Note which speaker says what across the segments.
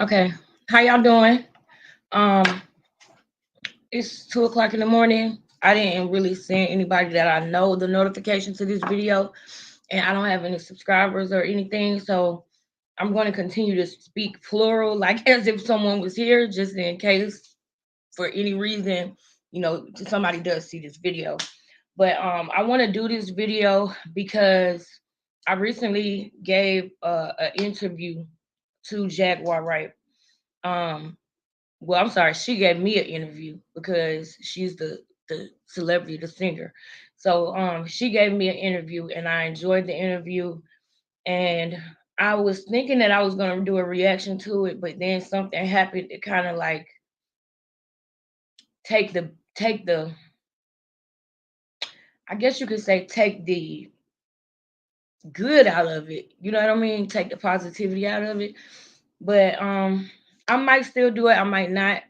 Speaker 1: Okay. How y'all doing? Um, it's 2 o'clock in the morning. I didn't really send anybody that I know the notification to this video, and I don't have any subscribers or anything. So I'm going to continue to speak plural, like as if someone was here, just in case for any reason, somebody does see this video. But I want to do this video because I recently gave an interview to Jaguar Wright. Um, well, I'm sorry, she gave me an interview because she's the celebrity, the singer. So she gave me an interview and I enjoyed the interview, and I was thinking that I was gonna do a reaction to it, but then something happened to kind of like take the I guess you could say take the good out of it. You know what I mean? Take the positivity out of it. But I might still do it, I might not.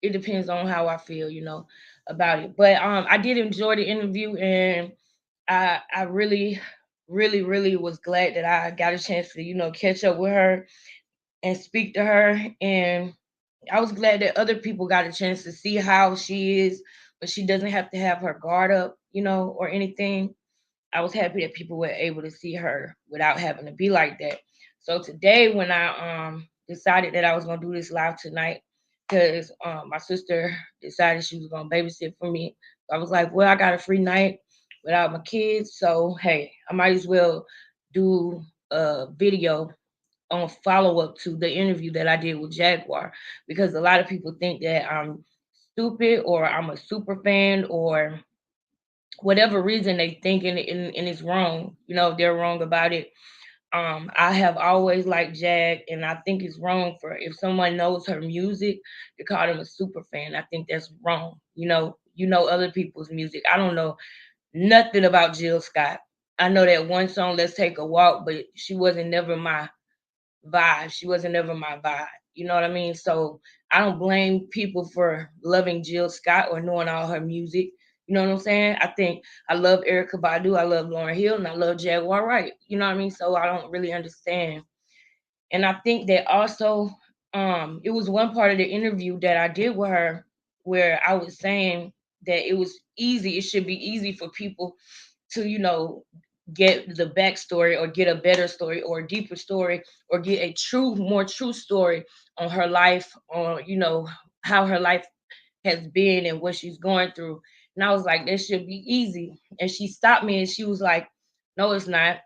Speaker 1: It depends on how I feel, about it. But I did enjoy the interview, and I really, really, really was glad that I got a chance to, catch up with her and speak to her. And I was glad that other people got a chance to see how she is, but she doesn't have to have her guard up, or anything. I was happy that people were able to see her without having to be like that. So today, when I decided that I was gonna do this live tonight, because my sister decided she was gonna babysit for me, so I was like, well, I got a free night without my kids, so hey, I might as well do a video on follow up to the interview that I did with Jaguar, because a lot of people think that I'm stupid or I'm a super fan or whatever reason they think, and it's wrong. They're wrong about it. I have always liked Jag, and I think it's wrong for if someone knows her music to call them a super fan. I think that's wrong. Other people's music. I don't know nothing about Jill Scott. I know that one song, "Let's Take a Walk," but she wasn't never my vibe. She wasn't ever my vibe. You know what I mean? So I don't blame people for loving Jill Scott or knowing all her music. You know what I'm saying? I think I love Erica Badu, I love Lauren Hill, and I love Jaguar Wright. You know what I mean? So I don't really understand. And I think that also, it was one part of the interview that I did with her where I was saying that it was easy. It should be easy for people to, get the backstory or get a better story or a deeper story or get a more true story on her life, or, how her life has been and what she's going through. And I was like, that should be easy. And she stopped me and she was like, no, it's not.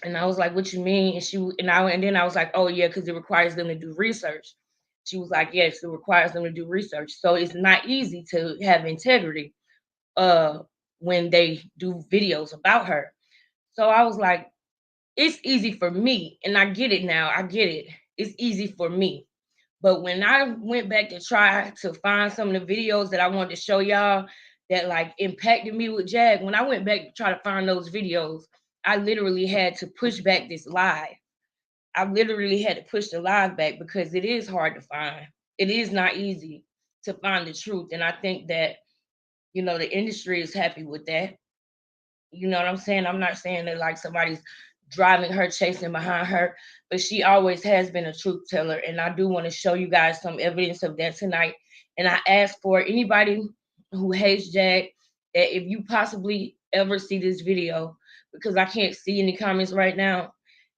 Speaker 1: And I was like, what you mean? And then I was like, oh yeah, because it requires them to do research. She was like, yes, it requires them to do research. So it's not easy to have integrity uh when they do videos about her. So I was like, it's easy for me. And I get it now. I get it. It's easy for me. But when I went back to try to find some of the videos that I wanted to show y'all that like impacted me with Jag, when I went back to try to find those videos, I literally had to push back this live. I literally had to push the live back because it is hard to find. It is not easy to find the truth. And I think that, the industry is happy with that. You know what I'm saying? I'm not saying that like somebody's driving her, chasing behind her, but she always has been a truth teller. And I do want to show you guys some evidence of that tonight. And I ask for anybody who hates Jag that if you possibly ever see this video, because I can't see any comments right now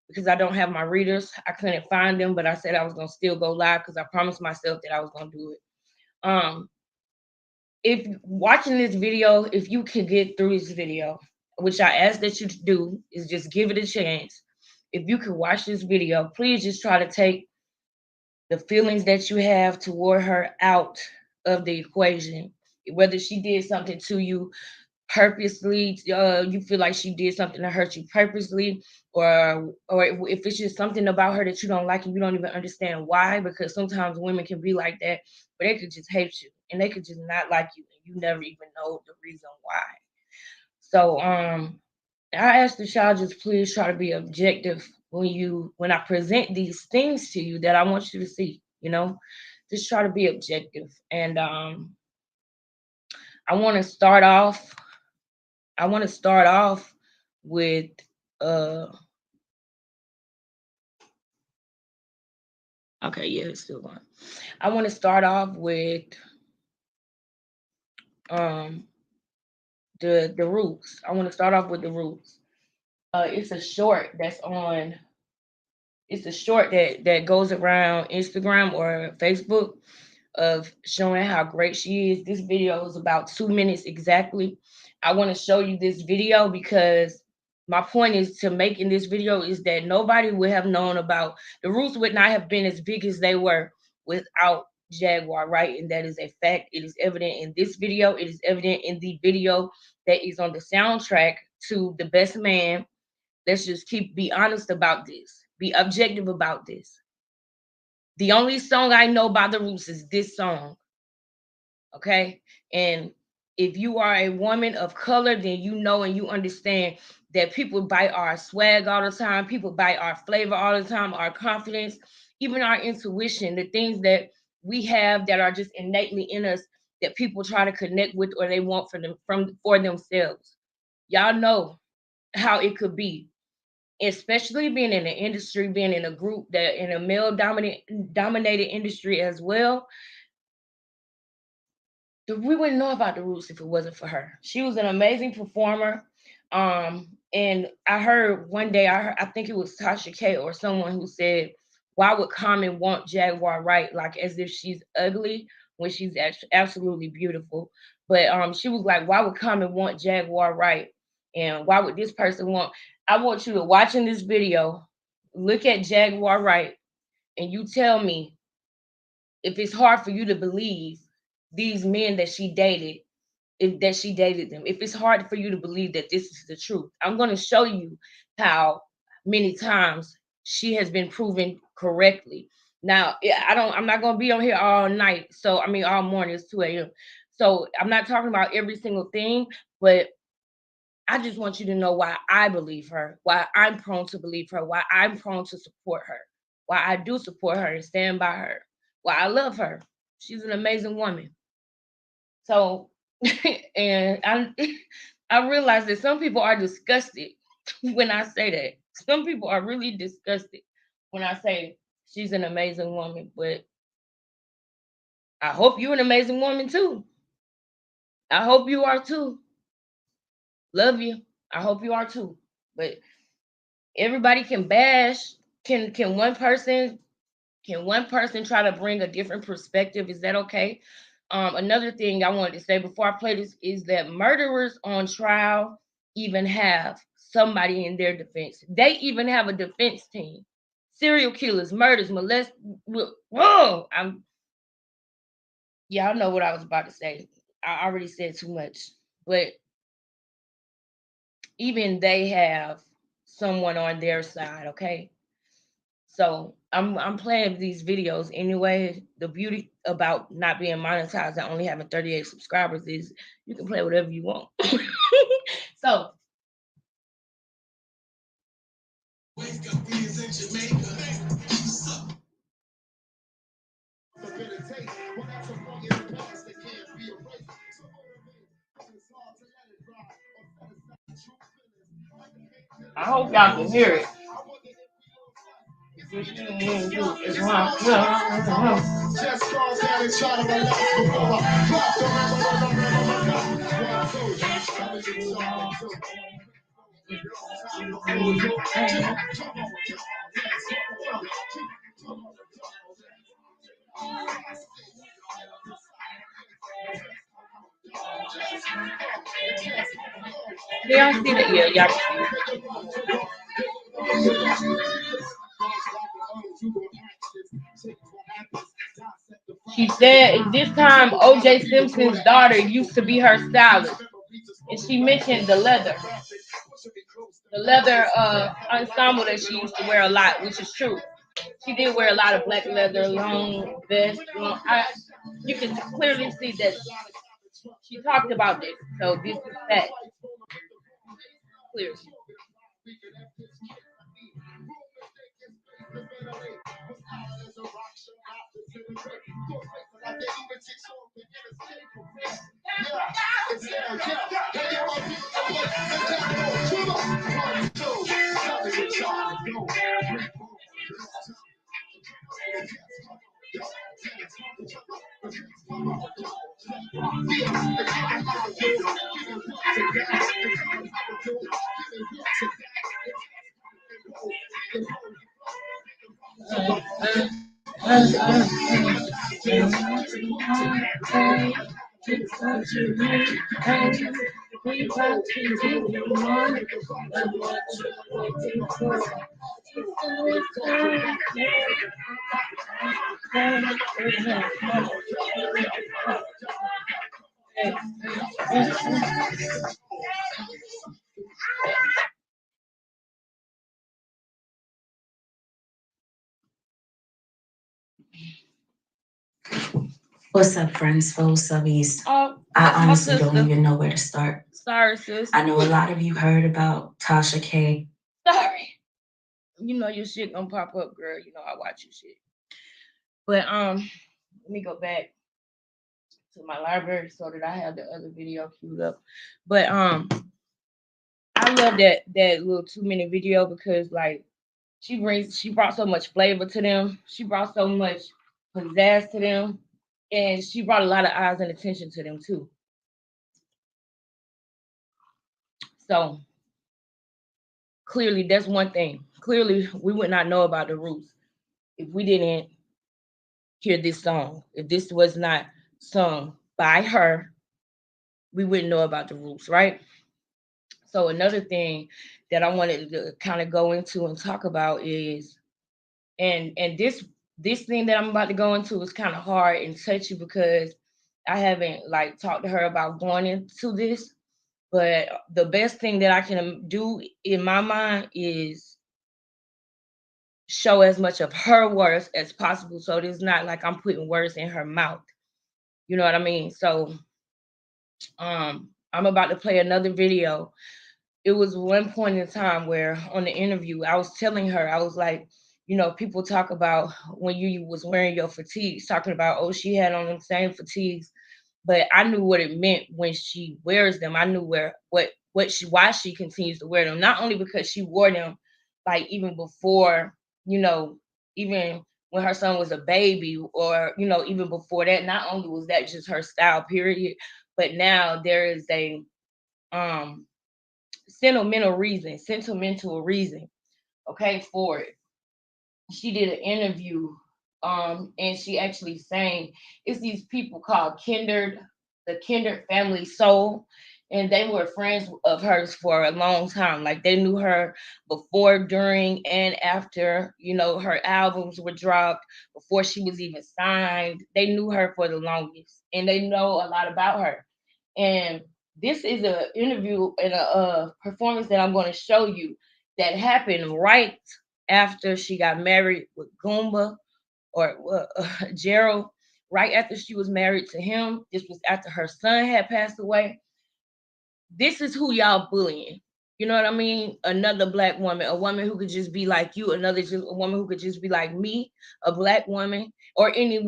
Speaker 1: because I don't have my readers. I couldn't find them, but I said I was gonna still go live because I promised myself that I was gonna do it. If watching this video, if you can get through this video, which I ask that you do, is just give it a chance. If you can watch this video, please just try to take the feelings that you have toward her out of the equation. Whether she did something to you purposely, you feel like she did something to hurt you purposely, or if it's just something about her that you don't like and you don't even understand why, because sometimes women can be like that, but they could just hate you and they could just not like you and you never even know the reason why. So I ask the child, just please try to be objective when I present these things to you that I want you to see, just try to be objective. And I want to start off I want to start off with, uh Okay, yeah, it's still going. I want to start off with um the roots. I want to start off with the roots. It's a short that's on. It's a short that goes around Instagram or Facebook of showing how great she is. This video is about 2 minutes exactly. I want to show you this video because my point is to making this video is that nobody would have known about the roots would not have been as big as they were without Jaguar Wright, and that is a fact. It is evident in this video. It is evident in the video that is on the soundtrack to The Best Man. Let's just be honest about this. Be objective about this. The only song I know by the Roots is this song. Okay. And if you are a woman of color, then you know and you understand that people buy our swag all the time, people buy our flavor all the time, our confidence, even our intuition, the things that we have that are just innately in us that people try to connect with or they want for themselves. Y'all know how it could be, especially being in the industry, being in a group that in a male dominated industry as well. We wouldn't know about the Roots if it wasn't for her. She was an amazing performer. And I heard one day, I think it was Tasha K or someone who said, "Why would Common want Jaguar Wright like as if she's ugly when she's absolutely beautiful?" But she was like, "Why would Common want Jaguar Wright? And why would this person want?" I want you to watch in this video, look at Jaguar Wright, and you tell me if it's hard for you to believe these men that she dated, if that she dated them, if it's hard for you to believe that this is the truth. I'm going to show you how many times she has been proven correctly. Now, I'm not going to be on here all night. So, I mean, all morning, it's 2 a.m. So I'm not talking about every single thing, but I just want you to know why I believe her, why I'm prone to believe her, why I'm prone to support her, why I do support her and stand by her, why I love her. She's an amazing woman. So, and I realize that some people are disgusted when I say that. Some people are really disgusted when I say she's an amazing woman, but I hope you're an amazing woman too. I hope you are too. Love you. I hope you are too. But everybody can bash. Can one person try to bring a different perspective? Is that okay? Another thing I wanted to say before I play this is that murderers on trial even have somebody in their defense. They even have a defense team. Serial killers, murders, molest. Whoa! Y'all know what I was about to say. I already said too much, but even they have someone on their side. Okay. So I'm playing these videos anyway. The beauty about not being monetized and only having 38 subscribers is you can play whatever you want. So I hope y'all can hear it. Y'all see that? Yeah, y'all see. She said this time O.J. Simpson's daughter used to be her stylist, and she mentioned the leather ensemble that she used to wear a lot, which is true. She did wear a lot of black leather, long vest. You can clearly see that she talked about this. So this is that clearly.
Speaker 2: What's up, friends, foes, subbies?
Speaker 1: Oh,
Speaker 2: I
Speaker 1: that's my
Speaker 2: honestly don't
Speaker 1: sister.
Speaker 2: even know where to start.
Speaker 1: Sorry, sis.
Speaker 2: I know a lot of you heard about Tasha K.
Speaker 1: Sorry. You know your shit gonna pop up, girl. You know I watch your shit. But let me go back to my library so that I have the other video queued up. But I love that little 2 minute video because like she brought so much flavor to them. She brought so much pizzazz to them, and she brought a lot of eyes and attention to them too. So clearly, that's one thing. Clearly, we would not know about the roots if we didn't hear this song. If this was not sung by her, we wouldn't know about the roots, right? So another thing that I wanted to kind of go into and talk about is and this thing that I'm about to go into is kind of hard and touchy because I haven't like talked to her about going into this. But the best thing that I can do in my mind is show as much of her words as possible. So it's not like I'm putting words in her mouth. You know what I mean? So I'm about to play another video. It was one point in time where on the interview I was telling her, I was like, you know, people talk about when you was wearing your fatigues, talking about, oh, she had on them same fatigues, but I knew what it meant when she wears them. I knew what she why she continues to wear them. Not only because she wore them like even before, you know, even when her son was a baby, or you know, even before that. Not only was that just her style, period, but now there is a um sentimental reason, okay, for it. She did an interview, and she actually sang, it's these people called Kindred, the Kindred family soul, and they were friends of hers for a long time. Like they knew her before, during, and after, you know, her albums were dropped, before she was even signed. They knew her for the longest, and they know a lot about her. And this is an interview and a performance that I'm going to show you that happened right after she got married with Goomba, or Gerald, right after she was married to him. This was after her son had passed away. This is who y'all bullying. You know what I mean? Another black woman, a woman who could just be like you, a woman who could just be like me, a black woman, or any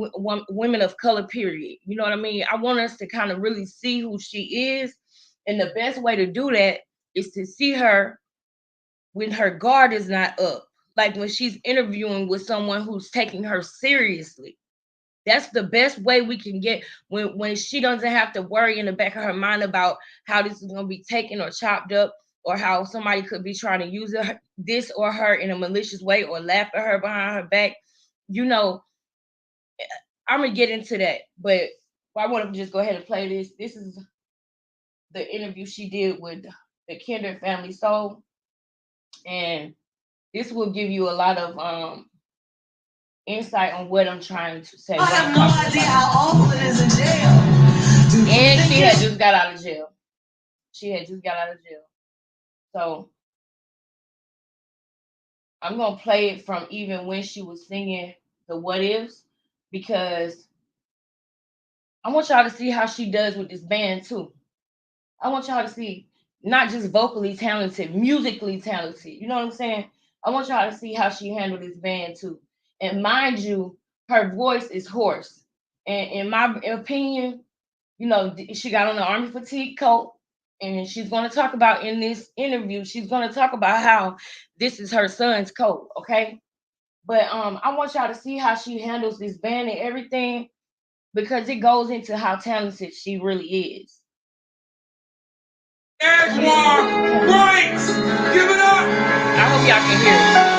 Speaker 1: women of color, period. You know what I mean? I want us to kind of really see who she is. And the best way to do that is to see her when her guard is not up, like when she's interviewing with someone who's taking her seriously. That's the best way we can get, when she doesn't have to worry in the back of her mind about how this is going to be taken or chopped up, or how somebody could be trying to use this or her in a malicious way, or laugh at her behind her back. You know, I'm gonna get into that, but I want to just go ahead and play this. This is the interview she did with the Kinder Family Soul, and this will give you a lot of insight on what I'm trying to say. I have no idea how awful it is in jail. And she had just got out of jail. She had just got out of jail. So I'm gonna play it from even when she was singing the What Ifs, because I want y'all to see how she does with this band too. I want y'all to see, not just vocally talented, musically talented. You know what I'm saying? I want y'all to see how she handled this band too. And mind you, her voice is hoarse. And in my opinion, you know, she got on the army fatigue coat, and she's going to talk about in this interview, she's going to talk about how this is her son's coat, okay? But I want y'all to see how she handles this band and everything. because it goes into how talented she really is.
Speaker 3: Jaguar Wright! Give it up!
Speaker 1: I hope y'all can hear it.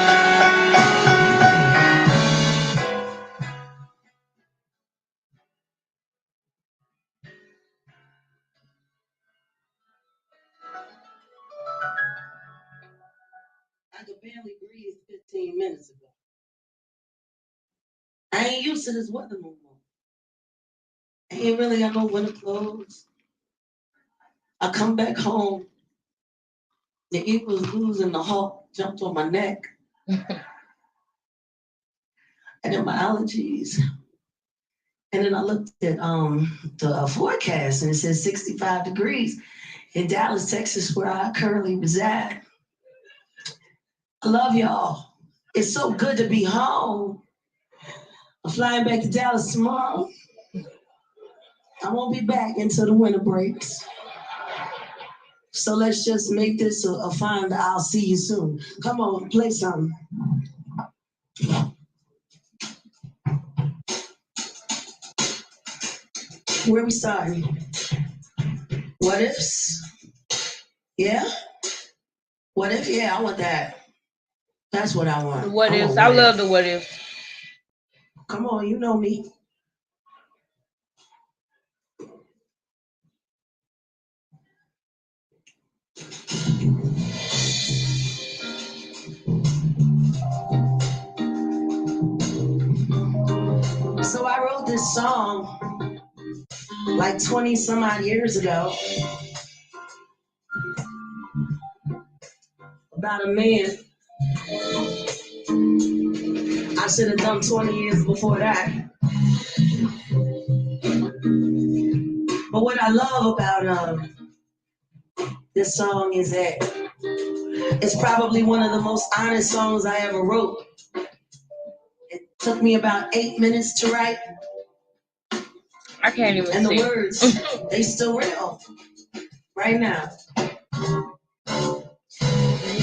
Speaker 3: I could barely breathe 15 minutes ago. I ain't used to this weather no more. I ain't really got no winter clothes. I come back home. The Eagles lose and the Hawk jumped on my neck. And then my allergies. And then I looked at the forecast and it says 65 degrees in Dallas, Texas, where I currently reside. I love y'all. It's so good to be home. I'm flying back to Dallas tomorrow. I won't be back until the winter breaks. So let's just make this a fine I'll see you soon. Come on, play something. Where we starting? What ifs? Yeah? What if? Yeah, I want that. That's what I want.
Speaker 1: The what ifs. I love the what ifs.
Speaker 3: Come on, you know me. So I wrote this song like 20 some odd years ago about a man I should have done 20 years before that. But what I love about this song is that it's probably one of the most honest songs I ever wrote. It took me about 8 minutes to write.
Speaker 1: I can't even
Speaker 3: And
Speaker 1: see.
Speaker 3: the words, they still real right now.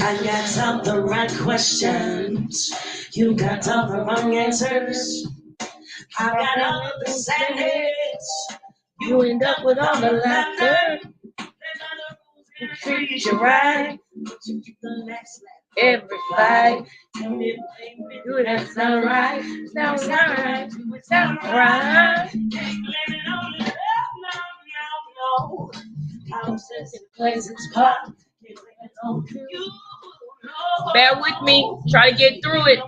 Speaker 3: I got all the right questions. You got all the wrong answers. I got all the sadness.
Speaker 1: You end up with all the laughter. Treat you right. Every fight. Do it, that's not right. Sound right. Sound right. Places pop. Bear with me. Try to get through it.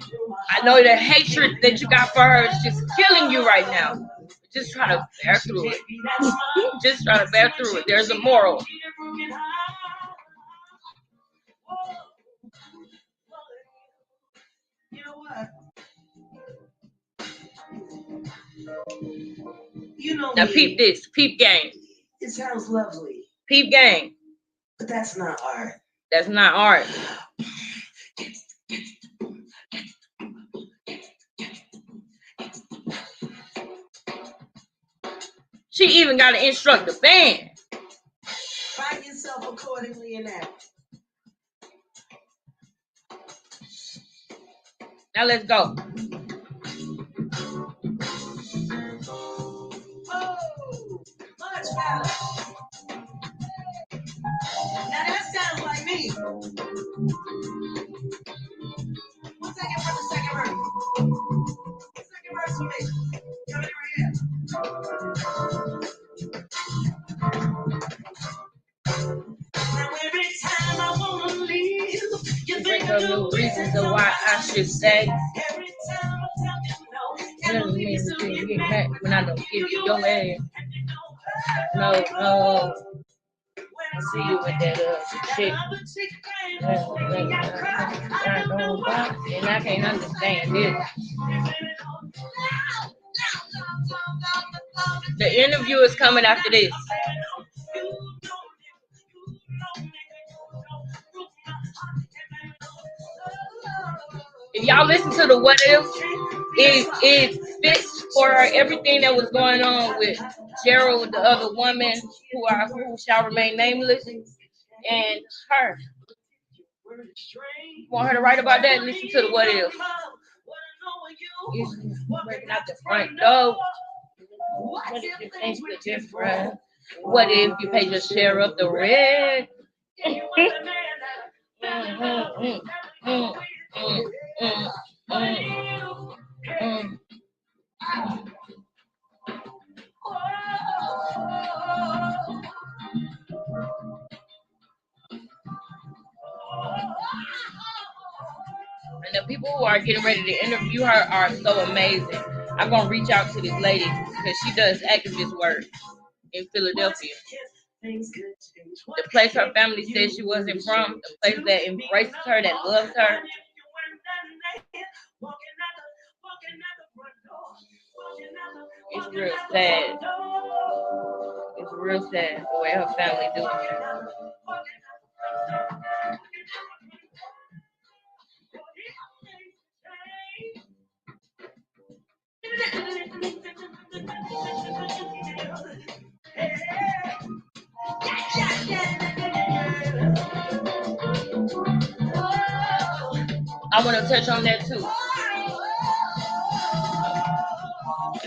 Speaker 1: I know the hatred that you got for her is just killing you right now. Just try to bear through it. Just try to bear through it. There's a moral.
Speaker 3: You know what? You know
Speaker 1: now
Speaker 3: me.
Speaker 1: peep this. Peep game.
Speaker 3: It sounds lovely.
Speaker 1: Peep game.
Speaker 3: But that's not art.
Speaker 1: That's not art. She even got to instruct the band.
Speaker 3: Find yourself accordingly in that.
Speaker 1: Now let's go.
Speaker 3: Oh, much better. Now that sounds like me. One second for the second verse. Second verse for me. Come in right here. Now every time I wanna leave, you think of new reasons of why I should stay. Every time I tell you no,
Speaker 1: Doesn't mean that you get mad when I don't give you your ass. No, no. I see you with that shit. I don't want, and I can't understand this. The interview is coming after this. If y'all listen to the what if, it fits for everything that was going on with Gerald, the other woman who shall remain nameless, and her. Want her to write about that? Listen to the what if. It's breaking out the front door. What if you change the difference? What if you pay your share of the rent? Mm, mm, mm, mm, mm, mm, mm, mm. And the people who are getting ready to interview her are so amazing. I'm gonna reach out to this lady because she does activist work in Philadelphia. The place her family said she wasn't from, the place that embraces her, that loves her. It's real sad. It's real sad the way her family do it. I want to touch on that too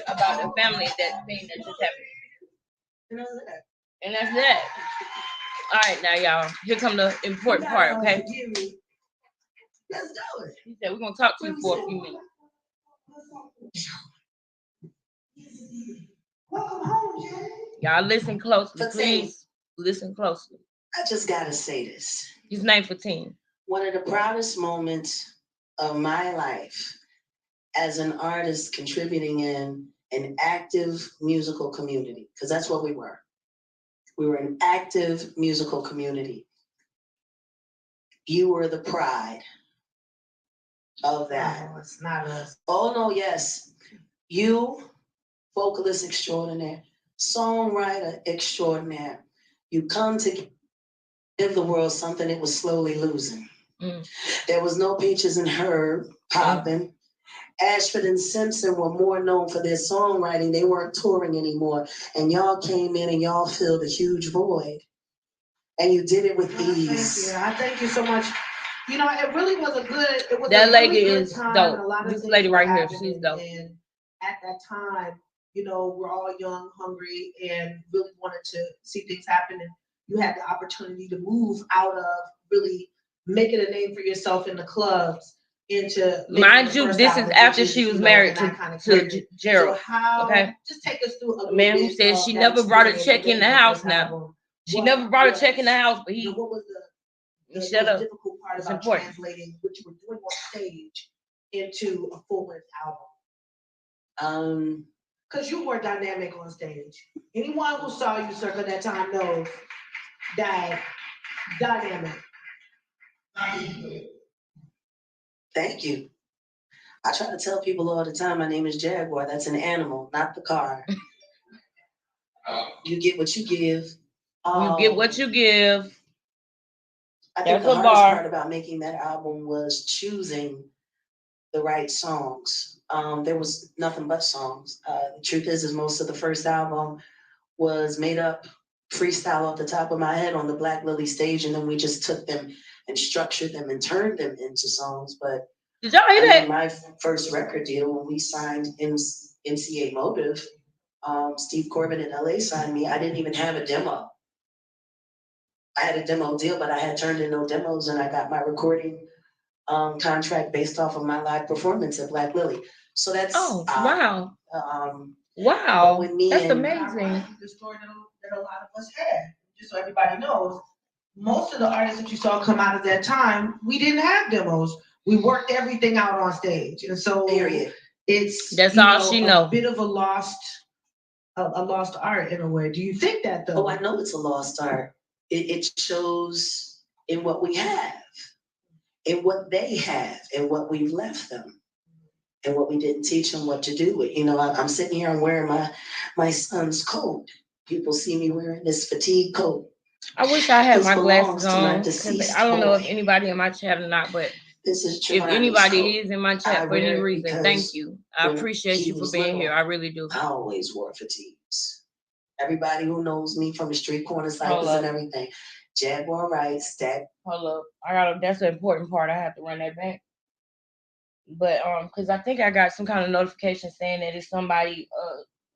Speaker 1: about the family, that thing that just happened. And that's that. All right, now y'all, here come the important part, okay?
Speaker 3: Let's do it.
Speaker 1: He said we're gonna talk to you for a few minutes.
Speaker 3: Welcome home, Jay.
Speaker 1: Y'all listen closely,
Speaker 3: Fatim.
Speaker 1: please. Listen closely.
Speaker 3: I just gotta say this.
Speaker 1: His name Fatim.
Speaker 3: One of the proudest moments of my life as an artist contributing in an active musical community, because that's what we were. We were an active musical community. You were the pride of that.
Speaker 2: No, it's not us.
Speaker 3: Oh, no, yes. You, vocalist extraordinaire, songwriter extraordinaire. You come to give the world something it was slowly losing. There was no Peaches and Herb popping. Ashford and Simpson were more known for their songwriting. They weren't touring anymore. And y'all came in and y'all filled a huge void. And you did it with ease.
Speaker 4: Thank you. I thank you so much. You know, it really was a good. It was
Speaker 1: That
Speaker 4: a
Speaker 1: lady
Speaker 4: really good
Speaker 1: is
Speaker 4: time.
Speaker 1: dope.
Speaker 4: A lot of
Speaker 1: This
Speaker 4: things
Speaker 1: lady
Speaker 4: were
Speaker 1: right here,
Speaker 4: happening,
Speaker 1: she's dope.
Speaker 4: And at that time, you know, we're all young, hungry, and really wanted to see things happen. And you had the opportunity to move out of really making a name for yourself in the clubs into.
Speaker 1: Mind you, this is after she was married to Gerald.
Speaker 4: So how?
Speaker 1: Okay.
Speaker 4: Just take us through
Speaker 1: A man who said she never brought a check in the house now. She never brought a check in the house, but he.
Speaker 4: What was the
Speaker 1: Shut up.
Speaker 4: difficult part
Speaker 1: It's
Speaker 4: about
Speaker 1: important.
Speaker 4: translating what you were doing on stage into a full-length album? Because you were dynamic on stage. Anyone who saw you circa that time knows that dynamic.
Speaker 3: Thank you. I try to tell people all the time, my name is Jaguar. That's an animal, not the car. You get what you give.
Speaker 1: You get what you give.
Speaker 3: I think
Speaker 1: That's
Speaker 3: the
Speaker 1: a
Speaker 3: hardest
Speaker 1: bar.
Speaker 3: part about making that album was choosing the right songs. There was nothing but songs. The truth is most of the first album was made up freestyle off the top of my head on the Black Lily stage, and then we just took them and structured them and turned them into songs. But
Speaker 1: did y'all hear that?
Speaker 3: my first record deal, when we signed MCA Motive, Steve Corbin in LA signed me. I didn't even have a demo. I had a demo deal, but I had turned in no demos, and I got my recording contract based off of my live performance at Black Lily. So that's
Speaker 1: wow.
Speaker 3: Wow,
Speaker 1: That's amazing.
Speaker 4: The story that a lot of us had, just so everybody knows, most of the artists that you saw come out of that time, we didn't have demos. We worked everything out on stage, and so that's
Speaker 1: all she know.
Speaker 4: A bit of a lost art in a way. Do you think that though?
Speaker 3: Oh, I know it's a lost art. It shows in what we have, in what they have, and what we've left them, and what we didn't teach them what to do with. You know, I'm sitting here, I'm wearing my son's coat. People see me wearing this fatigue coat.
Speaker 1: I wish I had my glasses on.
Speaker 3: I
Speaker 1: don't know if anybody in my chat or not, but
Speaker 3: this is
Speaker 1: if anybody is in my chat for any reason, thank you. I appreciate you for being here. I really do.
Speaker 3: I always wore fatigues. Everybody who knows me from the street corners like this and everything. Jaguar Wright,
Speaker 1: Hold up. That's the important part. I have to run that back. But because I think I got some kind of notification saying that it's somebody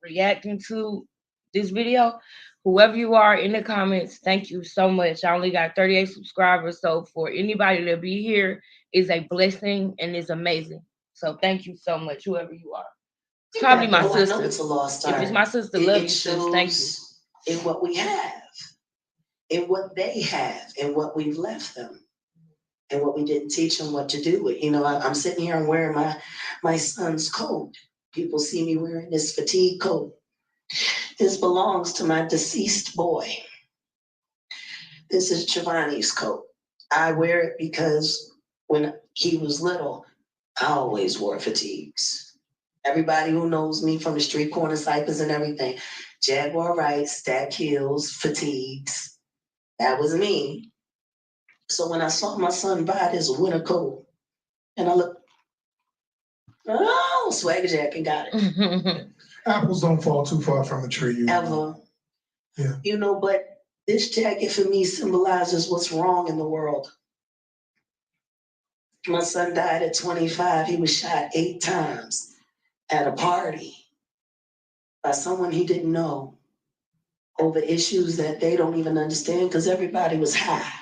Speaker 1: reacting to this video. Whoever you are in the comments, thank you so much. I only got 38 subscribers, so for anybody to be here is a blessing and is amazing. So thank you so much, whoever you are. It's probably my
Speaker 3: Oh, I know
Speaker 1: sister.
Speaker 3: it's a lost
Speaker 1: If
Speaker 3: art.
Speaker 1: it's my sister,
Speaker 3: It,
Speaker 1: love
Speaker 3: it
Speaker 1: you, sis. Thank you.
Speaker 3: shows in what we have, in what they have, and what we've left them, and what we didn't teach them what to do with. I'm sitting here and wearing my son's coat. People see me wearing this fatigue coat. This belongs to my deceased boy. This is Giovanni's coat. I wear it because when he was little, I always wore fatigues. Everybody who knows me from the street corner ciphers and everything, Jaguar Wright, Stack Hills, fatigues. That was me. So when I saw my son buy this winter coat, and I looked, oh, swagger jacket, got it.
Speaker 5: Apples don't fall too far from a tree.
Speaker 3: Ever.
Speaker 5: Yeah.
Speaker 3: But this jacket for me symbolizes what's wrong in the world. My son died at 25. He was shot 8 times at a party by someone he didn't know over issues that they don't even understand because everybody was high.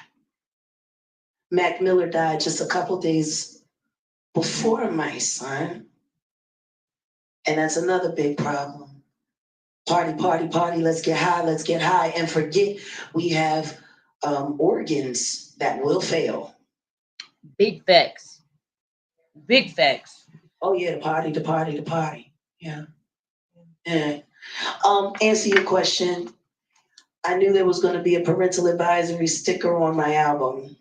Speaker 3: Mac Miller died just a couple days before my son. And that's another big problem. Party, party, party, let's get high, and forget we have organs that will fail.
Speaker 1: Big facts. Big facts.
Speaker 3: Oh yeah, the party. Yeah. Yeah. Answer your question. I knew there was going to be a parental advisory sticker on my album.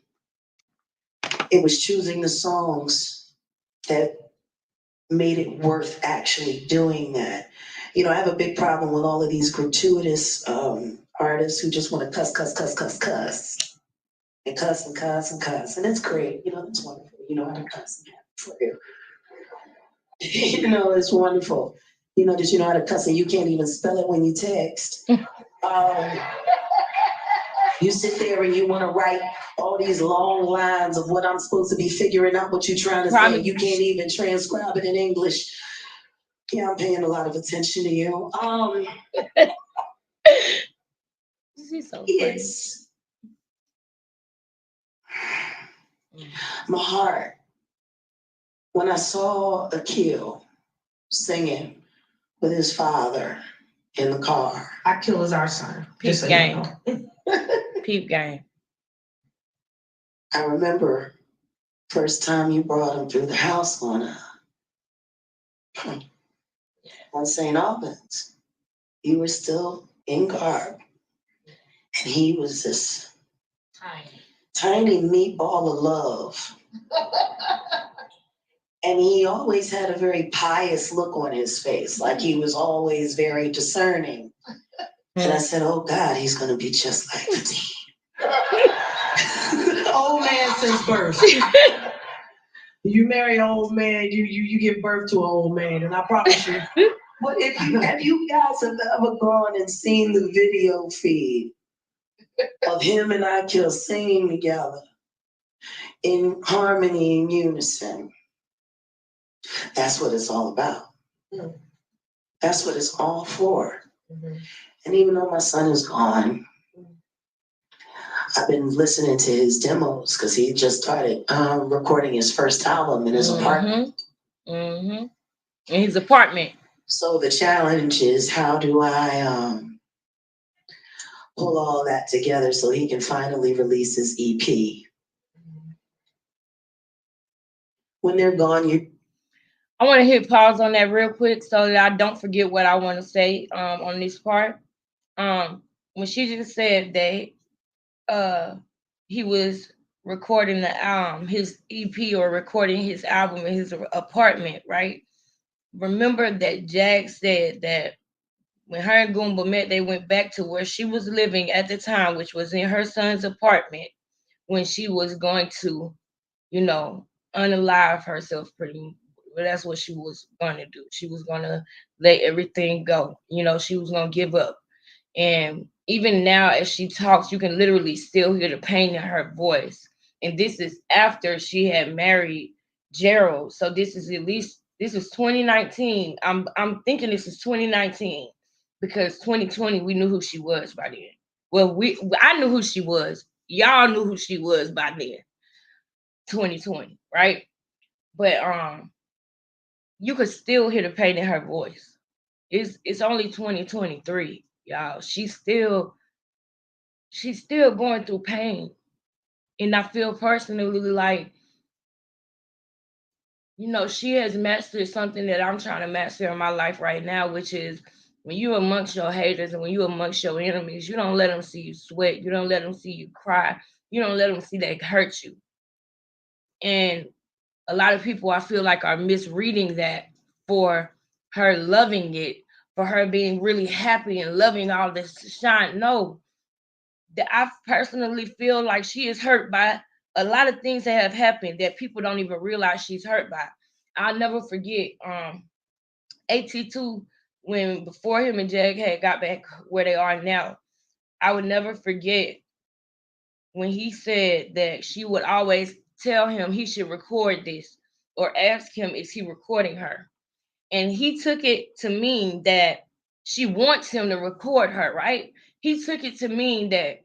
Speaker 3: It was choosing the songs that made it worth actually doing that. I have a big problem with all of these gratuitous artists who just want to cuss, and cuss and cuss and cuss. And it's great. It's wonderful. How to cuss and for you. It's wonderful. That you know how to cuss and you can't even spell it when you text. You sit there and you want to write all these long lines of what I'm supposed to be figuring out what you're trying to say. You can't even transcribe it in English. Yeah, I'm paying a lot of attention to you.
Speaker 1: She's so
Speaker 3: It's my heart. When I saw Akil singing with his father in the car.
Speaker 4: Akil is our son.
Speaker 1: Peep
Speaker 4: Just so
Speaker 1: game.
Speaker 4: you know.
Speaker 1: Peep game.
Speaker 3: I remember first time you brought him through the house on St. Albans. You were still in garb. And he was this tiny meatball of love. And he always had a very pious look on his face, like he was always very discerning. And I said, oh God, he's going to be just like Fatine.
Speaker 4: Old man since birth. You marry an old man, you give birth to an old man, and I promise you.
Speaker 3: But if you guys have ever gone and seen the video feed of him and Akil singing together in harmony and unison, that's what it's all about.
Speaker 4: Mm.
Speaker 3: That's what it's all for.
Speaker 4: Mm-hmm.
Speaker 3: And even though my son is gone, I've been listening to his demos because he just started recording his first album in his apartment.
Speaker 1: Mm-hmm. In his apartment.
Speaker 3: So the challenge is, how do I pull all that together so he can finally release his EP? When they're gone,
Speaker 1: I want to hit pause on that real quick so that I don't forget what I want to say on this part. When she just said that he was recording his EP or recording his album in his apartment, right? Remember that Jag said that when her and Goomba met, they went back to where she was living at the time, which was in her son's apartment, when she was going to, unalive herself pretty much. Well, that's what she was going to do. She was going to let everything go. She was going to give up. And even now, as she talks, you can literally still hear the pain in her voice. And this is after she had married Gerald. So this is at least This is 2019. I'm thinking this is 2019 because 2020 we knew who she was by then. Well, I knew who she was. Y'all knew who she was by then. 2020, right? But you could still hear the pain in her voice. It's only 2023, y'all. She's still going through pain. And I feel personally like, she has mastered something that I'm trying to master in my life right now, which is when you amongst your haters and when you amongst your enemies, you don't let them see you sweat. You don't let them see you cry. You don't let them see that hurt you. And a lot of people I feel like are misreading that for her loving it, for her being really happy and loving all this shine. No, that I personally feel like she is hurt by a lot of things that have happened that people don't even realize she's hurt by. I'll never forget AT2 when before him and Jag had got back where they are now. I would never forget when he said that she would always tell him he should record this or ask him, is he recording her? And he took it to mean that she wants him to record her, right? He took it to mean that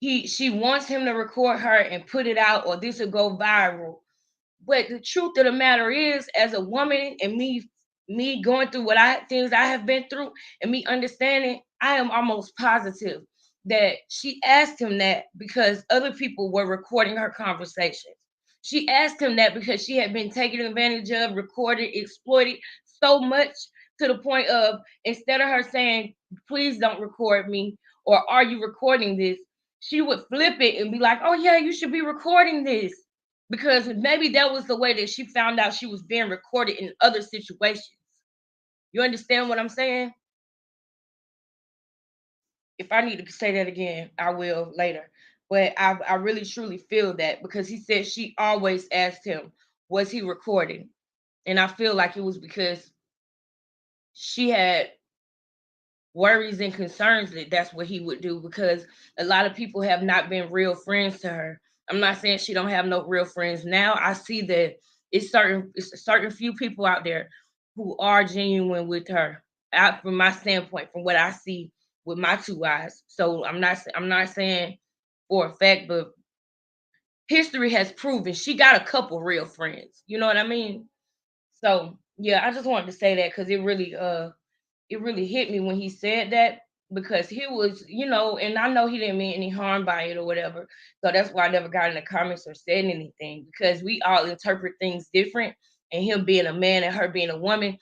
Speaker 1: she wants him to record her and put it out, or this will go viral. But the truth of the matter is, as a woman, and me going through things I have been through, and me understanding, I am almost positive that she asked him that because other people were recording her conversations. She asked him that because she had been taken advantage of, recorded, exploited so much to the point of, instead of her saying, please don't record me, or are you recording this? She would flip it and be like, oh yeah, you should be recording this. Because maybe that was the way that she found out she was being recorded in other situations. You understand what I'm saying? If I need to say that again, I will later. But I really truly feel that because he said she always asked him, was he recording? And I feel like it was because she had worries and concerns that's what he would do, because a lot of people have not been real friends to her. I'm not saying she don't have no real friends now. I see that it's a certain few people out there who are genuine with her, out from my standpoint, from what I see with my two eyes. So I'm not saying for a fact, but history has proven she got a couple real friends. You know what I mean? So yeah, I just wanted to say that because it really hit me when he said that, because he was, and I know he didn't mean any harm by it or whatever. So that's why I never got in the comments or said anything, because we all interpret things different. And him being a man and her being a woman,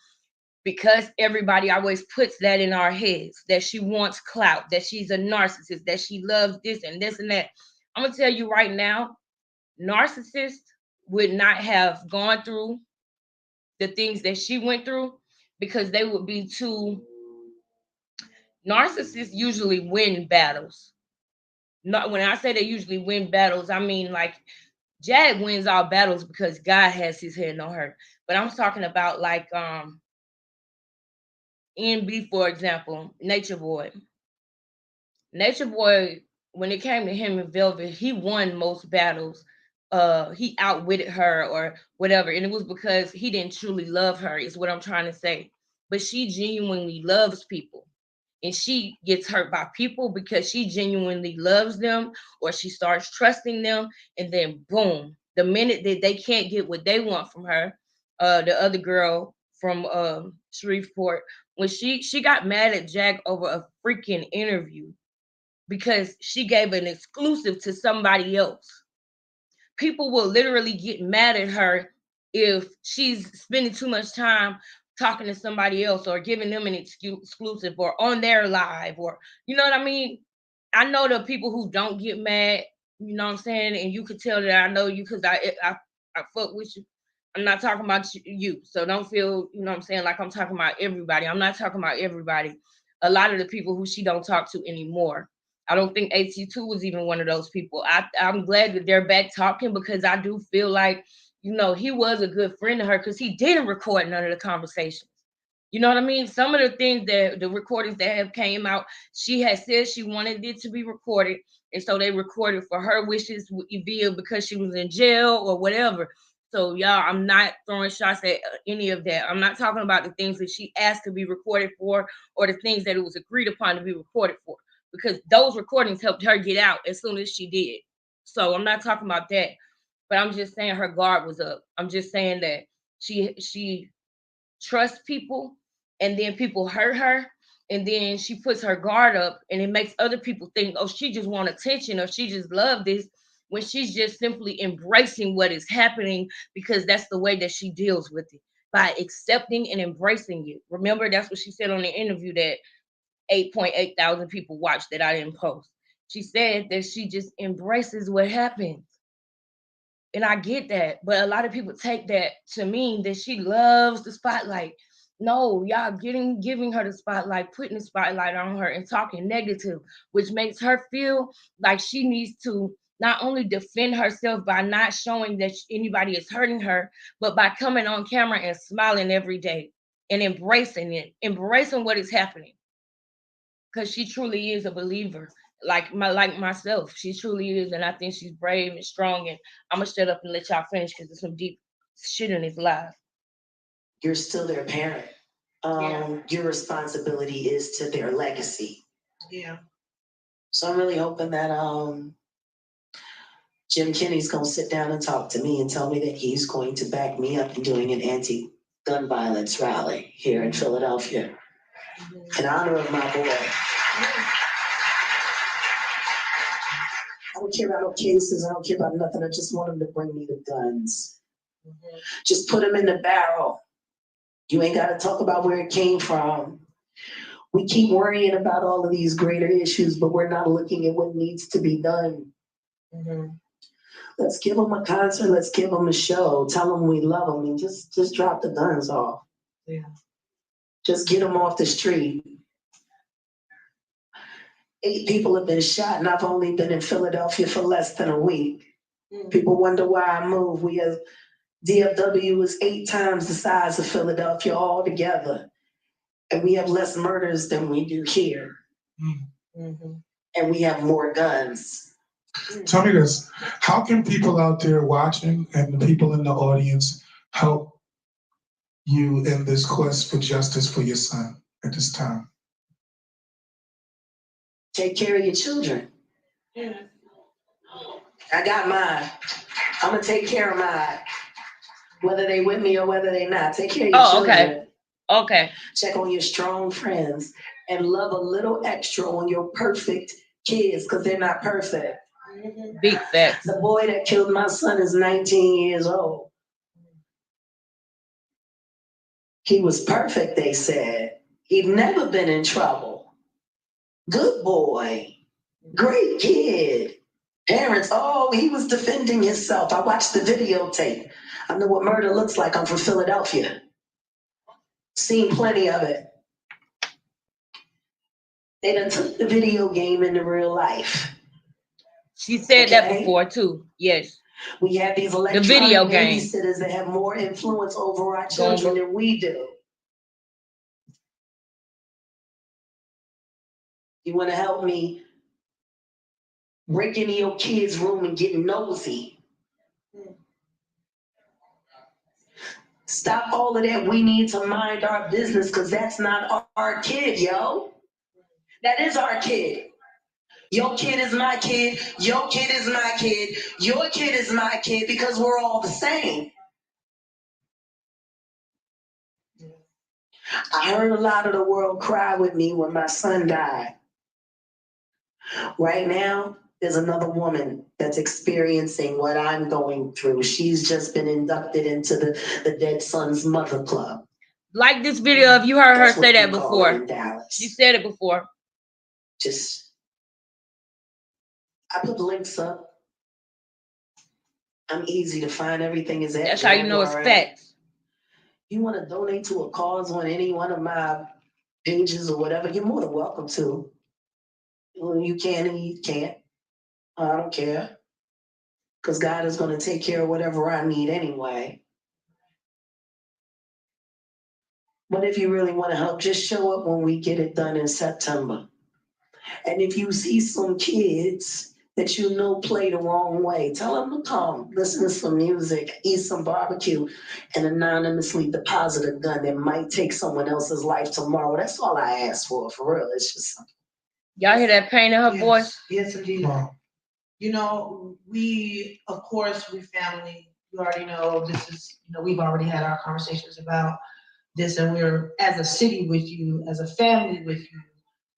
Speaker 1: because everybody always puts that in our heads, that she wants clout, that she's a narcissist, that she loves this and this and that. I'm going to tell you right now, narcissists would not have gone through the things that she went through, because they would be too. Narcissists usually win battles. Not when I say they usually win battles, I mean like Jag wins all battles because God has his hand on her. But I'm talking about like NB, for example, Nature Boy. Nature Boy, when it came to him and Velvet, he won most battles. He outwitted her or whatever, and it was because he didn't truly love her, is what I'm trying to say. But she genuinely loves people. And she gets hurt by people because she genuinely loves them, or she starts trusting them, and then boom, the minute that they can't get what they want from her, the other girl from Shreveport, when she got mad at Jack over a freaking interview because she gave an exclusive to somebody else. People will literally get mad at her if she's spending too much time talking to somebody else or giving them an exclusive or on their live, or you know what I mean. I know the people who don't get mad, you know what I'm saying, and you could tell that I know you because I fuck with you. I'm not talking about you, so don't feel, you know what I'm saying, like I'm talking about everybody. I'm not talking about everybody. A lot of the people who she don't talk to anymore. I don't think AT2 was even one of those people. I'm glad that they're back talking, because I do feel like, he was a good friend to her because he didn't record none of the conversations. You know what I mean? Some of the things that the recordings that have came out, she had said she wanted it to be recorded. And so they recorded for her wishes via because she was in jail or whatever. So y'all, I'm not throwing shots at any of that. I'm not talking about the things that she asked to be recorded for or the things that it was agreed upon to be recorded for, because those recordings helped her get out as soon as she did. So I'm not talking about that, but I'm just saying her guard was up. I'm just saying that she trusts people, and then people hurt her, and then she puts her guard up, and it makes other people think, oh, she just want attention or she just love this, when she's just simply embracing what is happening, because that's the way that she deals with it, by accepting and embracing it. Remember, that's what she said on the interview that 8.8 thousand people watched that I didn't post. She said that she just embraces what happens. And I get that, but a lot of people take that to mean that she loves the spotlight. No, y'all giving her the spotlight, putting the spotlight on her and talking negative, which makes her feel like she needs to not only defend herself by not showing that anybody is hurting her, but by coming on camera and smiling every day and embracing it, embracing what is happening. Because she truly is a believer, like myself. She truly is, and I think she's brave and strong. And I'm gonna shut up and let y'all finish because there's some deep shit in this live.
Speaker 3: You're still their parent. Your responsibility is to their legacy.
Speaker 4: Yeah.
Speaker 3: So I'm really hoping that Jim Kenney's gonna sit down and talk to me and tell me that he's going to back me up in doing an anti-gun violence rally here in Philadelphia in honor of my boy. I don't care about no cases. I don't care about nothing. I just want him to bring me the guns. Just put them in the barrel. You ain't got to talk about where it came from. We keep worrying about all of these greater issues, but we're not looking at what needs to be done. Let's give them a concert. Let's give them a show. Tell them we love them, and just drop the guns off.
Speaker 4: Yeah.
Speaker 3: Just get them off the street. 8 people have been shot, and I've only been in Philadelphia for less than a week. People wonder why I moved. We have DFW is 8 times the size of Philadelphia altogether, and we have less murders than we do here. And we have more guns.
Speaker 5: Tell me this, how can people out there watching and the people in the audience help you in this quest for justice for your son at this time?
Speaker 3: Take care of your children. I got mine. I'm gonna take care of mine, whether they with me or whether they not. Take care of your children.
Speaker 1: Okay.
Speaker 3: Check on your strong friends and love a little extra on your perfect kids, because they're not perfect.
Speaker 1: Big facts.
Speaker 3: The boy that killed my son is 19 years old. He was perfect, they said. He'd never been in trouble. Good boy. Great kid. Parents, oh, he was defending himself. I watched the videotape. I know what murder looks like. I'm from Philadelphia. Seen plenty of it. They done took the video game into real life.
Speaker 1: She said that before too. Yes.
Speaker 3: We have these electronic
Speaker 1: video game
Speaker 3: babysitters that have more influence over our children than we do. You want to help me break into your kid's room and get nosy? Stop all of that. We need to mind our business, because that's not our kid, yo. That is our kid. Your kid is my kid. Your kid is my kid. Your kid is my kid, because we're all the same. I heard a lot of the world cry with me when my son died. Right now, there's another woman that's experiencing what I'm going through. She's just been inducted into the Dead Son's Mother Club.
Speaker 1: Like this video, if you heard her
Speaker 3: That's
Speaker 1: say
Speaker 3: what
Speaker 1: that
Speaker 3: we call
Speaker 1: before.
Speaker 3: it in Dallas.
Speaker 1: She said it before.
Speaker 3: I put links up. I'm easy to find. Everything is at
Speaker 1: That's how you know it's
Speaker 3: Jaguar Wright.
Speaker 1: facts.
Speaker 3: You want to donate to a cause on any one of my pages or whatever, you're more than welcome to. You can and you can't. I don't care. Because God is going to take care of whatever I need anyway. But if you really want to help, just show up when we get it done in September. And if you see some kids that you know play the wrong way. Tell them to come, listen to some music, eat some barbecue, and anonymously deposit a gun that might take someone else's life tomorrow. That's all I ask for real. It's just
Speaker 1: Y'all hear that pain in her voice?
Speaker 4: Yes, indeed.
Speaker 5: Wow.
Speaker 4: You know, of course, we family. You already know this is, we've already had our conversations about this, and we're as a city with you, as a family with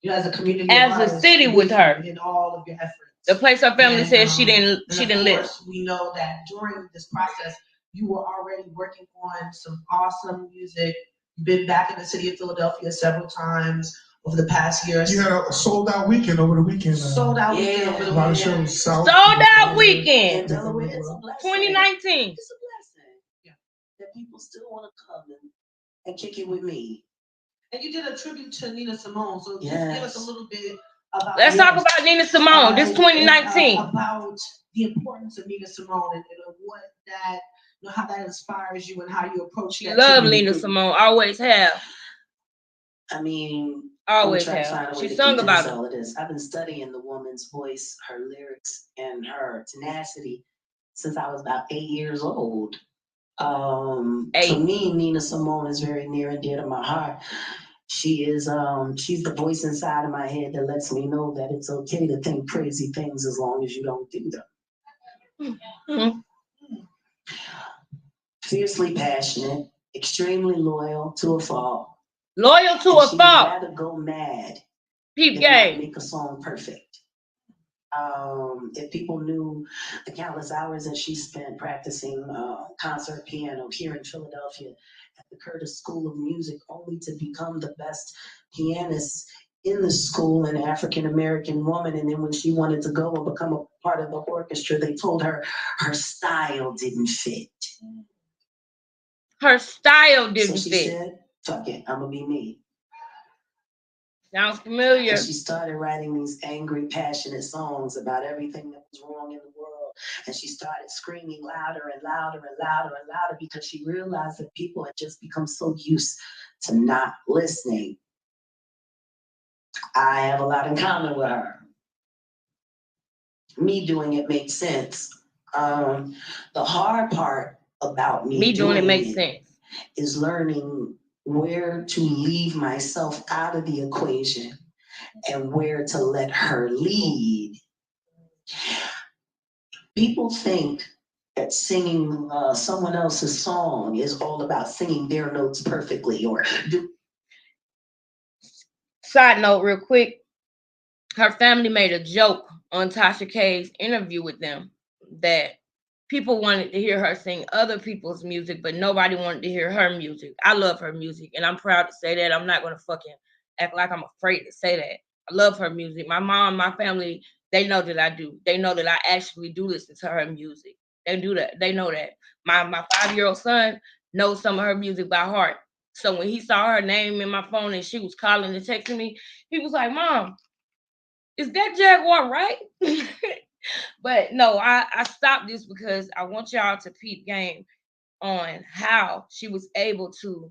Speaker 4: you, as a community,
Speaker 1: As a city with her.
Speaker 4: in all of your efforts.
Speaker 1: The place her family
Speaker 4: And,
Speaker 1: says she didn't
Speaker 4: and
Speaker 1: live.
Speaker 4: of course, we know that during this process, you were already working on some awesome music. You've been back in the city of Philadelphia several times over the past year.
Speaker 5: You had a sold out weekend over the weekend.
Speaker 4: Sold out weekend over
Speaker 5: A
Speaker 4: the
Speaker 5: lot of
Speaker 4: weekend.
Speaker 5: shows. South,
Speaker 1: Sold out
Speaker 3: in
Speaker 1: weekend.
Speaker 3: Delaware. It's a blessing.
Speaker 1: 2019.
Speaker 3: It's a blessing. Yeah. That people still want to come and kick it with me.
Speaker 4: And you did a tribute to Nina Simone, so just
Speaker 3: Yes.
Speaker 4: give us a little bit about.
Speaker 1: Let's talk about Nina Simone. This 2019.
Speaker 4: About the importance of Nina Simone and what that, how that inspires you and how you approach that.
Speaker 1: Love
Speaker 4: tribute.
Speaker 1: Nina Simone. Always have.
Speaker 3: I mean,
Speaker 1: Always
Speaker 3: I'm trying to
Speaker 1: have.
Speaker 3: find a way
Speaker 1: She
Speaker 3: to
Speaker 1: sung about
Speaker 3: condense
Speaker 1: it.
Speaker 3: all of this. I've been studying the woman's voice, her lyrics, and her tenacity since I was about 8 years old. To
Speaker 1: 8.
Speaker 3: me, Nina Simone is very near and dear to my heart. She is she's the voice inside of my head that lets me know that it's okay to think crazy things as long as you don't do them.
Speaker 1: Mhm.
Speaker 3: Fiercely passionate, extremely loyal to a fault.
Speaker 1: Loyal to
Speaker 3: And
Speaker 1: a
Speaker 3: she would
Speaker 1: fault.
Speaker 3: rather go mad
Speaker 1: Peep
Speaker 3: than not
Speaker 1: game.
Speaker 3: make a song perfect. If people knew the countless hours that she spent practicing concert piano here in Philadelphia at the Curtis School of Music, only to become the best pianist in the school, an African American woman. And then when she wanted to go and become a part of the orchestra, they told her her style didn't fit.
Speaker 1: Her style didn't
Speaker 3: So she
Speaker 1: fit.
Speaker 3: said, fuck it, I'm gonna be me.
Speaker 1: Sounds familiar.
Speaker 3: And she started writing these angry, passionate songs about everything that was wrong in the world. And she started screaming louder and louder and louder and louder because she realized that people had just become so used to not listening. I have a lot in common with her. Me doing it makes sense. The hard part about me
Speaker 1: doing it makes
Speaker 3: it
Speaker 1: sense.
Speaker 3: is learning where to leave myself out of the equation and where to let her lead. People think that singing someone else's song is all about singing their notes perfectly or
Speaker 1: Side note, real quick. Her family made a joke on Tasha K's interview with them that people wanted to hear her sing other people's music, but nobody wanted to hear her music. I love her music, and I'm proud to say that. I'm not going to fucking act like I'm afraid to say that. I love her music. My mom, my family, they know that I do. They know that I actually do listen to her music. They do that. They know that. My 5-year-old son knows some of her music by heart. So when he saw her name in my phone and she was calling and texting me, he was like, Mom, is that Jaguar Wright? But no, I stopped this because I want y'all to peep game on how she was able to,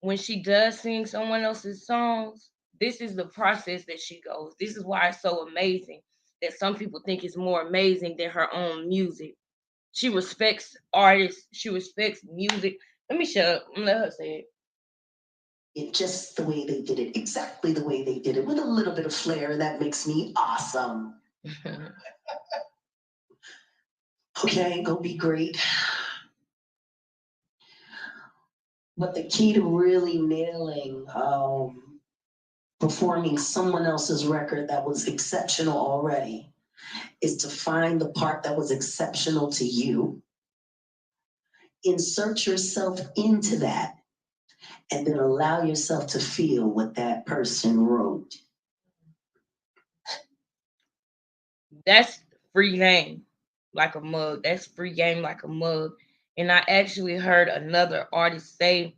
Speaker 1: when she does sing someone else's songs, this is the process that she goes. This is why it's so amazing that some people think it's more amazing than her own music. She respects artists. She respects music. Let me shut up and let her say
Speaker 3: it just the way they did it, exactly the way they did it, with a little bit of flair. That makes me awesome.
Speaker 1: it.
Speaker 3: Okay, go be great. But the key to really nailing performing someone else's record that was exceptional already is to find the part that was exceptional to you, insert yourself into that, and then allow yourself to feel what that person wrote.
Speaker 1: That's free game like a mug. That's free game like a mug. And I actually heard another artist say,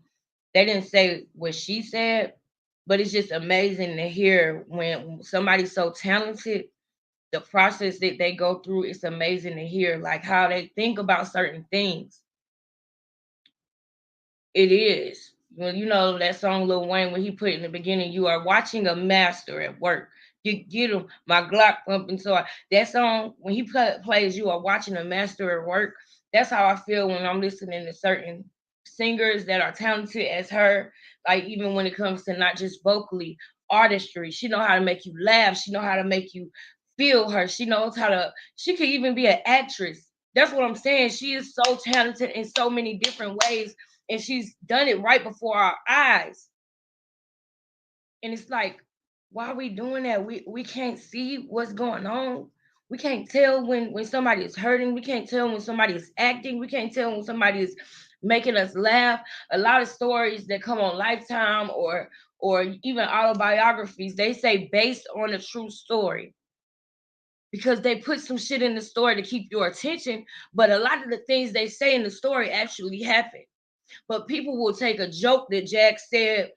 Speaker 1: they didn't say what she said, but it's just amazing to hear when somebody's so talented, the process that they go through. It's amazing to hear like how they think about certain things. It is. Well, you know that song Lil Wayne when he put in the beginning, you are watching a master at work. get him, my Glock pumping. So that song, when he plays you are watching a master at work, that's how I feel when I'm listening to certain singers that are talented as her. Like even when it comes to not just vocally, artistry, she know how to make you laugh. She know how to make you feel her. She knows how to. She could even be an actress. That's what I'm saying. She is so talented in so many different ways, and she's done it right before our eyes. And it's like, why are we doing that? We can't see what's going on. We can't tell when somebody is hurting. We can't tell when somebody is acting. We can't tell when somebody is making us laugh. A lot of stories that come on Lifetime or even autobiographies, they say based on a true story, because they put some shit in the story to keep your attention. But a lot of the things they say in the story actually happened. But people will take a joke that Jack said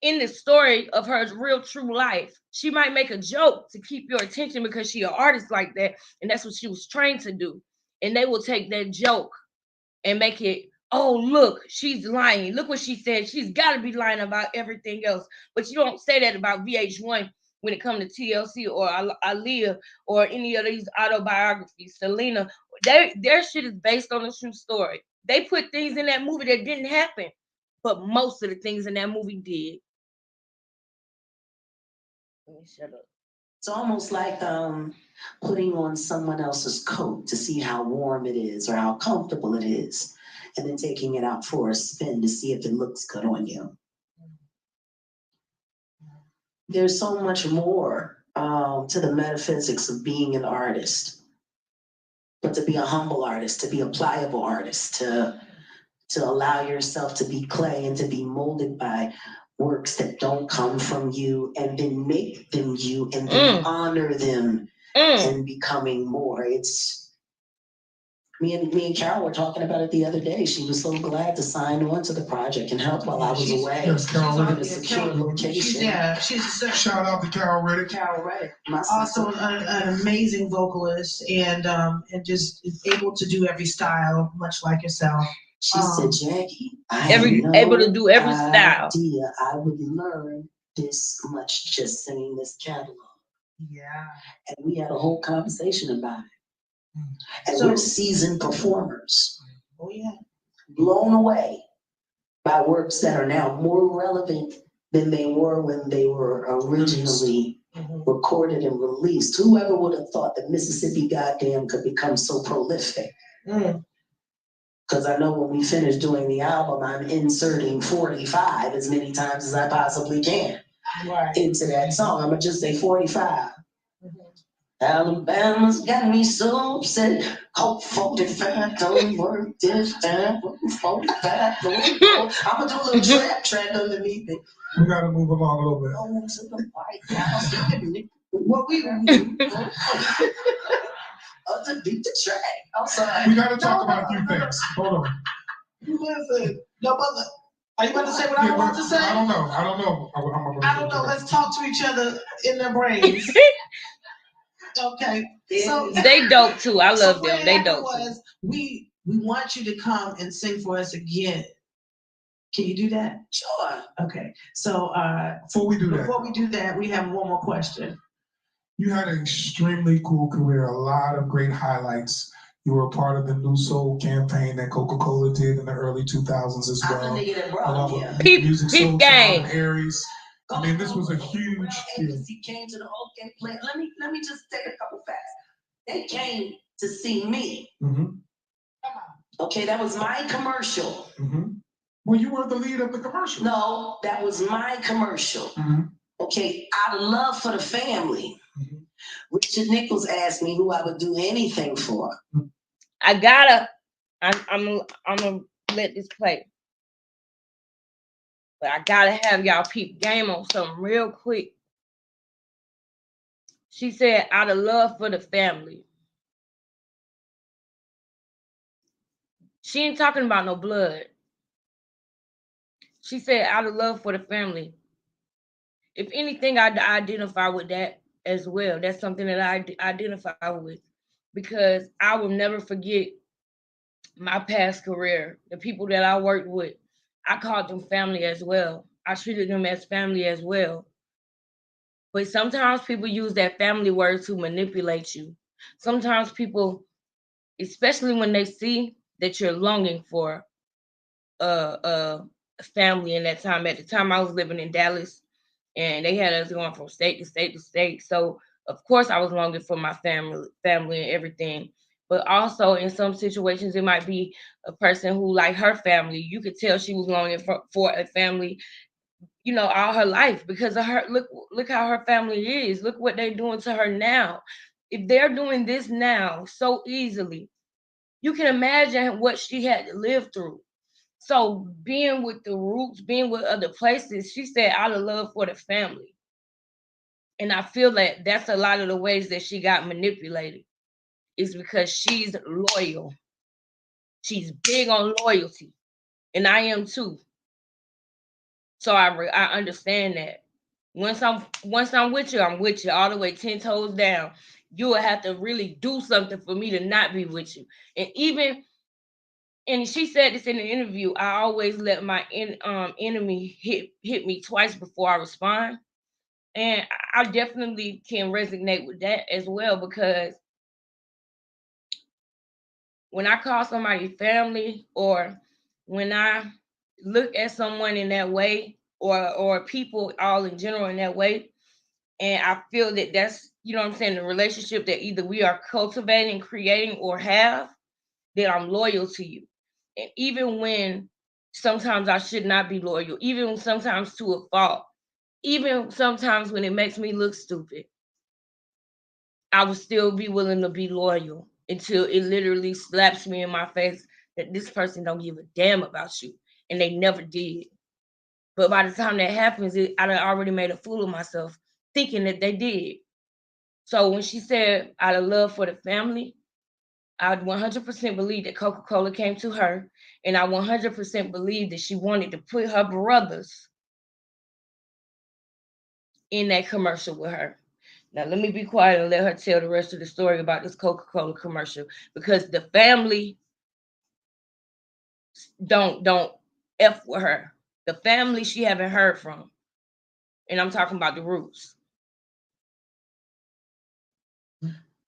Speaker 1: in the story of her real true life. She might make a joke to keep your attention because she an artist like that, and that's what she was trained to do. And they will take that joke and make it, oh look, she's lying. Look what she said. She's got to be lying about everything else. But you don't say that about VH1 when it comes to TLC or Aaliyah or any of these autobiographies. Selena, their shit is based on a true story. They put things in that movie that didn't happen, but most of the things in that movie did. Let me shut up.
Speaker 3: It's almost like putting on someone else's coat to see how warm it is or how comfortable it is, and then taking it out for a spin to see if it looks good on you. There's so much more to the metaphysics of being an artist, but to be a humble artist, to be a pliable artist, to allow yourself to be clay and to be molded by works that don't come from you, and then make them you, and then honor them and becoming more. It's me and Carol were talking about it the other day. She was so glad to sign on to the project and help while I was away.
Speaker 5: Yes, Carol
Speaker 3: in a
Speaker 5: Wright.
Speaker 3: secure location.
Speaker 4: She's a
Speaker 5: Shout out to Carol Wright.
Speaker 3: Carol Wright, my
Speaker 4: also
Speaker 3: sister.
Speaker 4: an amazing vocalist and just able to do every style, much like yourself.
Speaker 3: She said, Jackie, I had no
Speaker 1: able to do every style.
Speaker 3: idea I would learn this much just singing this catalog.
Speaker 4: Yeah.
Speaker 3: And we had a whole conversation about it. And
Speaker 4: So-
Speaker 3: we're seasoned performers,
Speaker 4: Oh yeah.
Speaker 3: blown away by works that are now more relevant than they were when they were originally recorded and released. Whoever would have thought that Mississippi Goddamn could become so prolific? Because I know when we finish doing the album, I'm inserting 45 as many times as I possibly can into that song. I'm gonna just say 45. Alabama's got me so upset. Coke 45 don't work this time. 45 don't work. I'm gonna do a little trap underneath it.
Speaker 5: We gotta move along a little bit.
Speaker 3: Going to the White House.
Speaker 4: What we
Speaker 3: Underneath the track. I'm sorry.
Speaker 5: We gotta talk about a few things. Hold on.
Speaker 4: listen. No, but are you about to say what I want to say?
Speaker 5: I don't know.
Speaker 4: I don't know. Let's talk to each other in their brains. Okay. So
Speaker 1: They dope too. I love them. They dope too.
Speaker 4: We want you to come and sing for us again. Can you do that?
Speaker 3: Sure.
Speaker 4: Okay. So
Speaker 5: Before we do that,
Speaker 4: we have one more question.
Speaker 5: you had an extremely cool career, a lot of great highlights. You were a part of the New Soul campaign that Coca-Cola did in the early 2000s as well.
Speaker 3: I'm the nigga that brought
Speaker 5: Along
Speaker 3: him
Speaker 5: with
Speaker 3: here.
Speaker 5: Music
Speaker 1: Peep
Speaker 5: Soul
Speaker 1: game.
Speaker 5: Child, Aries. I mean, this was a huge deal.
Speaker 3: He came to the OK plant. Let me just take a couple facts. They came to see me. Okay, that was my commercial.
Speaker 5: Well, you were the lead of the commercial.
Speaker 3: No, that was my commercial. Okay, out of love for the family. Richard Nichols asked me who I would do anything for.
Speaker 1: I'm gonna let this play. But I gotta have y'all peep game on something real quick. She said, out of love for the family. She ain't talking about no blood. She said, out of love for the family. If anything, I identify with that as well. That's something that I identify with, because I will never forget my past career. The people that I worked with, I called them family as well. I treated them as family as well. But sometimes people use that family word to manipulate you. Sometimes people, especially when they see that you're longing for a family in that time. At the time, I was living in Dallas, and they had us going from state to state to state. So of course, I was longing for my family and everything. But also, in some situations, it might be a person who, like her family, you could tell she was longing for a family, all her life because of her. Look how her family is. Look what they're doing to her now. If they're doing this now so easily, you can imagine what she had to live through. So being with the Roots, being with other places, she said out of love for the family. And I feel that that's a lot of the ways that she got manipulated is because she's loyal. She's big on loyalty, and I am too. So I understand that. Once I'm with you all the way 10 toes down. You will have to really do something for me to not be with you. And she said this in the interview. I always let my enemy hit me twice before I respond, and I definitely can resonate with that as well because when I call somebody family or when I look at someone in that way or people all in general in that way, and I feel that that's what I'm saying, the relationship that either we are cultivating, creating, or have, that I'm loyal to you. And even when sometimes I should not be loyal, even sometimes to a fault, even sometimes when it makes me look stupid, I would still be willing to be loyal until it literally slaps me in my face that this person don't give a damn about you. And they never did. But by the time that happens, I done already made a fool of myself thinking that they did. So when she said out of love for the family, I 100% believe that Coca-Cola came to her, and I 100% believe that she wanted to put her brothers in that commercial with her. Now let me be quiet and let her tell the rest of the story about this Coca-Cola commercial because the family don't F with her. The family she haven't heard from. And I'm talking about the Roots.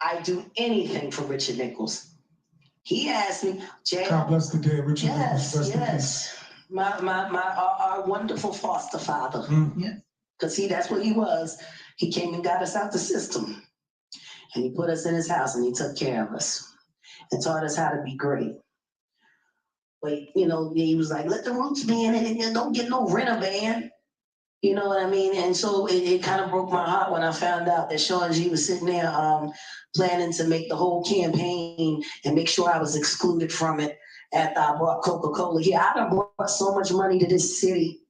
Speaker 3: I do anything for Richard Nichols. He asked me, Jay.
Speaker 5: God bless the dead, Richard
Speaker 3: Yes,
Speaker 5: Nichols.
Speaker 3: yes. Our wonderful foster father.
Speaker 5: Mm-hmm.
Speaker 3: Because that's what he was. He came and got us out the system. And he put us in his house and he took care of us and taught us how to be great. But, he was like, let the Roots be in it and don't get no renter band. You know what I mean? And so it kind of broke my heart when I found out that Sean G was sitting there planning to make the whole campaign and make sure I was excluded from it after I brought Coca-Cola here. I done brought so much money to this city.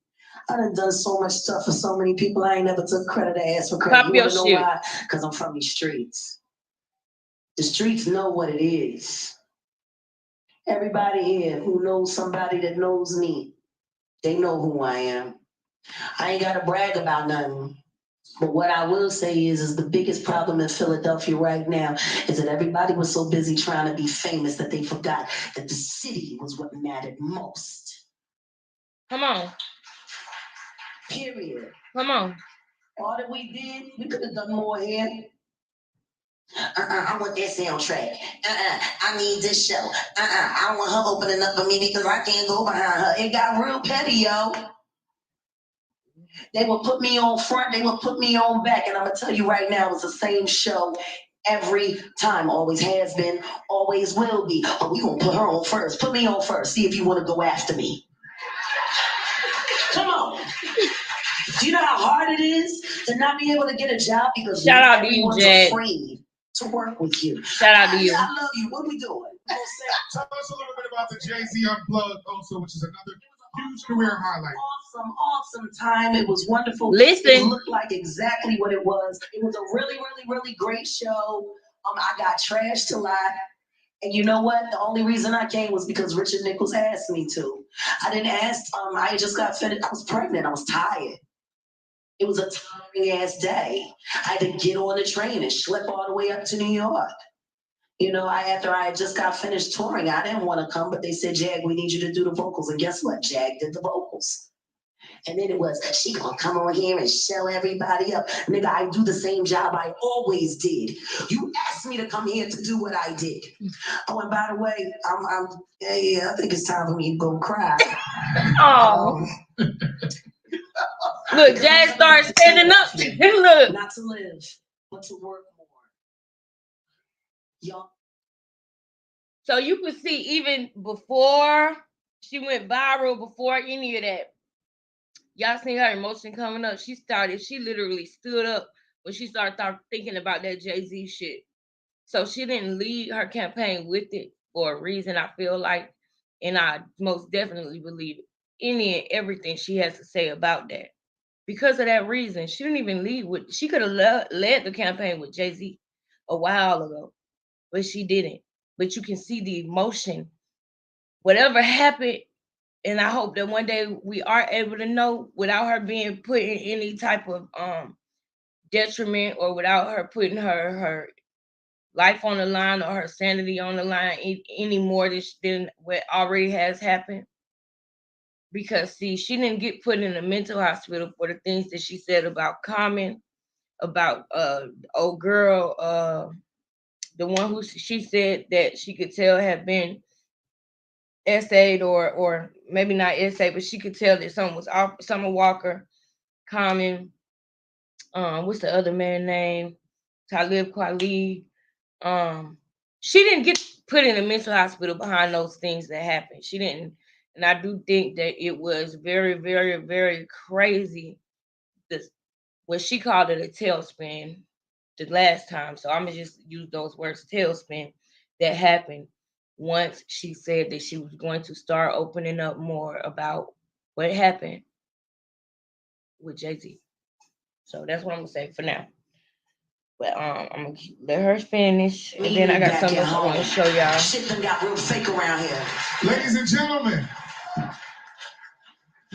Speaker 3: I done so much stuff for so many people. I ain't never took credit or asked for credit.
Speaker 1: Pop
Speaker 3: You
Speaker 1: your
Speaker 3: wanna know
Speaker 1: shit.
Speaker 3: why? Because I'm from these streets. The streets know what it is. Everybody here who knows somebody that knows me, they know who I am. I ain't gotta brag about nothing. But what I will say is the biggest problem in Philadelphia right now is that everybody was so busy trying to be famous that they forgot that the city was what mattered most.
Speaker 1: Come on.
Speaker 3: Period.
Speaker 1: Come on.
Speaker 3: All that we did, we could have done more here. I want that soundtrack. I need this show. I don't want her opening up for me because I can't go behind her. It got real petty, yo. They will put me on front, they will put me on back, and I'm gonna tell you right now, it's the same show every time. Always has been, always will be. Oh, we gonna put her on first. Put me on first. See if you want to go after me. Come on. Do you know how hard it is to not be able to get a job because
Speaker 1: Shout out to you,
Speaker 3: everyone's
Speaker 1: Jag.
Speaker 3: afraid to work with you?
Speaker 1: Shout out to you.
Speaker 3: I love you. What we doing?
Speaker 5: Tell us a little bit about the Jay-Z Unplugged also, which is another huge career highlight.
Speaker 3: Awesome time. It was wonderful.
Speaker 1: Listen.
Speaker 3: It looked like exactly what it was. It was a really great show. I got trashed a lot. And you know what? The only reason I came was because Richard Nichols asked me to. I didn't ask. I just got finished. I was pregnant. I was tired. It was a tiring ass day. I had to get on the train and schlep all the way up to New York. After I had just got finished touring, I didn't want to come, but they said, Jag, we need you to do the vocals. And guess what? Jag did the vocals. And then it was, she gonna come on here and show everybody up. Nigga, I do the same job I always did. You asked me to come here to do what I did. Oh, and by the way, I think it's time for me to go cry.
Speaker 1: Oh, look, Jazz started standing up. Look.
Speaker 3: Not to live, but to work more. Y'all.
Speaker 1: So you could see even before she went viral, before any of that, y'all seen her emotion coming up. She literally stood up when she started thinking about that Jay-Z shit. So she didn't lead her campaign with it for a reason, I feel like. And I most definitely believe any and everything she has to say about that. Because of that reason, she didn't even lead with, she could have led the campaign with Jay-Z a while ago, but she didn't. But you can see the emotion. Whatever happened, and I hope that one day we are able to know without her being put in any type of detriment, or without her putting her life on the line or her sanity on the line any more than what already has happened. Because see, she didn't get put in a mental hospital for the things that she said about Common, about old girl, the one who she said that she could tell had been essayed, or maybe not essayed, but she could tell that something was off. Summer Walker, Common, what's the other man name? Talib Kweli. She didn't get put in a mental hospital behind those things that happened. She didn't, and I do think that it was very, very, very crazy. This, what she called it, a tailspin the last time. So I'm gonna just use those words, tailspin, that happened once she said that she was going to start opening up more about what happened with Jay-Z. So that's what I'm gonna say for now. But I'm gonna let her finish, and then I got something else I want to show y'all.
Speaker 3: Shit done got real fake around here.
Speaker 5: Ladies and gentlemen,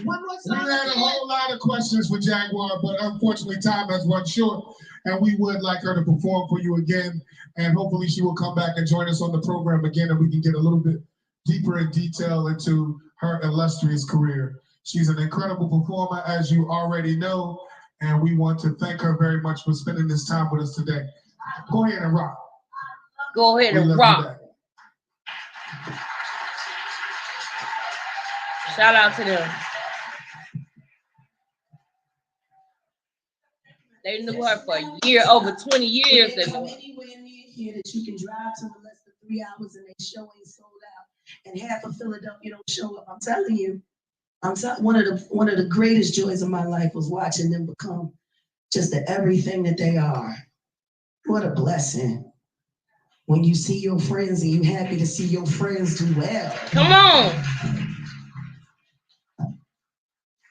Speaker 4: One more
Speaker 5: we
Speaker 4: song.
Speaker 5: had a whole lot of questions for Jaguar, but unfortunately time has run short, and we would like her to perform for you again, and hopefully she will come back and join us on the program again, and we can get a little bit deeper in detail into her illustrious career. She's an incredible performer, as you already know, and we want to thank her very much for spending this time with us today. Go ahead and rock.
Speaker 1: Go ahead
Speaker 5: We
Speaker 1: and
Speaker 5: love you
Speaker 1: rock.
Speaker 5: back.
Speaker 1: Shout out to them. They knew her for a year, over 20 years.
Speaker 3: They
Speaker 1: They
Speaker 3: come
Speaker 1: knew her.
Speaker 3: anywhere near here that you can drive to in less than 3 hours and they show ain't sold out. And half of Philadelphia don't show up. I'm telling you. One of the greatest joys of my life was watching them become just the everything that they are. What a blessing. When you see your friends and you happy to see your friends do well.
Speaker 1: Come on.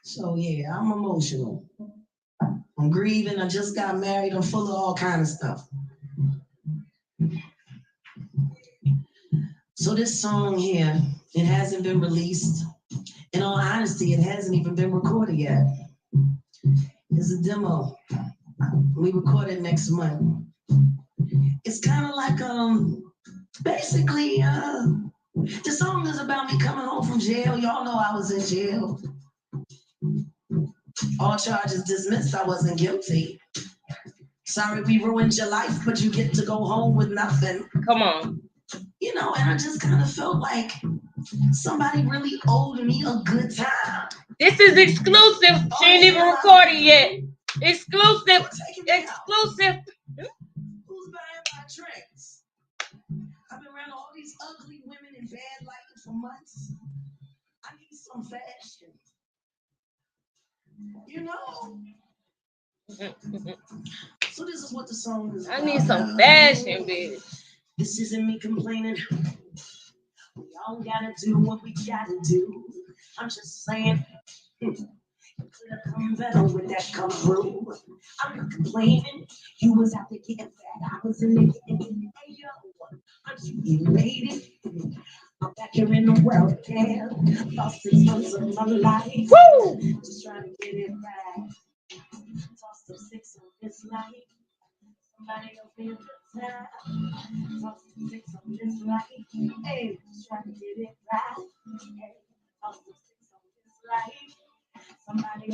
Speaker 3: So yeah, I'm emotional. I'm grieving. I just got married. I'm full of all kind of stuff. So this song here, it hasn't been released. In all honesty, it hasn't even been recorded yet. It's a demo. We record it next month. It's kind of like basically the song is about me coming home from jail. Y'all know I was in jail. All charges dismissed. I wasn't guilty. Sorry we ruined your life, but you get to go home with nothing.
Speaker 1: Come on.
Speaker 3: You know, and I just kind of felt like somebody really owed me a good time.
Speaker 1: This is exclusive. She ain't even recorded yet. Exclusive. Exclusive.
Speaker 3: Who's buying my drinks? I've been around all these ugly women in bad lighting for months. I need some fashion. You know? So this is what the song is about.
Speaker 1: I need some fashion, bitch.
Speaker 3: This isn't me complaining. We all gotta do what we gotta do. I'm just saying. You could have come better with that come through. I'm not complaining. You was out there getting fat. I was in there getting hey yo. Aren't you elated? I'm back here in the world again. Lost 6 months of my life.
Speaker 1: Woo!
Speaker 3: Just trying to get it right. Tossed up 6 on this life. Somebody else be a good time. Tossed up 6 on this life. Hey, just trying to get it right. Hey, tossed up 6 on this life. Somebody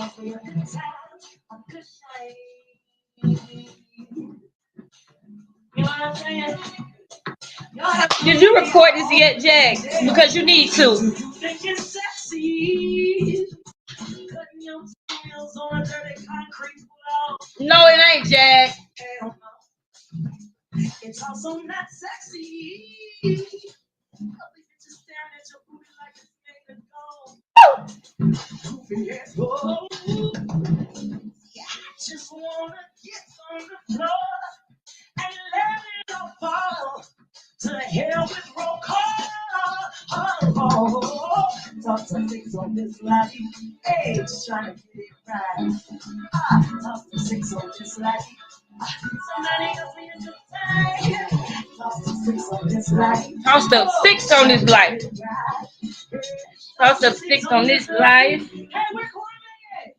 Speaker 1: Did you record this yet, Jag? Because you need to. No, it ain't, Jag.
Speaker 3: It's also not sexy. Just wanna get on the floor and let it all fall. To hell with roll call. Talk to things on this life. Hey, just trying to get it right. Talk to six on this life. Somebody else me in the time. Talk to six on this life.
Speaker 1: Tossed up 6 on this life. Tossed up 6 on this life.
Speaker 3: Hey, where Kwame at?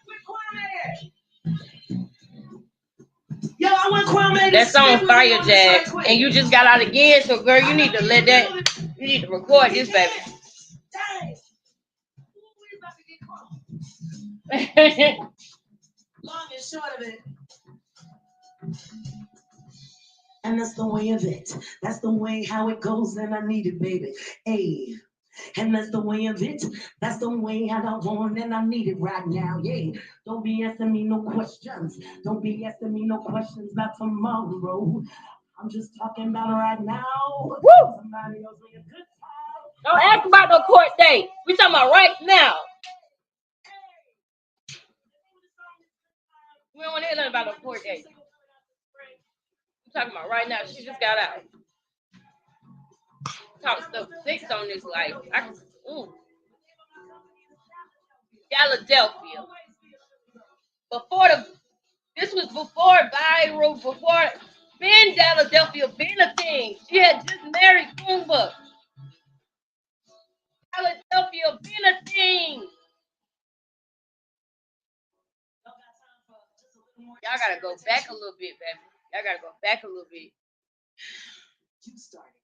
Speaker 3: Where Kwame at? Yo, I want Kwame.
Speaker 1: That's on fire, Jag. And you just got out again, so girl, you need to let that. You need to record this, baby.
Speaker 3: Dang. We about to get caught. Long and short of it. And that's the way of it. That's the way how it goes, and I need it, baby. Hey. And that's the way of it. That's the way how I want, and I need it right now. Yeah. Don't be asking me no questions. Don't be asking me no questions about tomorrow. I'm just talking about right now.
Speaker 1: Woo!
Speaker 3: Somebody else with a good time.
Speaker 1: Don't ask about no court date. We talking about right now. We don't want to hear nothing about no court date. I'm talking about right now. She just got out. Talk stuff 6 on this life. Philadelphia. This was before viral, before been Philadelphia been a thing. She had just married Kumba. Philadelphia been a thing. Y'all gotta go back a little bit, baby. Y'all gotta go back a little bit.
Speaker 3: You started.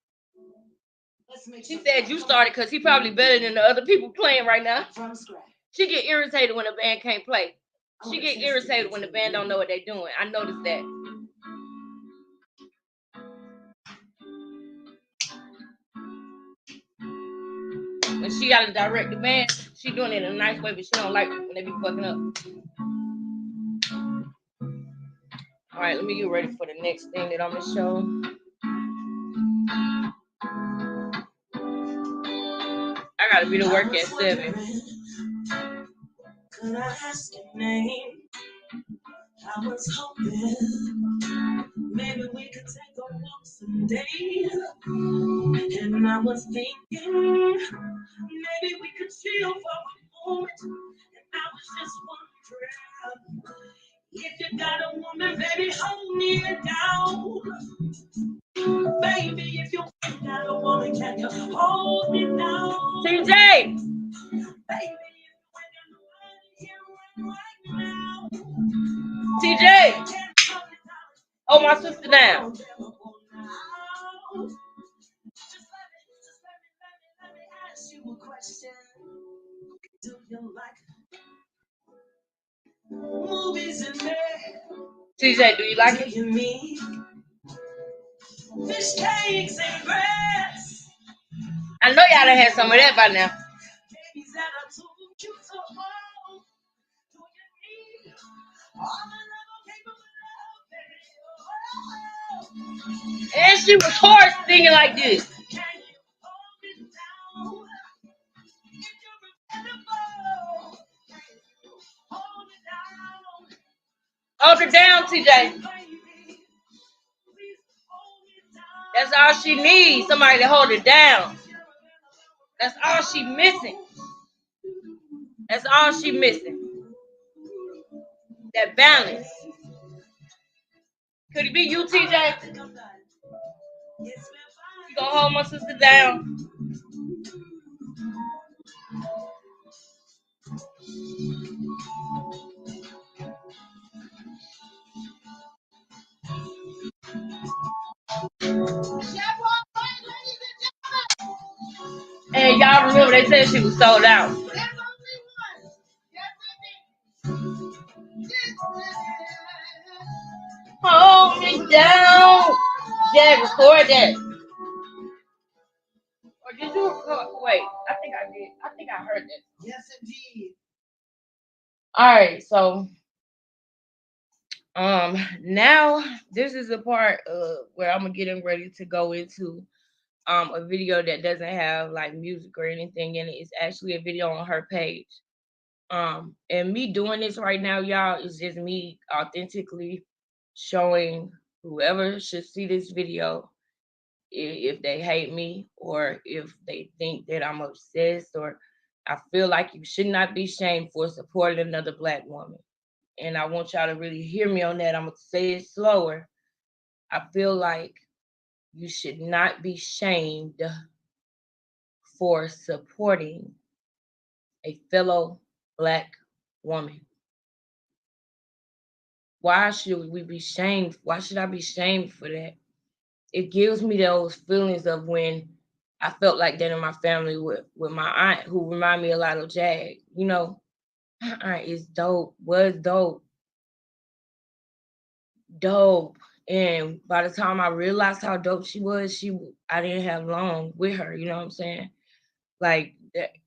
Speaker 1: She said you started because he probably better than the other people playing right now.
Speaker 3: From scratch.
Speaker 1: She get irritated when a band can't play. She get irritated when the band don't know what they're doing. I noticed that. When she gotta direct the band, she doing it in a nice way, but she don't like it when they be fucking up. All right, let me get ready for the next thing that I'm gonna show. I gotta be to work at 7.
Speaker 3: Could I ask your name? I was hoping maybe we could take a walk someday. And I was thinking maybe we could chill for a moment. And I was just wondering if you got a woman, baby, hold me down. Baby, if you got a woman, can you hold me down?
Speaker 1: TJ!
Speaker 3: Baby,
Speaker 1: TJ! Oh, my sister down.
Speaker 3: Just let me ask you a question. Do you like movies in bed?
Speaker 1: TJ, do you like it?
Speaker 3: Do you mean fish cakes and breads?
Speaker 1: I know y'all done had some of that by now.
Speaker 3: Babies that are too cute to hold. Do you need all the love I'm capable of, baby?
Speaker 1: And she was hoarse singing like this.
Speaker 3: Can you hold it down? If you're available, can you hold it down?
Speaker 1: Hold her down, TJ.
Speaker 3: Baby, please hold it down.
Speaker 1: That's all she needs. Somebody to hold her down. That's all she missing. That's all she missing. That balance. Could it be you, TJ? You gonna hold my sister down? And y'all remember they said she was sold out. Hold me down. Jag, record that. Or did you record? Wait, I think I did. I think I heard that.
Speaker 4: Yes, indeed.
Speaker 1: All right, so now this is the part where I'm getting ready to go into a video that doesn't have like music or anything in it. It's actually a video on her page. And me doing this right now, y'all, is just me authentically showing whoever should see this video if they hate me or if they think that I'm obsessed or I feel like you should not be shamed for supporting another black woman. And I want y'all to really hear me on that. I'm gonna say it slower. I feel like you should not be shamed for supporting a fellow black woman. Why should we be shamed? Why should I be shamed for that? It gives me those feelings of when I felt like that in my family with my aunt, who remind me a lot of Jag. You know, my aunt is dope, was dope. And by the time I realized how dope she was, I didn't have long with her. You know what I'm saying? Like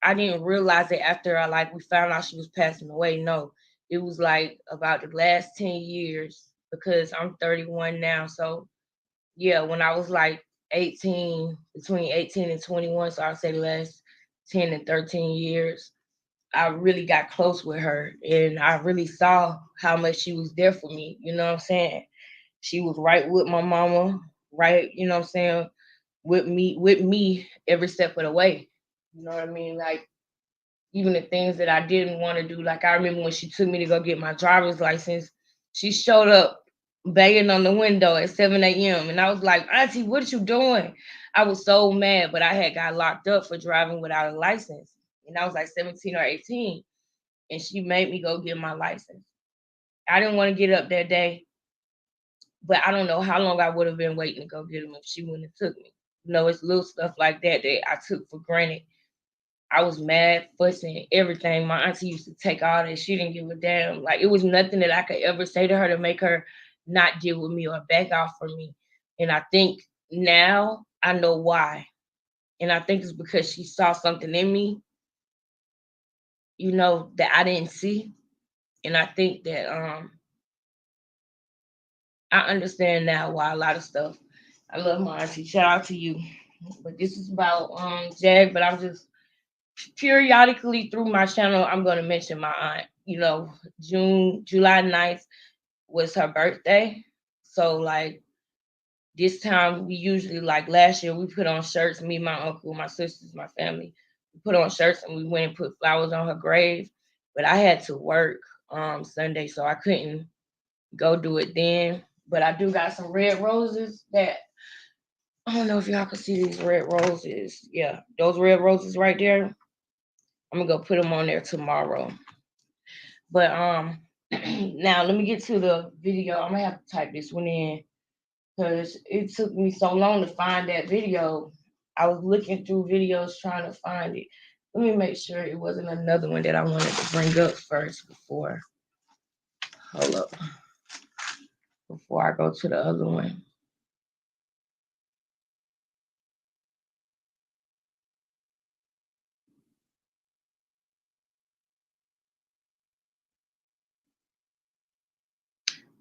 Speaker 1: I didn't realize it after we found out she was passing away. No, it was like about the last 10 years because I'm 31 now. So yeah, when I was like 18, between 18 and 21, so I'd say the last 10 and 13 years, I really got close with her and I really saw how much she was there for me. You know what I'm saying? She was right with my mama, right, you know what I'm saying, with me every step of the way. You know what I mean? Like even the things that I didn't want to do. Like I remember when she took me to go get my driver's license, she showed up banging on the window at 7 a.m. And I was like, Auntie, what are you doing? I was so mad, but I had got locked up for driving without a license. And I was like 17 or 18. And she made me go get my license. I didn't want to get up that day, but I don't know how long I would have been waiting to go get him if she wouldn't have took me. You know, it's little stuff like that that I took for granted. I was mad, fussing, everything. My auntie used to take all that. She didn't give a damn. Like it was nothing that I could ever say to her to make her not deal with me or back off from me. And I think now I know why. And I think it's because she saw something in me, you know, that I didn't see. And I think that I understand now why a lot of stuff. I love my auntie. Shout out to you. But this is about Jag, but I'm just periodically through my channel, I'm gonna mention my aunt. You know, July 9th was her birthday. So like this time we usually like last year we put on shirts, me, my uncle, my sisters, my family. We put on shirts and we went and put flowers on her grave. But I had to work Sunday, so I couldn't go do it then. But I do got some red roses that I don't know if y'all can see these red roses. Yeah, those red roses right there. I'm gonna go put them on there tomorrow. But now let me get to the video. I'm gonna have to type this one in because it took me so long to find that video. I was looking through videos trying to find it. Let me make sure it wasn't another one that I wanted to bring up first before. Hold up. Before I go to the other one.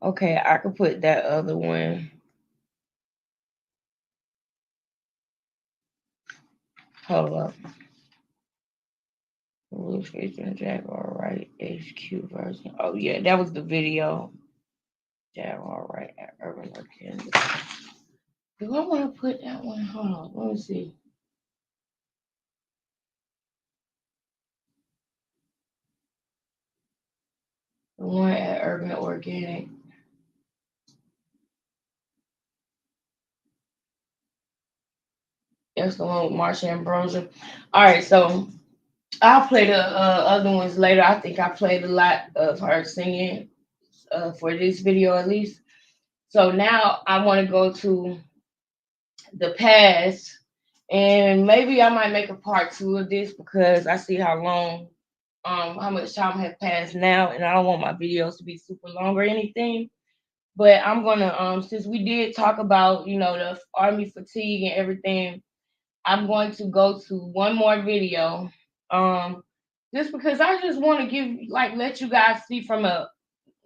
Speaker 1: Okay, I could put that other one. Hold up. Blue featuring Jaguar Wright HQ version. Oh yeah, that was the video. Jaguar Wright at Urban Legends. Do I want to put that one? Hold on, let me see. The one at Urban Organic. That's the one with Marsha Ambrosia. All right, so I'll play the other ones later. I think I played a lot of her singing for this video at least. So now I want to go to the past, and maybe I might make a part 2 of this because I see how long how much time has passed now, and I don't want my videos to be super long or anything. But I'm gonna since we did talk about the army fatigue and everything, I'm going to go to one more video. Um, just because I just want to give let you guys see from a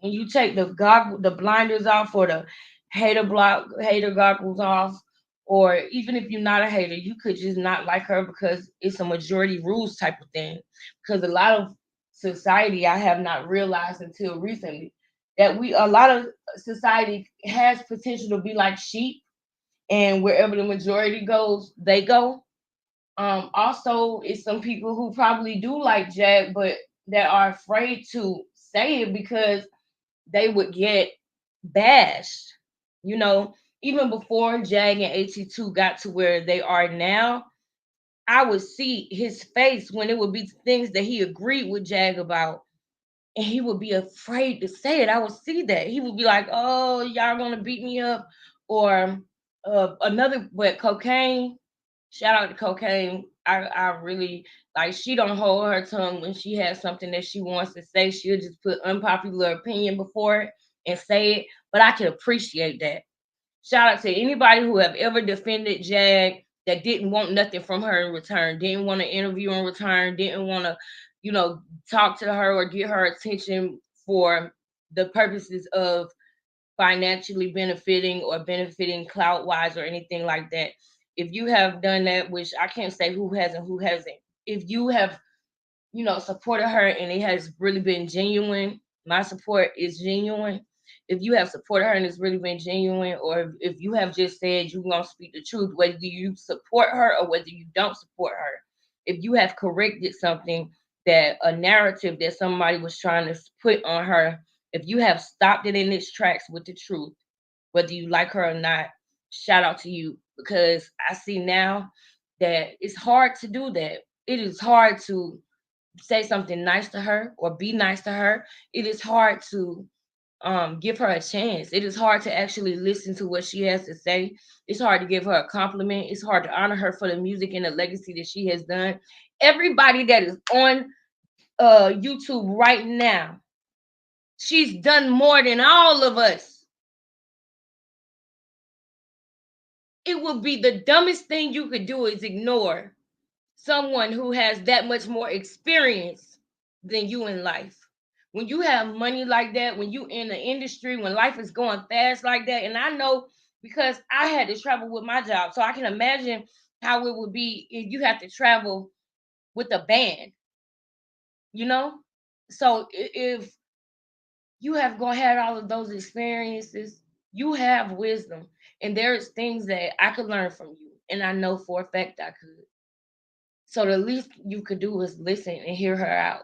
Speaker 1: when you take the blinders off or the hater goggles off, or even if you're not a hater, you could just not like her because it's a majority rules type of thing. Because a lot of society I have not realized until recently that we a lot of society has potential to be like sheep, and wherever the majority goes, they go. Also, it's some people who probably do like Jag, but that are afraid to say it because they would get bashed. You know, even before Jag and AT2 got to where they are now, I would see his face when it would be things that he agreed with Jag about, and he would be afraid to say it. I would see that. He would be like, "Oh, y'all gonna beat me up," or another, but cocaine. Shout out to cocaine. I really like she don't hold her tongue when she has something that she wants to say. She'll just put unpopular opinion before it and say it. But I can appreciate that. Shout out to anybody who have ever defended Jag that didn't want nothing from her in return, didn't want to interview in return, didn't want to, talk to her or get her attention for the purposes of financially benefiting or benefiting clout wise or anything like that. If you have done that, which I can't say who hasn't, if you have, supported her and it has really been genuine, my support is genuine. If you have supported her and it's really been genuine, or if you have just said you're going to speak the truth, whether you support her or whether you don't support her, if you have corrected something that a narrative that somebody was trying to put on her, if you have stopped it in its tracks with the truth, whether you like her or not, shout out to you, because I see now that it's hard to do that. It is hard to say something nice to her or be nice to her. It is hard to give her a chance. It is hard to actually listen to what she has to say. It's hard to give her a compliment. It's hard to honor her for the music and the legacy that she has done. Everybody that is on YouTube right now, she's done more than all of us. It would be the dumbest thing you could do is ignore someone who has that much more experience than you in life. When you have money like that, when you in the industry, when life is going fast like that, and I know because I had to travel with my job, so I can imagine how it would be if you have to travel with a band, you know? So if you have gone had all of those experiences, you have wisdom, and there's things that I could learn from you, and I know for a fact I could. So the least you could do is listen and hear her out.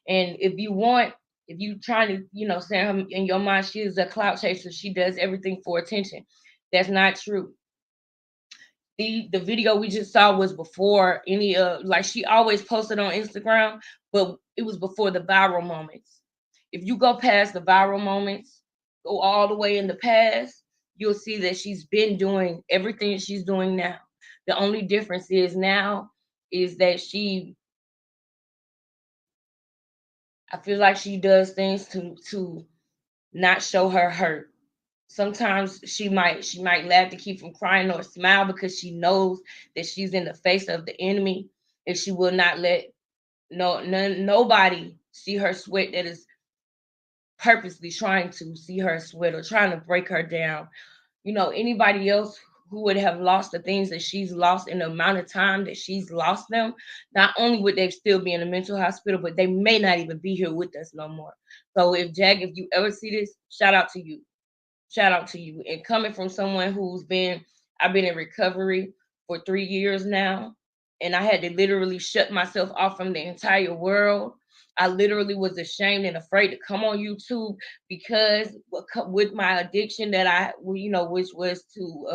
Speaker 1: And if you trying to, say her in your mind, she is a clout chaser. She does everything for attention. That's not true. The video we just saw was before any like she always posted on Instagram, but it was before the viral moments. If you go past the viral moments, go all the way in the past, you'll see that she's been doing everything she's doing now. The only difference is now is that I feel like she does things to not show her hurt. Sometimes she might laugh to keep from crying or smile because she knows that she's in the face of the enemy, and she will not let nobody see her sweat that is purposely trying to see her sweat or trying to break her down. Anybody else who would have lost the things that she's lost in the amount of time that she's lost them, not only would they still be in a mental hospital, but they may not even be here with us no more. So if you ever see this, shout out to you. Shout out to you. And coming from someone I've been in recovery for 3 years now, and I had to literally shut myself off from the entire world. I literally was ashamed and afraid to come on YouTube because with my addiction that which was to,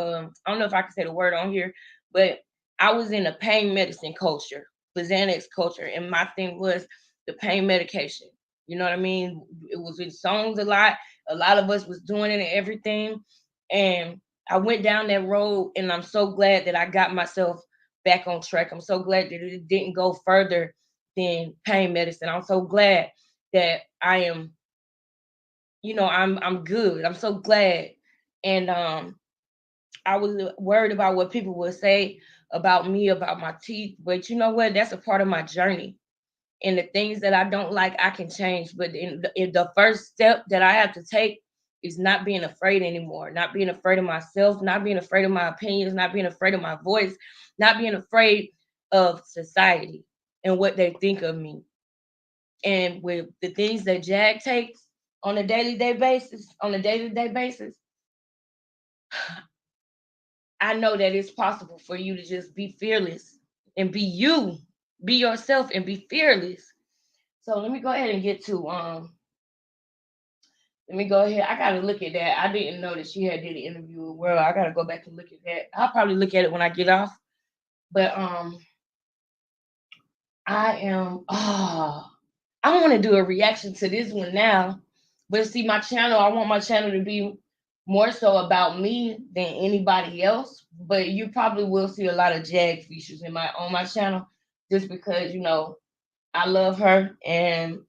Speaker 1: I don't know if I can say the word on here, but I was in a pain medicine culture, the Xanax culture, and my thing was the pain medication. You know what I mean? It was in songs a lot. A lot of us was doing it and everything. And I went down that road, and I'm so glad that I got myself back on track. I'm so glad that it didn't go further than pain medicine. I'm so glad that I am, I'm good. I'm so glad. And I was worried about what people would say about me, about my teeth. But you know what? That's a part of my journey. And the things that I don't like, I can change. But in the first step that I have to take is not being afraid anymore, not being afraid of myself, not being afraid of my opinions, not being afraid of my voice, not being afraid of society and what they think of me. And with the things that Jag takes on a daily day basis, I know that it's possible for you to just be fearless and be you, be yourself and be fearless. So let me go ahead and get to let me go ahead. I gotta look at that. I didn't know that she had did an interview with World. I gotta go back and look at that. I'll probably look at it when I get off. But I am I want to do a reaction to this one now. But see, my channel, I want my channel to be more so about me than anybody else. But you probably will see a lot of Jag features on my channel just because, I love her and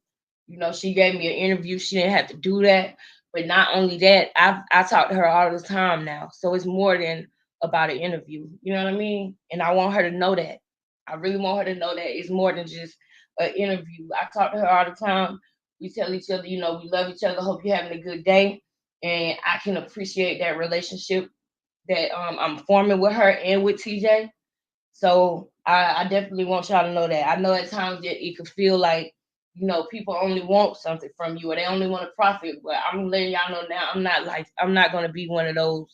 Speaker 1: she gave me an interview. She didn't have to do that. But not only that, I talk to her all the time now. So it's more than about an interview. You know what I mean? And I want her to know that. I really want her to know that it's more than just an interview. I talk to her all the time. We tell each other, we love each other. Hope you're having a good day. And I can appreciate that relationship that I'm forming with her and with TJ. So I definitely want y'all to know that. I know at times that it could feel like, people only want something from you or they only want to profit. But I'm letting y'all know now I'm not gonna be one of those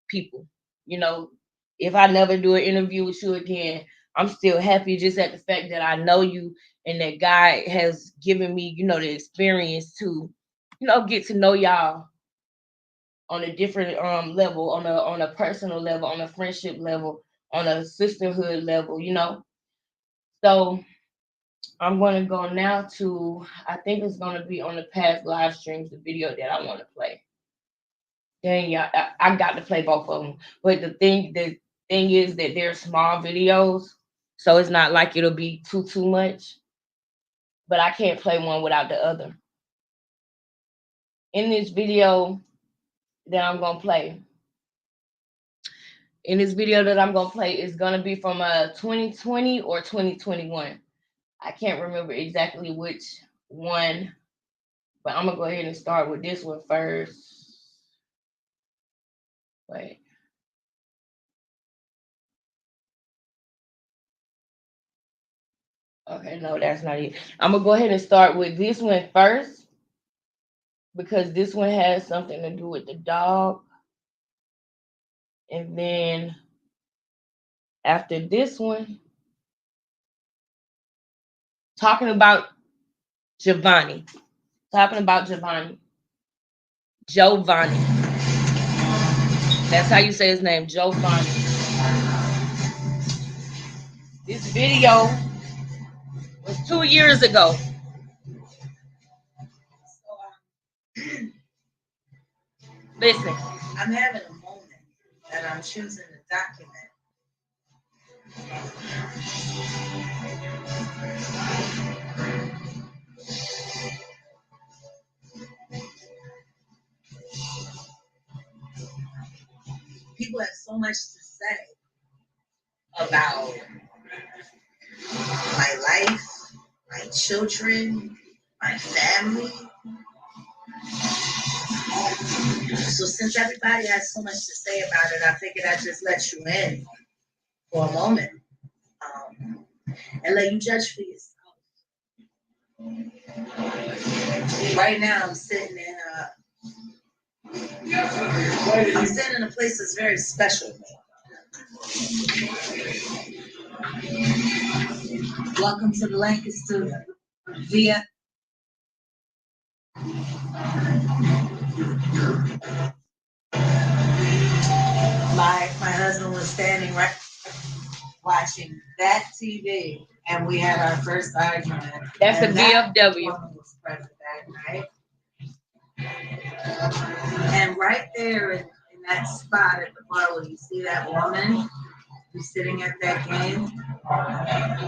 Speaker 1: people. If I never do an interview with you again, I'm still happy just at the fact that I know you and that God has given me, the experience to, get to know y'all on a different level, on a personal level, on a friendship level, on a sisterhood level. So I'm gonna go now to, I think it's gonna be on the past live streams, the video that I want to play. Dang, yeah, I got to play both of them. But the thing is that they're small videos, so it's not like it'll be too much. But I can't play one without the other. In this video that I'm gonna play, is gonna be from 2020 or 2021. I can't remember exactly which one, but I'm gonna go ahead and start with this one first. Wait. Okay, no, that's not it. I'm gonna go ahead and start with this one first because this one has something to do with the dog. And then after this one, talking about Giovanni. Talking about Giovanni. Giovanni. That's how you say his name, Giovanni. This video was 2 years ago. Listen.
Speaker 2: I'm having a moment that I'm choosing to document. People have so much to say about my life, my children, my family. So since everybody has so much to say about it, I figured I'd just let you in for a moment and let you judge for yourself. Right now, I'm sitting in a place that's very special. Welcome to the Lancaster via. My husband was standing right watching that TV, and we had our first argument.
Speaker 1: That's a VFW.
Speaker 2: Was present that night. And right there in that spot at the bar where you see that woman, You're sitting at that game.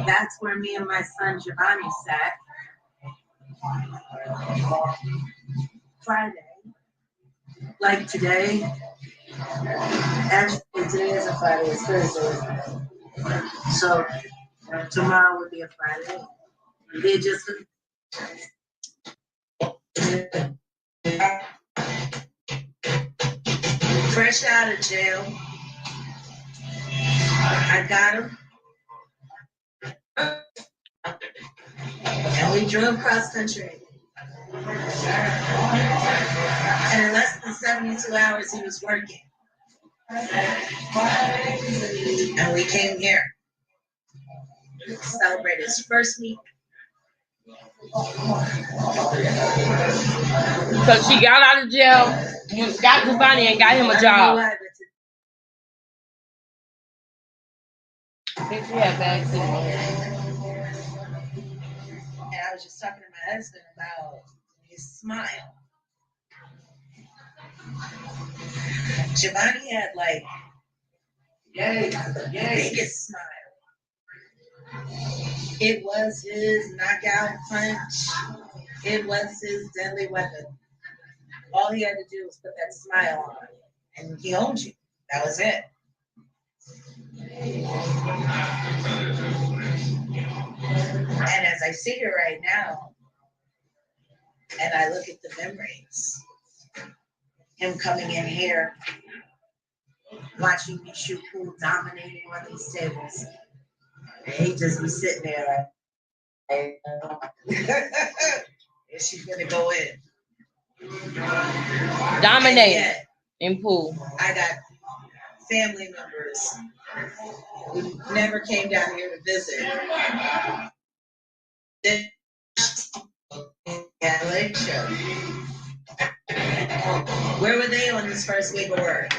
Speaker 2: That's where me and my son Giovanni sat Friday. Like today, actually today isn't Friday, it's Thursday. So tomorrow would be a Friday. They just fresh out of jail. I got him. And we drove cross country. And in less than 72 hours, he was working. And we came here to celebrate his first week.
Speaker 1: So she got out of jail, got Giovanni, and got him a job. I think she had bags in there.
Speaker 2: And I was just talking to my husband about his smile. Giovanni had like the biggest smile. It was his knockout punch. It was his deadly weapon. All he had to do was put that smile on, and he owned you. That was it. And as I sit here right now, and I look at the memories, him coming in here, watching me shoot pool, dominating on these tables, and he just be sitting there like, is she gonna go in?
Speaker 1: Dominating in pool.
Speaker 2: I got family members who never came down here to visit. Where were they on this first week of work?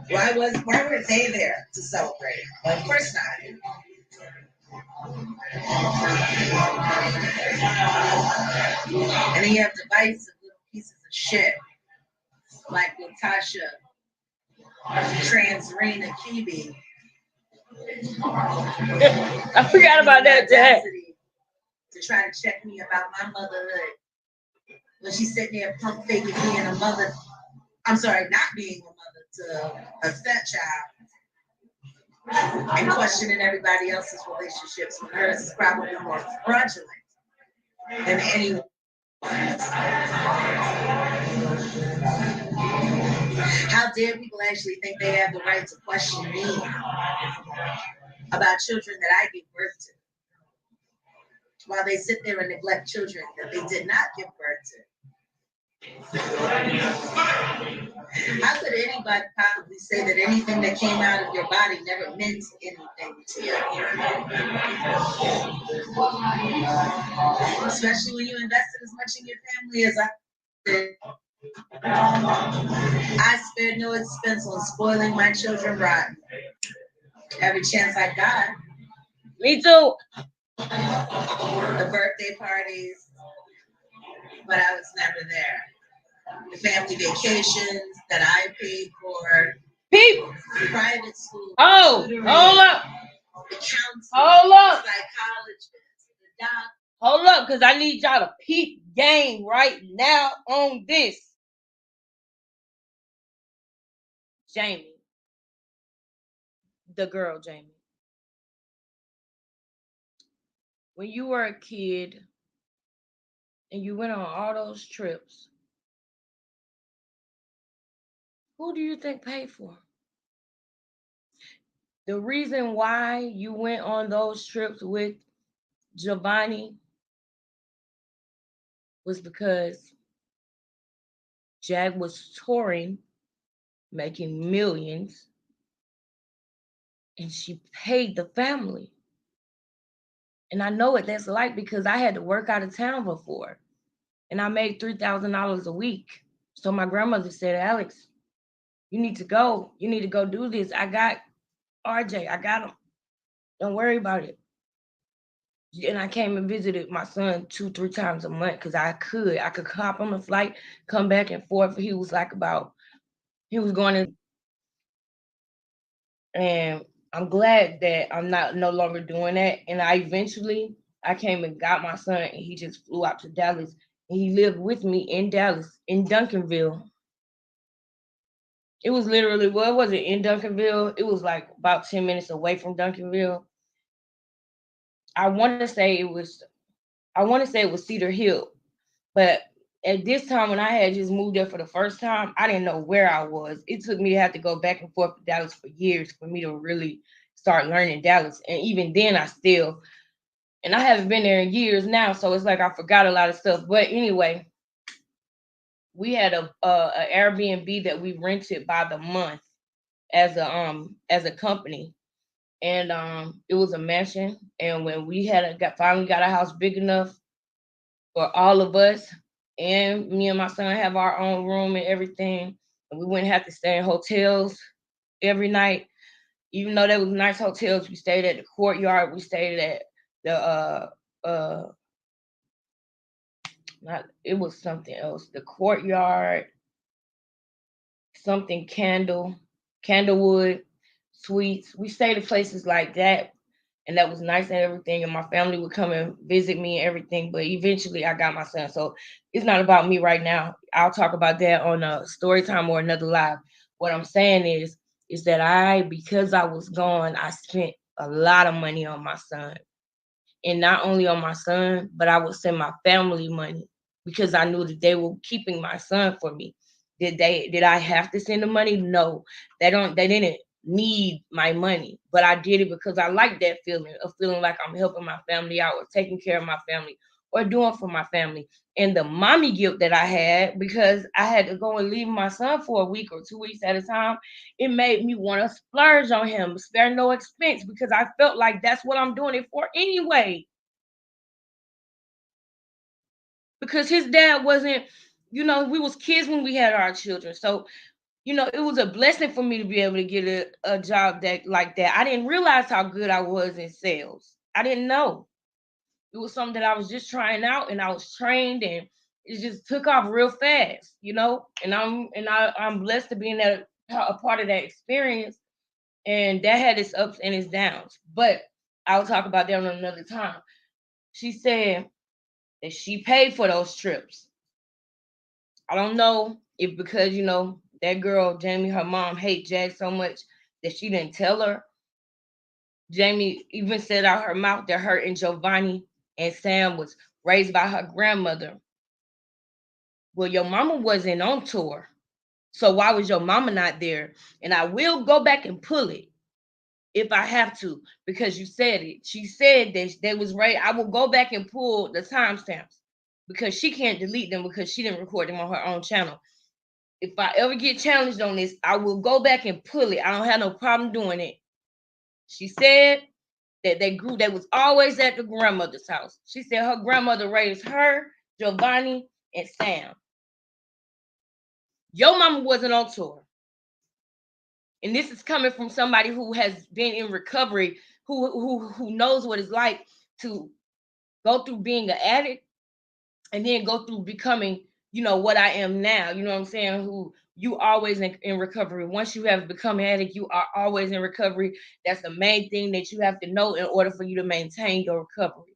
Speaker 2: Why weren't they there to celebrate? Well, of course not. And then you have divisive little pieces of shit like Natasha, Transrena Kibi.
Speaker 1: I forgot about that, Dad.
Speaker 2: To try to check me about my motherhood. When she's sitting there pump faking being a mother. I'm sorry, not being a mother to a stepchild. And questioning everybody else's relationships when hers is probably more fraudulent than anyone. How dare people actually think they have the right to question me about children that I give birth to, while they sit there and neglect children that they did not give birth to? How could anybody possibly say that anything that came out of your body never meant anything to you? Especially when you invested as much in your family as I did. I spared no expense on spoiling my children rotten. Every chance I got.
Speaker 1: Me too.
Speaker 2: The birthday parties, but I was never there. The family vacations that I paid for.
Speaker 1: People.
Speaker 2: Private school.
Speaker 1: Oh,
Speaker 2: tutoring,
Speaker 1: hold up.
Speaker 2: The counselors,
Speaker 1: Hold up.
Speaker 2: the psychologists, the doctors.
Speaker 1: Hold up, because I need y'all to peep game right now on this. Jamie. The girl, Jamie. When you were a kid and you went on all those trips, who do you think paid for? The reason why you went on those trips with Giovanni was because Jag was touring, making millions, and she paid the family. And I know what that's like because I had to work out of town before, and I made $3,000 a week. So my grandmother said, Alex, you need to go. You need to go do this. I got RJ. I got him. Don't worry about it. And I came and visited my son 2-3 times a month because I could hop on a flight, come back and forth. He was going to, and I'm glad that I'm not no longer doing that. And I came and got my son, and he just flew out to Dallas, and he lived with me in Dallas, in Duncanville. It was literally, well, it wasn't in Duncanville. It was like about 10 minutes away from Duncanville. I want to say it was, I want to say it was Cedar Hill, but at this time when I had just moved there for the first time, I didn't know where I was. It took me to have to go back and forth to Dallas for years for me to really start learning Dallas. And even then, and I haven't been there in years now, so it's like I forgot a lot of stuff. But anyway, we had a Airbnb that we rented by the month as a company, and it was a mansion. And when we finally got a house big enough for all of us, and me and my son have our own room and everything, and we wouldn't have to stay in hotels every night. Even though there was nice hotels, we stayed at the Courtyard. We stayed at the uh not it was something else. The Courtyard, something Candlewood Suites. We stayed at places like that, and that was nice and everything. And my family would come and visit me and everything. But eventually, I got my son, so it's not about me right now. I'll talk about that on a story time or another live. What I'm saying is that because I was gone, I spent a lot of money on my son, and not only on my son, but I would send my family money because I knew that they were keeping my son for me. Did I have to send the money? No. They didn't need my money, but I did it because I like that feeling of feeling like I'm helping my family out or taking care of my family or doing for my family. And the mommy guilt that I had because I had to go and leave my son for a week or 2 weeks at a time, it made me want to splurge on him, spare no expense, because I felt like that's what I'm doing it for anyway. Because his dad wasn't, we was kids when we had our children. So, it was a blessing for me to be able to get a job that like that. I didn't realize how good I was in sales. I didn't know. It was something that I was just trying out, and I was trained, and it just took off real fast. And I'm blessed to be in a part of that experience, and that had its ups and its downs. But I'll talk about that on another time. She said that she paid for those trips. I don't know if because that girl Jamie, her mom hate Jack so much that she didn't tell her. Jamie even said out her mouth that her and Giovanni and Sam was raised by her grandmother. Well, your mama wasn't on tour, so why was your mama not there? And I will go back and pull it if I have to, because you said it. She said that they was right. I will go back and pull the timestamps because she can't delete them because she didn't record them on her own channel. If I ever get challenged on this, I will go back and pull it. I don't have no problem doing it. She said that they was always at the grandmother's house. She said her grandmother raised her, Giovanni, and Sam. Your mama wasn't on tour. And this is coming from somebody who has been in recovery, who knows what it's like to go through being an addict and then go through becoming, what I am now. You know what I'm saying? Who you always in recovery. Once you have become an addict, you are always in recovery. That's the main thing that you have to know in order for you to maintain your recovery.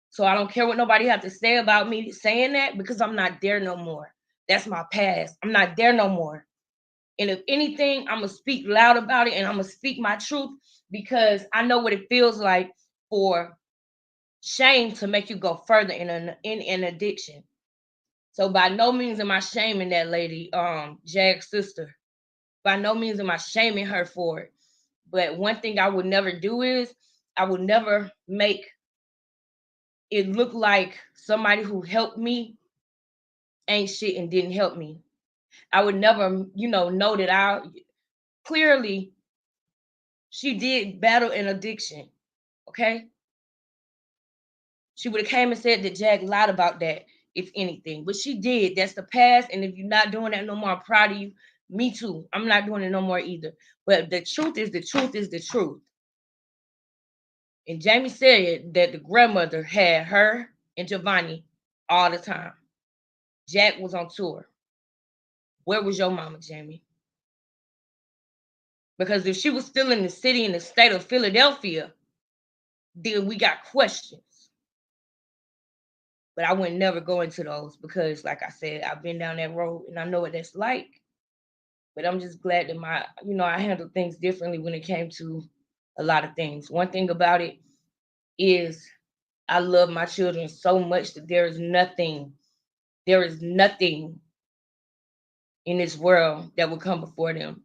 Speaker 1: So I don't care what nobody have to say about me saying that because I'm not there no more. That's my past. I'm not there no more. And if anything, I'm gonna speak loud about it and I'm gonna speak my truth because I know what it feels like for shame to make you go further in an addiction. So by no means am I shaming that lady, Jag's sister. By no means am I shaming her for it. But one thing I would never do is I would never make it look like somebody who helped me ain't shit and didn't help me. I would never, know that I clearly she did battle an addiction. Okay. She would have came and said that Jag lied about that, if anything. But she did. That's the past. And if you're not doing that no more, I'm proud of you. Me too. I'm not doing it no more either. But the truth is the truth is the truth. And Jamie said that the grandmother had her and Giovanni all the time. Jack was on tour. Where was your mama, Jamie? Because if she was still in the city, in the state of Philadelphia, then we got questions. But I would never go into those because, like I said, I've been down that road and I know what that's like. But I'm just glad that I handled things differently when it came to a lot of things. One thing about it is I love my children so much that there is nothing in this world that will come before them.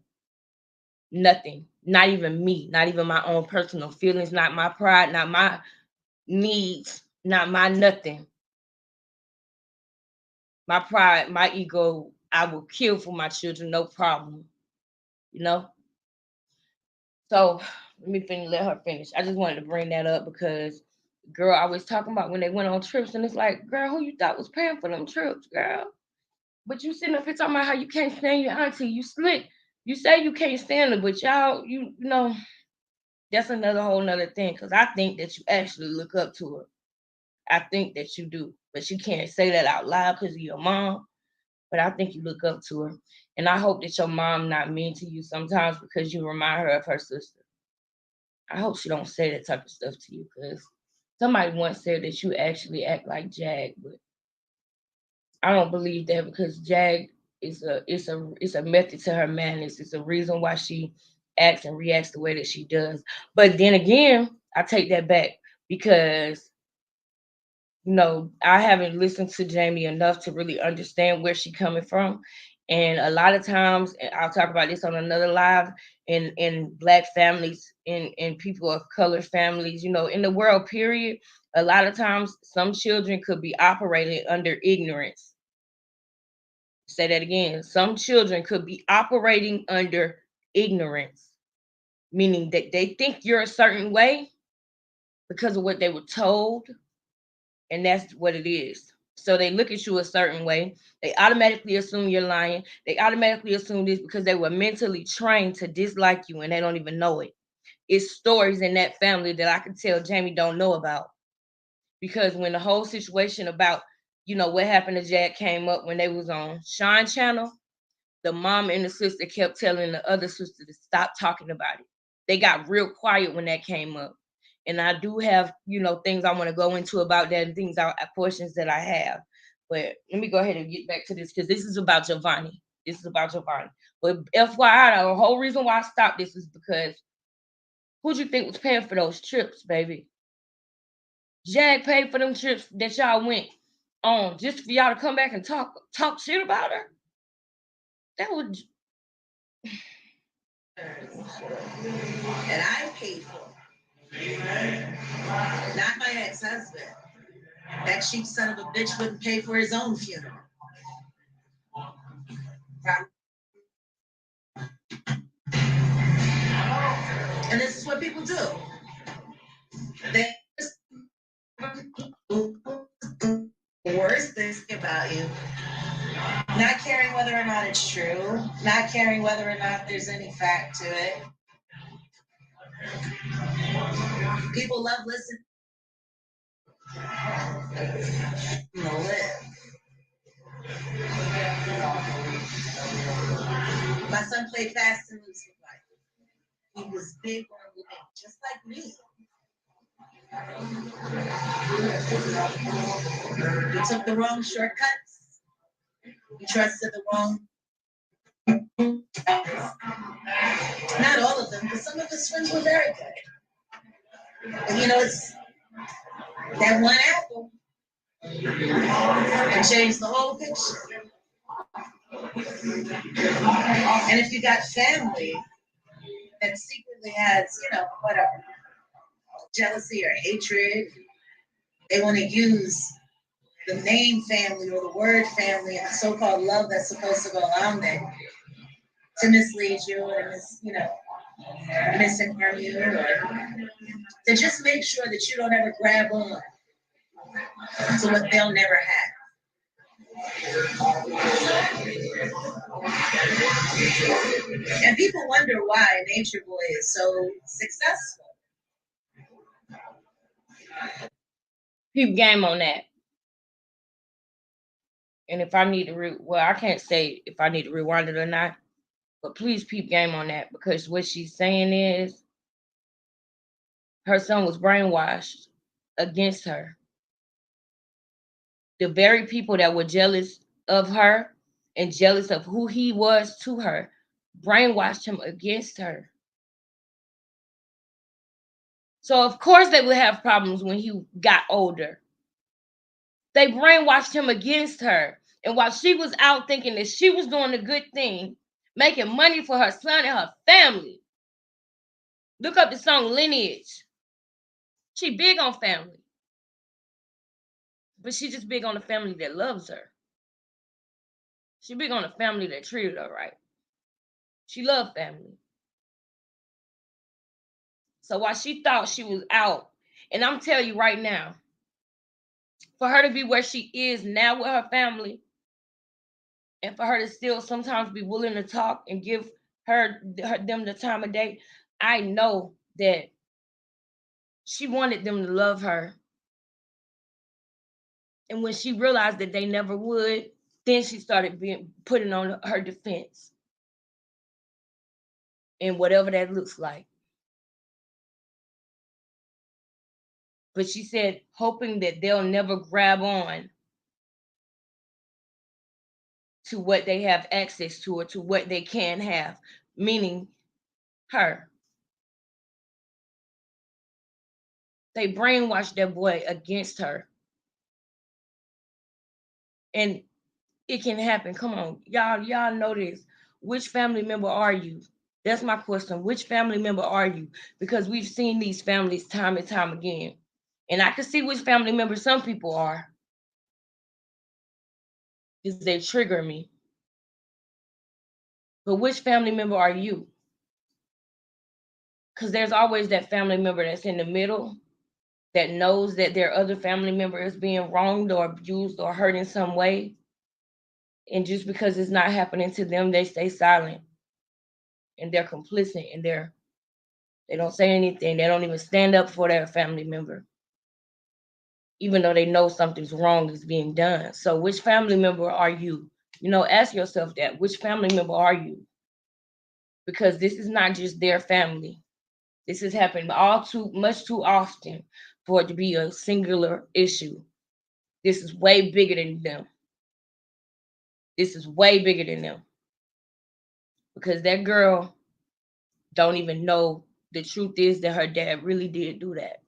Speaker 1: Nothing. Not even me, not even my own personal feelings, not my pride, not my needs, not my nothing. My pride, my ego, I will kill for my children, no problem. You know? So let her finish. I just wanted to bring that up because girl, I was talking about when they went on trips, and it's like, girl, who you thought was paying for them trips, girl? But you sitting up here talking about how you can't stand your auntie. You slick. You say you can't stand her, but y'all, you know, that's another whole nother thing. Cause I think that you actually look up to her. I think that you do, but you can't say that out loud because of your mom. But I think you look up to her, and I hope that your mom not mean to you sometimes because you remind her of her sister. I hope she don't say that type of stuff to you because somebody once said that you actually act like Jag, but I don't believe that because Jag is a method to her madness. It's a reason why she acts and reacts the way that she does. But then again, I take that back because I haven't listened to Jamie enough to really understand where she's coming from. And a lot of times, and I'll talk about this on another live, in black families, in people of color families, in the world, period, a lot of times some children could be operating under ignorance. Say that again. Some children could be operating under ignorance, meaning that they think you're a certain way because of what they were told, and that's what it is. So they look at you a certain way. They automatically assume you're lying. They automatically assume this because they were mentally trained to dislike you and they don't even know it. It's stories in that family that I can tell Jamie don't know about. Because when the whole situation about, what happened to Jack came up when they was on Sean Channel, the mom and the sister kept telling the other sister to stop talking about it. They got real quiet when that came up. And I do have, things I want to go into about that and portions that I have. But let me go ahead and get back to this because this is about Giovanni. This is about Giovanni. But FYI, the whole reason why I stopped this is because who'd you think was paying for those trips, baby? Jag paid for them trips that y'all went on just for y'all to come back and talk shit about her. That would.
Speaker 2: And I paid for, not my ex-husband. That cheap son of a bitch wouldn't pay for his own funeral. And this is what people do. They worst things about you, not caring whether or not it's true, not caring whether or not there's any fact to it. People love listening. My son played fast and loose with life. He was big on living, just like me. He took the wrong shortcuts. He trusted the wrong. Not all of them, but some of his friends were very good. And it's that one apple can change the whole picture. And if you got family that secretly has, whatever, jealousy or hatred, they want to use the name family or the word family and the so-called love that's supposed to go along there to mislead you or misinform you, or to just make sure that you don't ever grab on to what they'll never have. And people wonder why Nature Boy is so successful.
Speaker 1: Peep game on that. And if I need to I can't say if I need to rewind it or not. But please peep game on that, because what she's saying is her son was brainwashed against her. The very people that were jealous of her and jealous of who he was to her brainwashed him against her. So of course they would have problems when he got older. They brainwashed him against her. And while she was out thinking that she was doing a good thing, making money for her son and her family. Look up the song Lineage. She big on family. But she just big on the family that loves her. She big on the family that treated her right. She loved family. So while she thought she was out, and I'm telling you right now, for her to be where she is now with her family, and for her to still sometimes be willing to talk and give them the time of day, I know that she wanted them to love her. And when she realized that they never would, then she started putting on her defense. And whatever that looks like. But she said, hoping that they'll never grab on to what they have access to or to what they can have, meaning her. They brainwashed that boy against her. And it can happen. Come on, y'all know this. Which family member are you? That's my question. Which family member are you? Because we've seen these families time and time again. And I can see which family member some people are. Because they trigger me. But which family member are you? Because there's always that family member that's in the middle that knows that their other family member is being wronged or abused or hurt in some way. And just because it's not happening to them, they stay silent. And they're complicit and they don't say anything. They don't even stand up for their family member. Even though they know something's wrong is being done. So which family member are you? Ask yourself that. Which family member are you? Because this is not just their family. This has happened much too often for it to be a singular issue. This is way bigger than them. This is way bigger than them. Because that girl don't even know the truth is that her dad really did do that.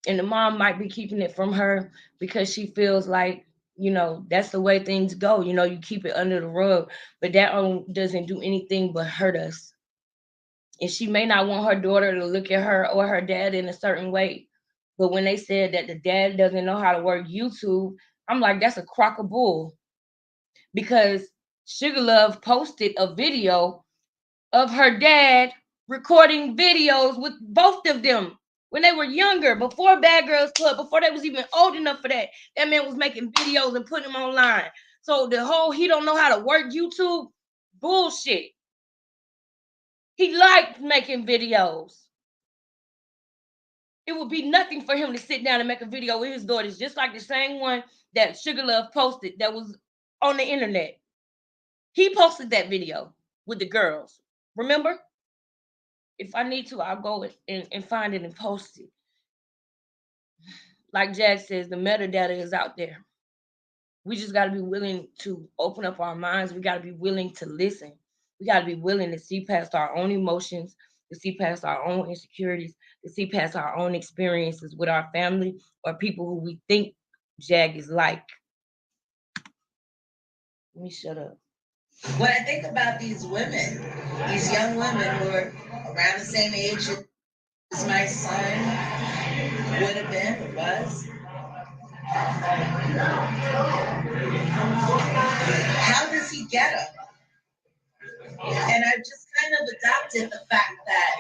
Speaker 1: And the mom might be keeping it from her because she feels like, that's the way things go. You keep it under the rug, but that doesn't do anything but hurt us. And she may not want her daughter to look at her or her dad in a certain way. But when they said that the dad doesn't know how to work YouTube, I'm like, that's a crock of bull. Because Sugar Love posted a video of her dad recording videos with both of them when they were younger, before Bad Girls Club, before they was even old enough for that. That man was making videos and putting them online. So the whole he don't know how to work YouTube, bullshit. He liked making videos. It would be nothing for him to sit down and make a video with his daughters, just like the same one that Sugar Love posted that was on the internet. He posted that video with the girls. Remember? If I need to, I'll go and find it and post it. Like Jag says, the metadata is out there. We just got to be willing to open up our minds. We got to be willing to listen. We got to be willing to see past our own emotions, to see past our own insecurities, to see past our own experiences with our family or people who we think Jag is like. Let me shut up.
Speaker 2: When I think about these women, these young women who are around the same age as my son would have been or was, how does he get them? And I've just kind of adopted the fact that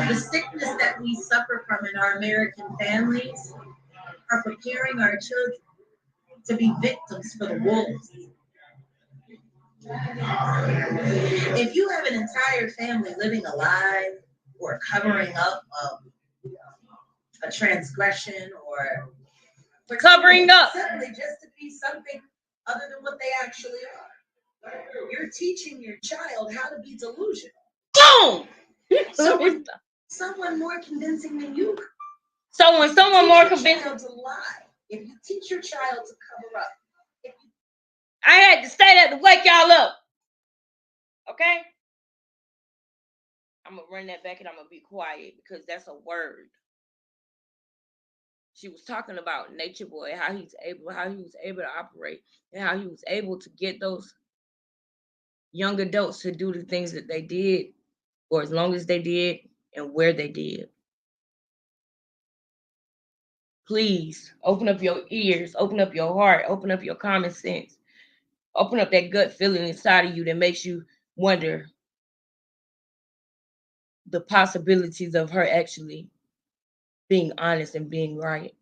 Speaker 2: the sickness that we suffer from in our American families are preparing our children to be victims for the wolves. If you have an entire family living a lie or covering up a transgression or
Speaker 1: covering up
Speaker 2: simply just to be something other than what they actually are. You're teaching your child how to be delusional.
Speaker 1: Boom!
Speaker 2: Someone more convincing than you.
Speaker 1: Someone more convincing.
Speaker 2: To lie. If you teach your child to cover up.
Speaker 1: I had to say that to wake y'all up. Okay? I'm going to run that back and I'm going to be quiet because that's a word. She was talking about Nature Boy, how he was able to operate and how he was able to get those young adults to do the things that they did for as long as they did and where they did. Please open up your ears, open up your heart, open up your common sense, open up that gut feeling inside of you that makes you wonder the possibilities of her actually being honest and being right.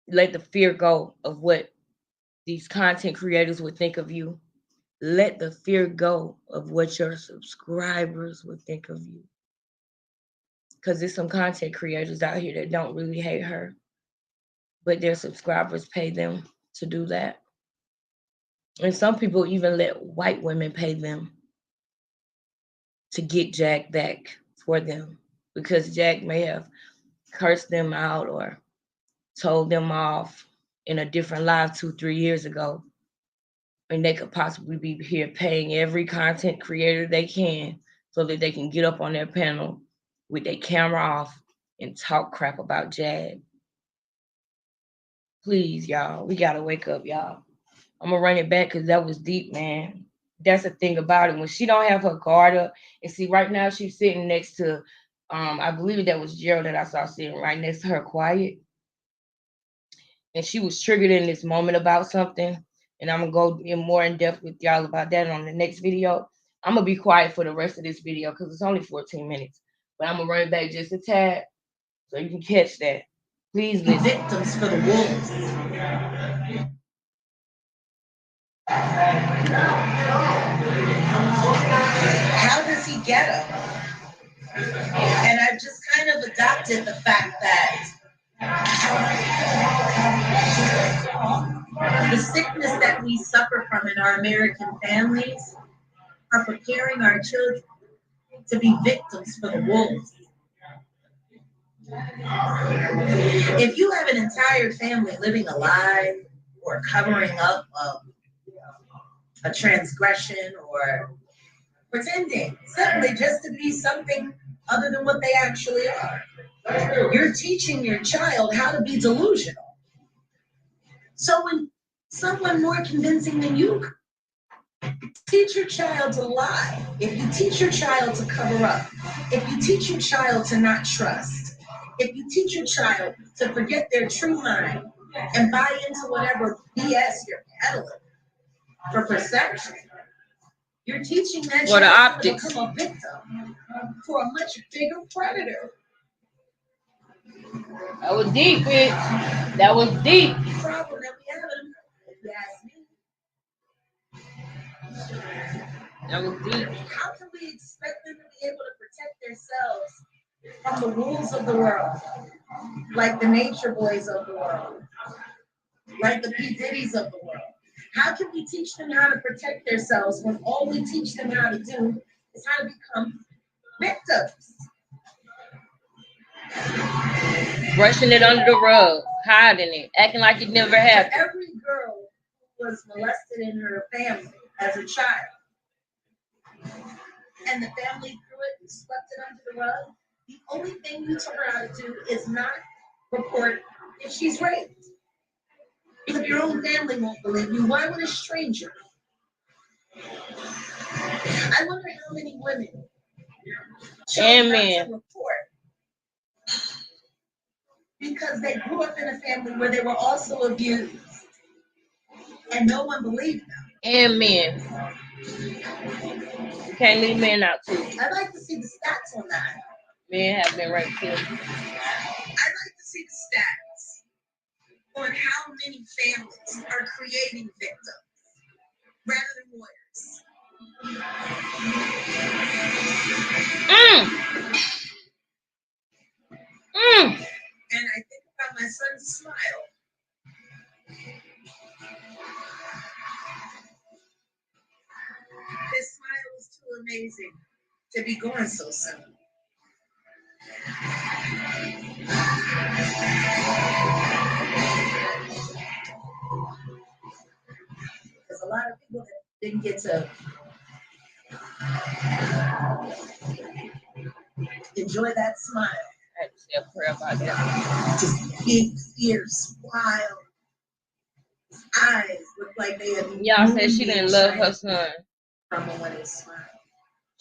Speaker 1: Let the fear go of what these content creators would think of you. Let the fear go of what your subscribers would think of you. Because there's some content creators out here that don't really hate her, but their subscribers pay them to do that. And some people even let white women pay them to get Jack back for them because Jack may have cursed them out or told them off in a different live 2-3 years ago. And they could possibly be here paying every content creator they can so that they can get up on their panel with their camera off and talk crap about Jag. Please, y'all, we gotta wake up, y'all. I'm gonna run it back because that was deep, man. That's the thing about it. When she don't have her guard up, and see, right now she's sitting next to, I believe that was Gerald that I saw sitting right next to her, quiet. And she was triggered in this moment about something. And I'm gonna go in more in depth with y'all about that on the next video. I'm gonna be quiet for the rest of this video because it's only 14 minutes. But I'm gonna run it back just a tad so you can catch that. Please listen.
Speaker 2: Victims for the wolves. How does he get them? And I've just kind of adopted the fact that the sickness that we suffer from in our American families are preparing our children to be victims for the wolves. If you have an entire family living a lie or covering up a transgression or pretending simply just to be something other than what they actually are, you're teaching your child how to be delusional. So when someone more convincing than you teach your child to lie, if you teach your child to cover up, if you teach your child to not trust, if you teach your child to forget their true mind and buy into whatever BS you're peddling for perception, you're teaching that child to become a victim for a much bigger predator.
Speaker 1: That was deep, bitch. That was deep.
Speaker 2: The problem that we have, if you ask me,
Speaker 1: that was deep.
Speaker 2: How can we expect them to be able to protect themselves from the wolves of the world, like the Nature Boys of the world, like the P. Diddy's of the world? How can we teach them how to protect themselves when all we teach them how to do is how to become victims?
Speaker 1: Brushing it under the rug, hiding it, acting like it never happened.
Speaker 2: Every girl who was molested in her family as a child, and the family threw it and swept it under the rug, the only thing you taught her how to do is not report if she's raped. If your own family won't believe you, why would a stranger? I wonder how many women chose not to report because they grew up in a family where they were also abused and no one believed them.
Speaker 1: And men. You can't leave men out too.
Speaker 2: I'd like to see the stats on that.
Speaker 1: Men have been raped too.
Speaker 2: I'd like to see the stats on how many families are creating victims rather than warriors. And I think about my son's smile. amazing to be going so soon. There's a lot of people that didn't get to enjoy that smile.
Speaker 1: I had to say a prayer about that.
Speaker 2: Just big, fierce, wild eyes look like they had.
Speaker 1: Y'all said she didn't love her son.
Speaker 2: From when they smiled.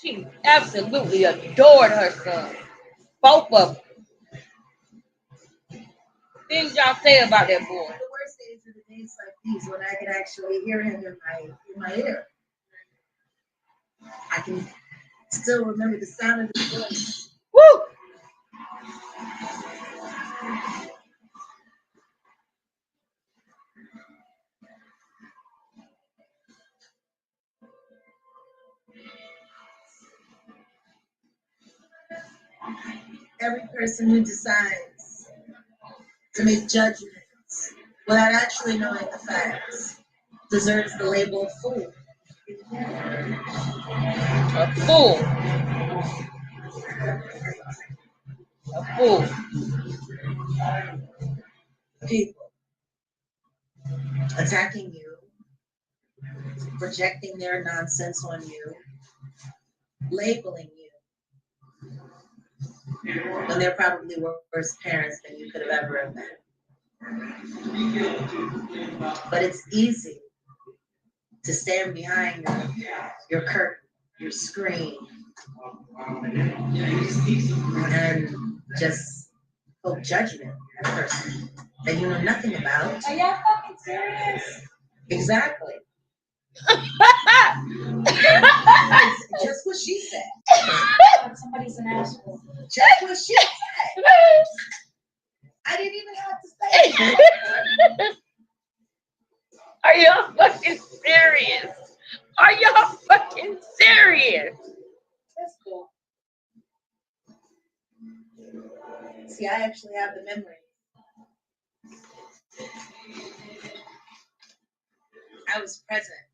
Speaker 1: She absolutely adored her son. Both of them. Things y'all say about that boy.
Speaker 2: The worst days are the days like these when I can actually hear him in my ear. I can still remember the sound of his voice.
Speaker 1: Woo!
Speaker 2: Every person who decides to make judgments without actually knowing the facts deserves the label of fool.
Speaker 1: A fool. A fool.
Speaker 2: People attacking you, projecting their nonsense on you, labeling you, when they're probably worse parents than you could have ever imagined. But it's easy to stand behind your curtain, your screen, and just poke judgment at a person that you know nothing about.
Speaker 6: Are y'all fucking serious?
Speaker 2: Exactly. It's just what she said.
Speaker 6: Somebody's an asshole.
Speaker 2: Just what she said. I didn't even have to say it.
Speaker 1: Are y'all fucking serious? Are y'all fucking serious?
Speaker 2: That's cool. See, I actually have the memory. I was present.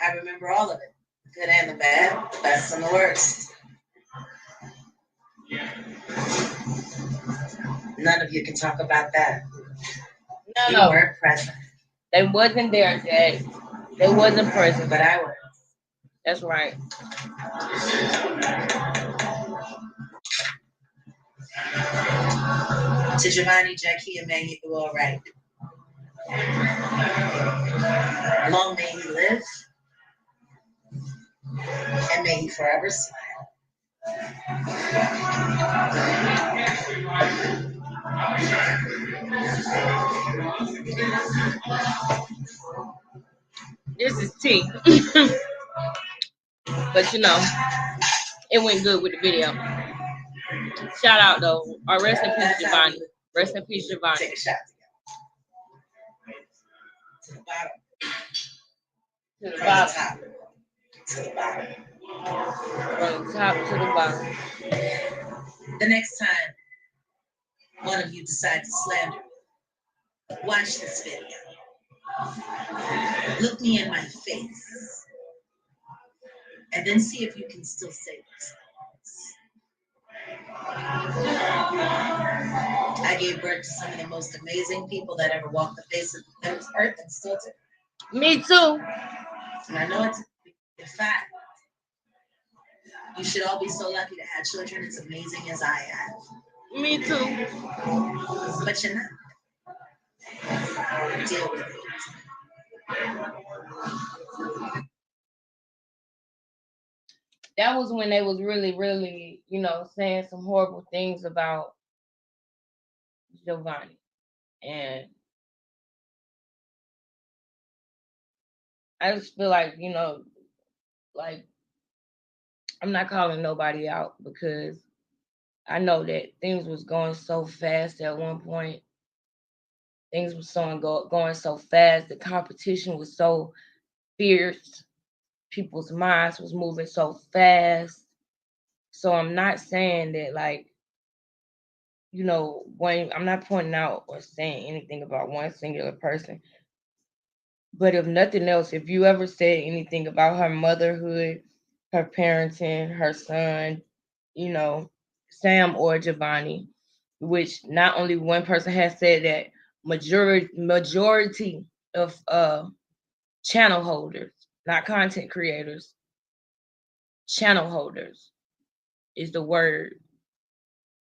Speaker 2: I remember all of it, the good and the bad, the best and the worst. None of you can talk about that. You
Speaker 1: No.
Speaker 2: weren't present,
Speaker 1: They wasn't there, Jay. They wasn't present,
Speaker 2: but I was.
Speaker 1: that's right.
Speaker 2: To Giovanni, Jackie, and Jaguar Wright. Long may he live, and may he forever smile.
Speaker 1: This is tea. But you know, it went good with the video. Shout out though. Or rest in peace, Giovanni. Rest in peace, Giovanni.
Speaker 2: Take a shot together. To the bottom.
Speaker 1: To the
Speaker 2: From the
Speaker 1: bottom.
Speaker 2: top. To the bottom.
Speaker 1: From the top to the bottom.
Speaker 2: The next time one of you decides to slander me, watch this video. Look me in my face. And then see if you can still say this. I gave birth to some of the most amazing people that ever walked the face of the earth and still do.
Speaker 1: Me too.
Speaker 2: And I know it's a fact. You should all be so lucky to have children as amazing as I have.
Speaker 1: Me too.
Speaker 2: But you're not. Deal with it.
Speaker 1: That was when they was really, really, saying some horrible things about Giovanni. And I just feel like, like I'm not calling nobody out because I know that things was going so fast at one point. Things was going so fast. The competition was so fierce. People's minds was moving so fast. So I'm not saying that I'm not pointing out or saying anything about one singular person. But if nothing else, if you ever said anything about her motherhood, her parenting, her son, you know, Sam or Giovanni, which not only one person has said that, majority of channel holders, not content creators, channel holders is the word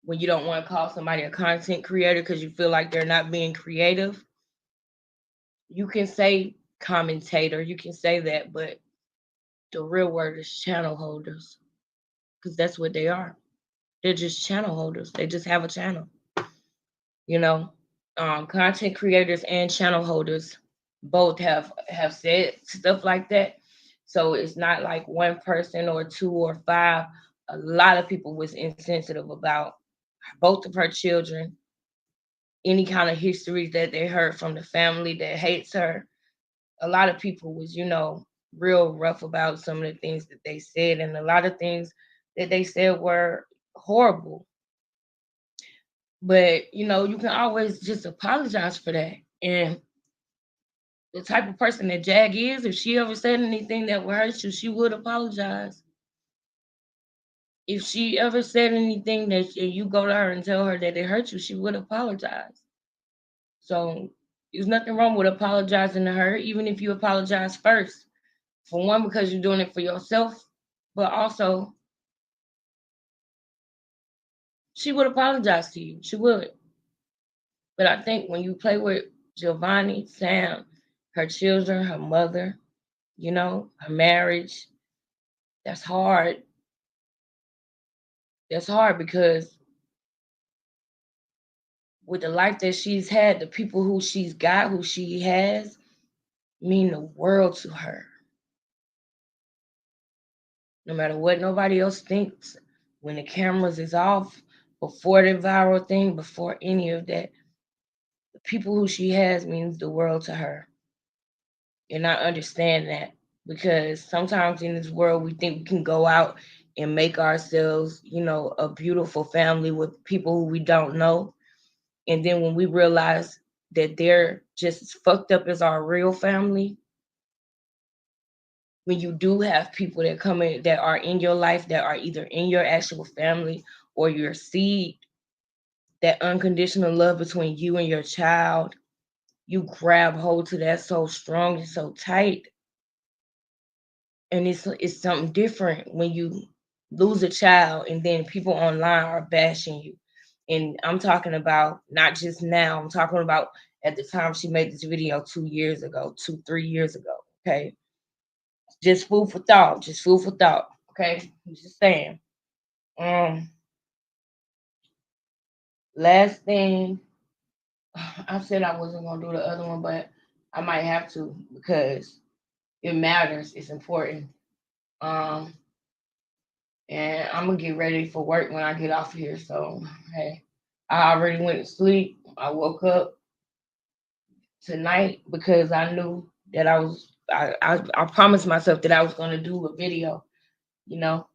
Speaker 1: when you don't want to call somebody a content creator because you feel like they're not being creative. You can say commentator, you can say that, but the real word is channel holders because that's what they are. They're just channel holders. They just have a channel, you know. Content creators and channel holders both have said stuff like that. So it's not like one person or two or five. A lot of people was insensitive about both of her children, any kind of histories that they heard from the family that hates her. A lot of people was, real rough about some of the things that they said, and a lot of things that they said were horrible. But you can always just apologize for that. And the type of person that Jag is, if she ever said anything that would hurt you, she would apologize. If she ever said anything that you go to her and tell her that it hurt you, she would apologize. So there's nothing wrong with apologizing to her, even if you apologize first. For one, because you're doing it for yourself, but also she would apologize to you. She would. But I think when you play with Giovanni, Sam, her children, her mother, her marriage, that's hard. That's hard because with the life that she's had, the people who she's got, who she has, mean the world to her. No matter what nobody else thinks, when the cameras is off, before the viral thing, before any of that, the people who she has means the world to her. And I understand that because sometimes in this world we think we can go out and make ourselves, a beautiful family with people who we don't know. And then when we realize that they're just as fucked up as our real family, when you do have people that come in that are in your life that are either in your actual family or your seed, that unconditional love between you and your child, you grab hold to that so strong and so tight. And it's something different when you lose a child and then people online are bashing you. And I'm talking about not just now, I'm talking about at the time she made this video 2 years ago, 3 years ago. Okay. Just food for thought. Just food for thought. Okay. I'm just saying. Um, Last thing, I said I wasn't gonna do the other one, but I might have to because it matters. It's important. Um, and I'm gonna get ready for work when I get off here. So hey, I already went to sleep. I woke up tonight because I knew that I promised myself that I was gonna do a video. You know,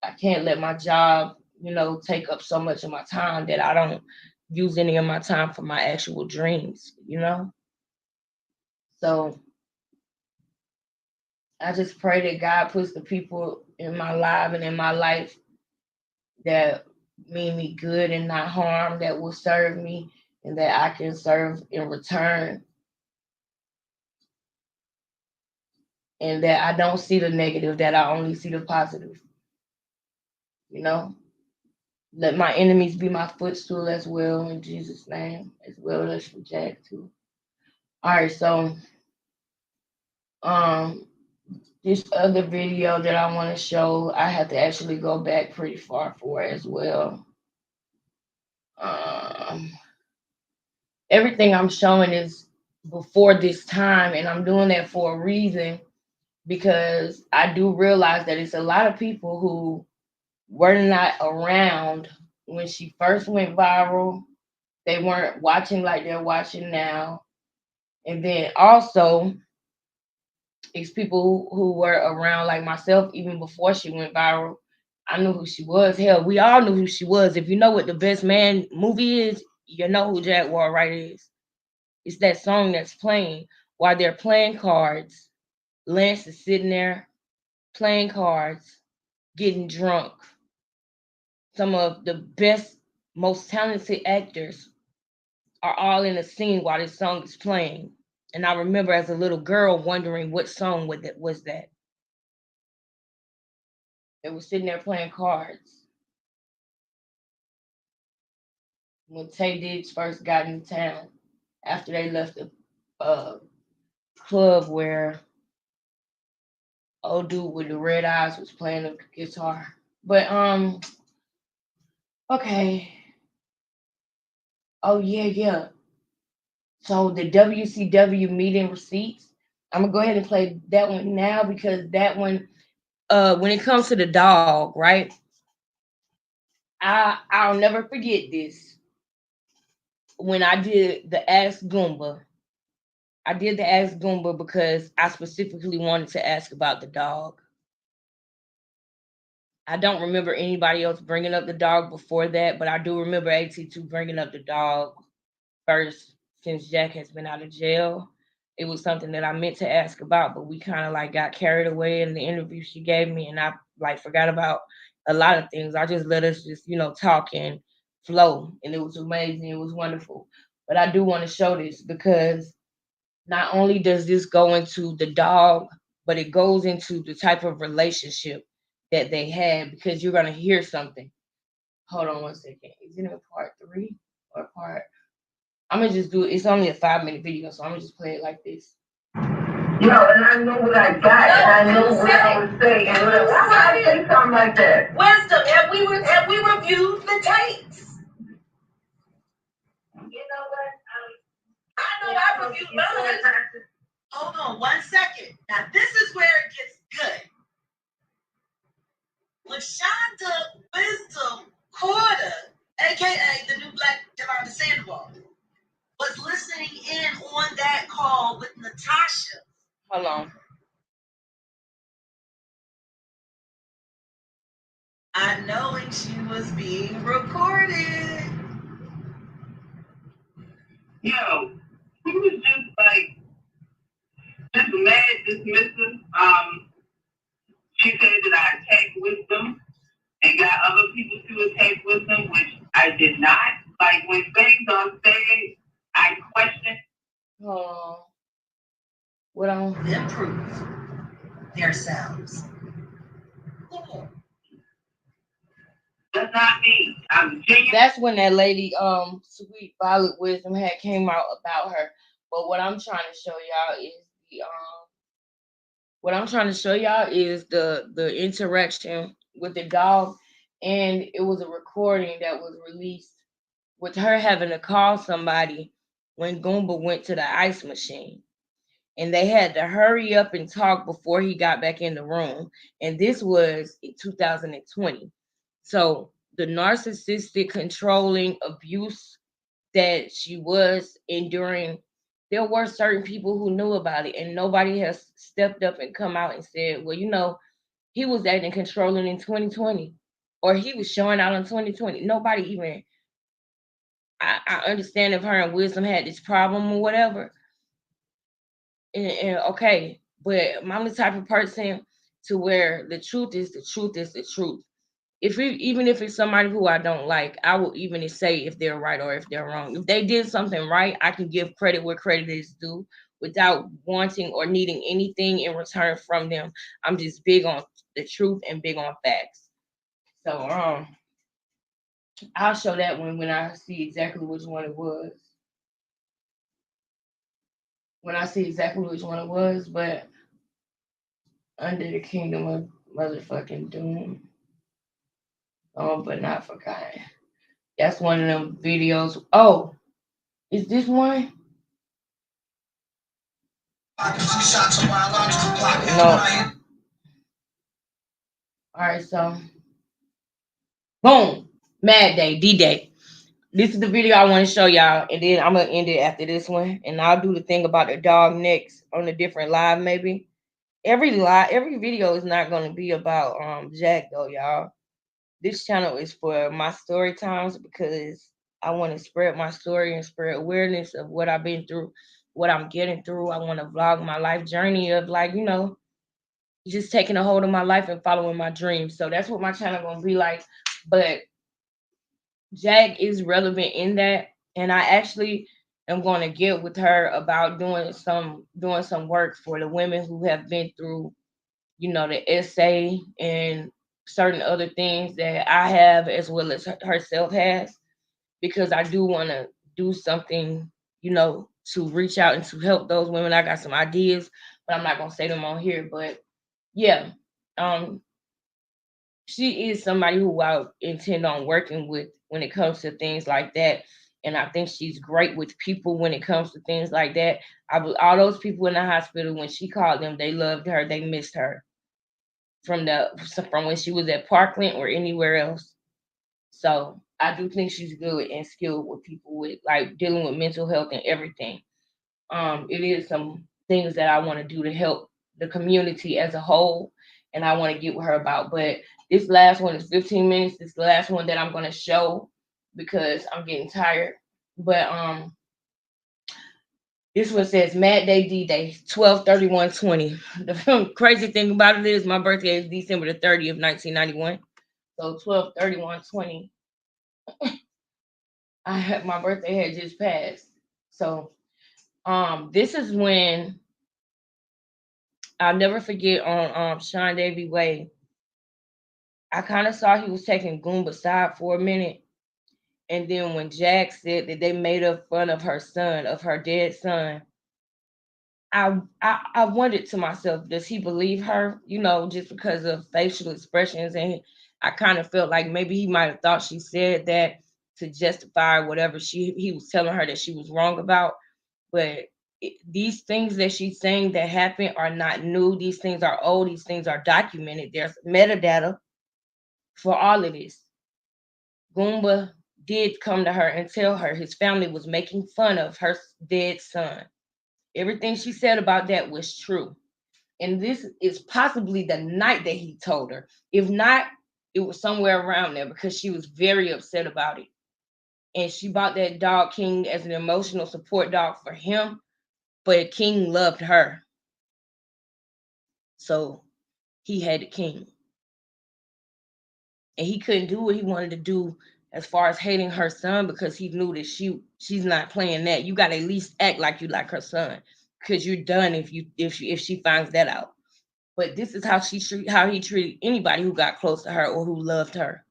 Speaker 1: I can't let my job, take up so much of my time that I don't use any of my time for my actual dreams. So I just pray that God puts the people in my life and in my life that mean me good and not harm, that will serve me and that I can serve in return, and that I don't see the negative, that I only see the positive. You know, let my enemies be my footstool as well in Jesus' name, as well as for Jack too. All right, so um, this other video that I want to show, I have to actually go back pretty far for as well. Um, Everything I'm showing is before this time, and I'm doing that for a reason because I do realize that it's a lot of people who were not around when she first went viral. They weren't watching like they're watching now. And then also, it's people who were around like myself even before she went viral. I knew who she was. Hell, we all knew who she was. If you know what the Best Man movie is, you know who Jaguar Wright is. It's that song that's playing. while they're playing cards. Lance is sitting there playing cards, getting drunk. Some of the best, most talented actors are all in a scene while this song is playing. And I remember as a little girl wondering what song was that. They were sitting there playing cards. When Tay Diggs first got into town, after they left the uh, club where old dude with the red eyes was playing the guitar. But okay. Oh yeah, yeah. So the WCW meeting receipts. I'm gonna go ahead and play that one now because that one, when it comes to the dog, right? I'll never forget this. When I did the Ask Goomba, I did the Ask Goomba because I specifically wanted to ask about the dog. I don't remember anybody else bringing up the dog before that, but I do remember AT2 bringing up the dog first since Jack has been out of jail. It was something that I meant to ask about, but we kind of like got carried away in the interview she gave me, and I like forgot about a lot of things. I just let us just talk and flow, and it was amazing. It was wonderful. But I do want to show this because not only does this go into the dog, but it goes into the type of relationship that they had because you're gonna hear something. Hold on one second. Is it in part three or part? I'm gonna just do it. It's only a 5 minute video, so I'm gonna just play it like this.
Speaker 7: Yo, and I know what I got, and I know what I would say, and why would I say something like that?
Speaker 2: Wisdom, have we reviewed the tapes?
Speaker 7: You know what?
Speaker 2: I know I reviewed mine. Hold on 1 second. Now this is where it gets good. LaShonda Wisdom Porter, aka the new Black Yolanda Sandoval, was listening in on that call with Natasha.
Speaker 1: Hold on.
Speaker 2: I knowing she was being recorded.
Speaker 7: Yo, he was just like, just mad, dismissive. She said that I attacked wisdom and got other people to attack wisdom, which I did not. Like when things are said, I question.
Speaker 1: Oh, what on?
Speaker 2: Improve themselves.
Speaker 7: That's not me. I'm genuine.
Speaker 1: That's when that lady, Sweet Violet Wisdom, had came out about her. But what I'm trying to show y'all is the interaction with the dog, and it was a recording that was released with her having to call somebody when Goomba went to the ice machine, and they had to hurry up and talk before he got back in the room. And this was in 2020. So the narcissistic, controlling abuse that she was enduring, there were certain people who knew about it, and nobody has stepped up and come out and said, well, he was acting controlling in 2020, or he was showing out in 2020. Nobody even, I understand if her and Wisdom had this problem or whatever, and okay, but I'm the type of person to where the truth is the truth is the truth. Even if it's somebody who I don't like, I will even say if they're right or if they're wrong. If they did something right, I can give credit where credit is due without wanting or needing anything in return from them. I'm just big on the truth and big on facts. So I'll show that one when I see exactly which one it was. When I see exactly which one it was, but under the kingdom of motherfucking doom. But not forgotten. That's one of them videos. Oh, is this one? No. All right, so boom, Mad Day, D-Day. This is the video I want to show y'all, and then I'm gonna end it after this one, and I'll do the thing about the dog next on a different live, maybe. Every video is not gonna be about Jack though, y'all. This channel is for my story times because I want to spread my story and spread awareness of what I've been through what I'm getting through. I want to vlog my life journey of like, just taking a hold of my life and following my dreams. So that's what my channel gonna be like. But Jag is relevant in that, and I actually am going to get with her about doing some work for the women who have been through, the essay and certain other things that I have as well as herself has, because I do want to do something, to reach out and to help those women. I got some ideas, but I'm not gonna say them on here. But yeah, um, she is somebody who I intend on working with when it comes to things like that. And I think she's great with people when it comes to things like that. All those people in the hospital, when she called them, they loved her, they missed her from when she was at Parkland or anywhere else. So I do think she's good and skilled with people with like dealing with mental health and everything. It is some things that I want to do to help the community as a whole, and I want to get with her about. But this last one is 15 minutes. This is the last one that I'm gonna show because I'm getting tired. But this one says Mad Day D Day 12/31/20. The crazy thing about it is my birthday is December the 30th, 1991. So 12/31/20. My birthday had just passed. So this is when I'll never forget on Sean Davy Way. I kind of saw he was taking Goomba's side for a minute. And then when Jack said that they made up fun of her son, of her dead son, I wondered to myself, does he believe her? Just because of facial expressions, and I kind of felt like maybe he might have thought she said that to justify whatever he was telling her that she was wrong about. But these things that she's saying that happened are not new. These things are old. These things are documented. There's metadata for all of this. Goomba did come to her and tell her his family was making fun of her dead son. Everything she said about that was true. And this is possibly the night that he told her. If not, it was somewhere around there because she was very upset about it. And she bought that dog King as an emotional support dog for him, but King loved her. So he had the King. And he couldn't do what he wanted to do as far as hating her son because he knew that she's not playing that. You gotta at least act like you like her son. Because you're done if she finds that out. But this is how he treated anybody who got close to her or who loved her.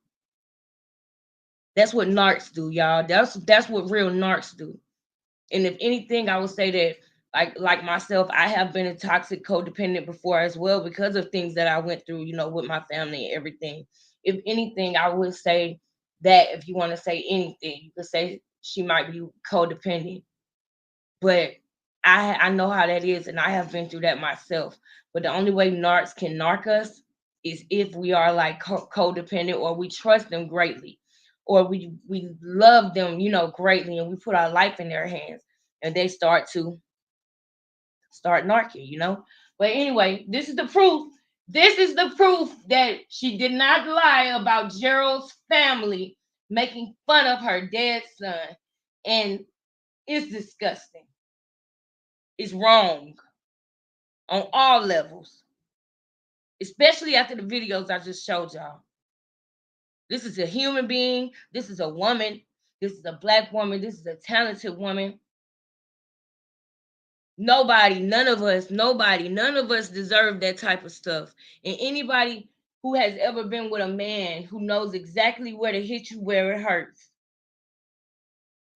Speaker 1: That's what narcs do, y'all. That's what real narcs do. And if anything, I would say that like myself, I have been a toxic codependent before as well because of things that I went through, with my family and everything. If anything, I would say that if you want to say anything, you could say she might be codependent. But I know how that is, and I have been through that myself. But the only way narcs can narc us is if we are like codependent, or we trust them greatly, or we love them, greatly, and we put our life in their hands, and they start narking. But anyway, this is the proof. This is the proof that she did not lie about Gerald's family making fun of her dead son, and it's disgusting. It's wrong on all levels, especially after the videos I just showed y'all. This is a human being. This is a woman. This is a black woman. This is a talented woman. Nobody, none of us deserve that type of stuff. And anybody who has ever been with a man who knows exactly where to hit you where it hurts.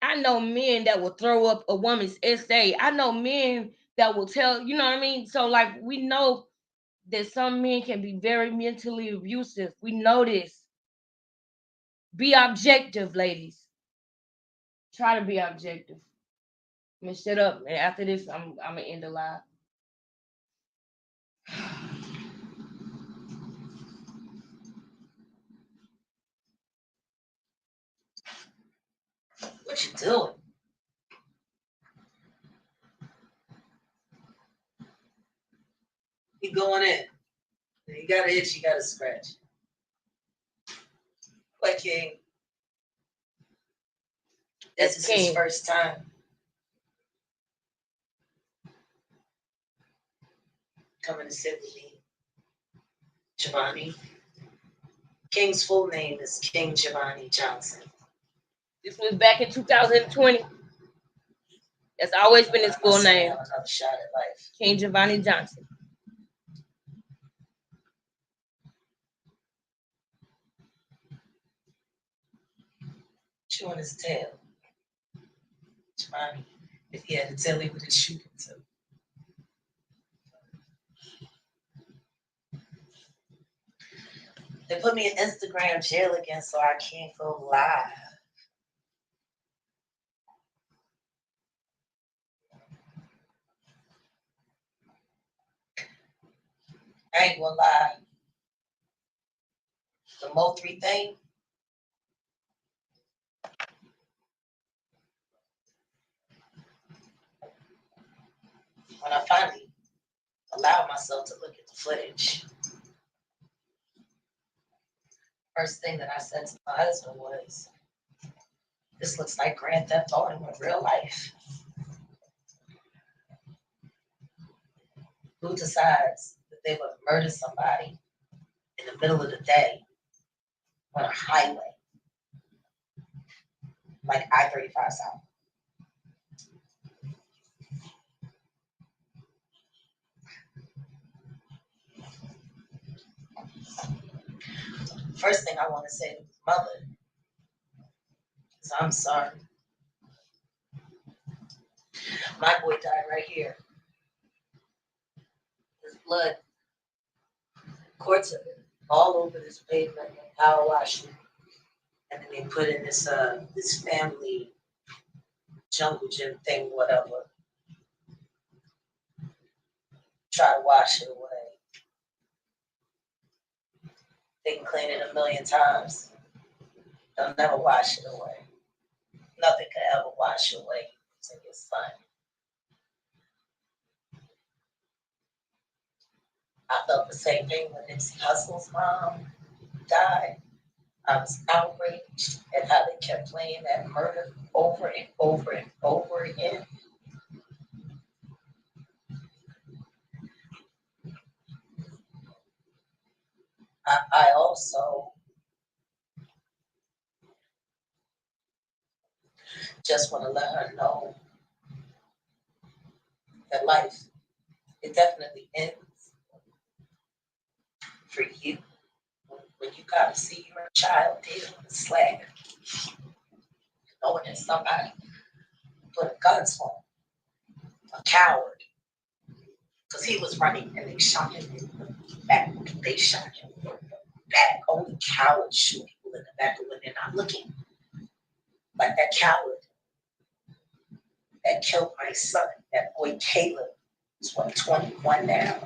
Speaker 1: I know men that will throw up a woman's essay. I know men that will tell, you know what I mean? So like we know that some men can be very mentally abusive. We know this. Be objective, ladies. Try to be objective. I'm gonna shut up. And after this, I'm gonna end the live.
Speaker 3: What you doing? You going in? You got an itch, you got a scratch. What, King? This is his first time. coming to sit with me. Giovanni. King's full name is King Giovanni Johnson.
Speaker 1: This was back in 2020. That's always been his full name.
Speaker 3: Have another shot at life.
Speaker 1: King Giovanni Johnson.
Speaker 3: Chewing his tail. Giovanni, if he had a tail, he would have shoot it too. They put me in Instagram jail again, so I can't go live. I ain't gonna lie. The Mo3 thing. When I finally allowed myself to look at the footage, first thing that I said to my husband was, this looks like Grand Theft Auto in real life. Who decides that they would murder somebody in the middle of the day on a highway like I-35 South? First thing I want to say to his mother is, I'm sorry. My boy died right here. His blood, quarts of it, all over this pavement in power washing. And then they put in this this family jungle gym thing, whatever. Try to wash it away. They can clean it 1,000,000 times. They'll never wash it away. Nothing could ever wash away to your son. I felt the same thing when Nipsey Hussle's mom died. I was outraged at how they kept playing that murder over and over and over again. I also just want to let her know that life, it definitely ends for you when you gotta see your child dead on the slag, knowing that somebody put a gun to him, a coward, because he was running and they shot him in the back. They shot him in the back. Only cowards shoot people in the back when they're not looking. Like that coward that killed my son, that boy Caleb, is 21 now,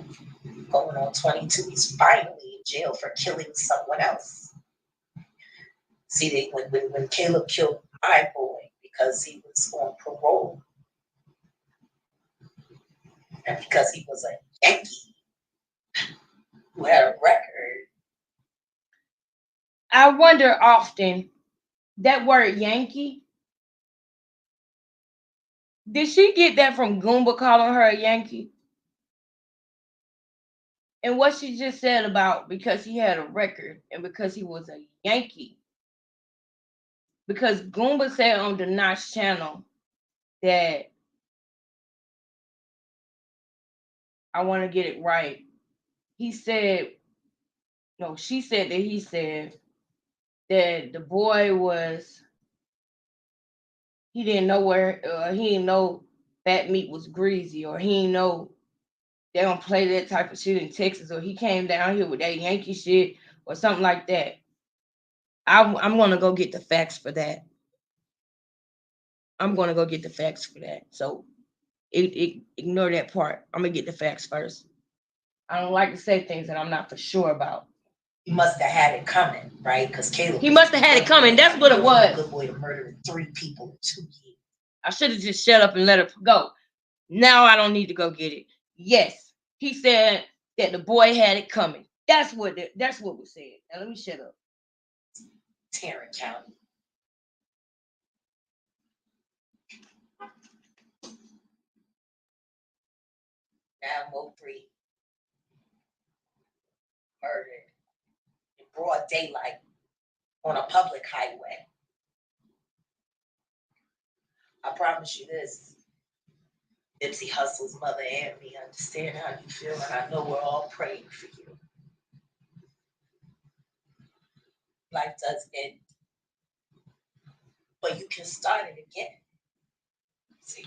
Speaker 3: going on 22. He's finally in jail for killing someone else. See, when Caleb killed my boy because he was on parole and because he was a Yankee who had a record.
Speaker 1: I wonder often, that word Yankee, did she get that from Goomba calling her a Yankee? And what she just said about because he had a record and because he was a Yankee. Because Goomba said on the Notch channel that, I want to get it right. He said, no, she said that he said that the boy was, he didn't know where, he didn't know fat meat was greasy, or he didn't know they don't play that type of shit in Texas, or he came down here with that Yankee shit or something like that. I'm gonna go get the facts for that. I'm gonna go get the facts for that. So ignore that part. I'm gonna get the facts first. I don't like to say things that I'm not for sure about.
Speaker 3: He must have had it coming, right? Because Caleb.
Speaker 1: He must have had it coming. That's what it was.
Speaker 3: A good boy to murder 3 people in 2 years.
Speaker 1: I should have just shut up and let her go. Now I don't need to go get it. Yes, he said that the boy had it coming. That's what was said. Now let me shut up.
Speaker 3: Tarrant County. Now Mo3 murdered in broad daylight on a public highway. I promise you this. Nipsey Hussle's mother and me understand how you feel, and I know we're all praying for you. Life does end, but you can start it again. See,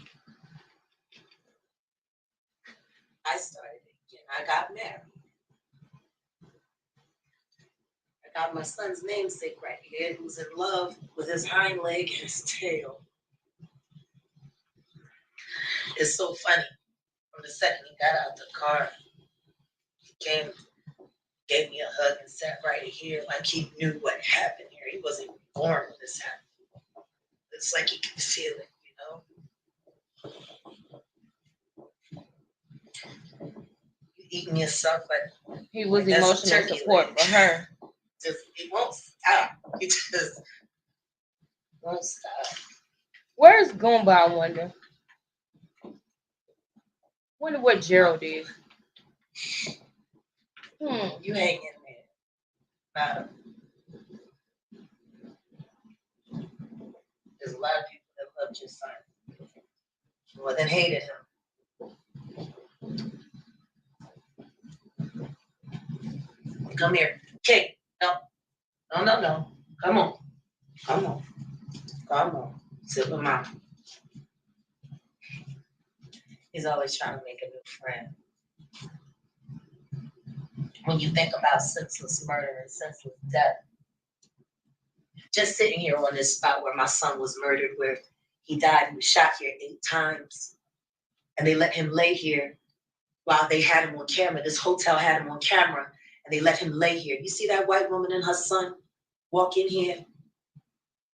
Speaker 3: I started it again. I got married. I got my son's namesake right here, who's in love with his hind leg and his tail. It's so funny. From the second he got out the car, he came, gave me a hug and sat right here like he knew what happened here. He wasn't even born when this happened. It's like he could feel it, You eating yourself like
Speaker 1: He was
Speaker 3: that's
Speaker 1: emotional
Speaker 3: turkey
Speaker 1: support
Speaker 3: leg.
Speaker 1: for her.
Speaker 3: Just it won't stop. It just won't stop.
Speaker 1: Where's Goomba, I wonder? Wonder what Gerald is.
Speaker 3: You hang in there. There's a lot of people that loved your son more than hated him. Come here. Kate. No. Come on. Sit with mom. He's always trying to make a new friend. When you think about senseless murder and senseless death, just sitting here on this spot where my son was murdered, where he died, he was shot here 8 times, and they let him lay here while they had him on camera. This hotel had him on camera, and they let him lay here. You see that white woman and her son walk in here?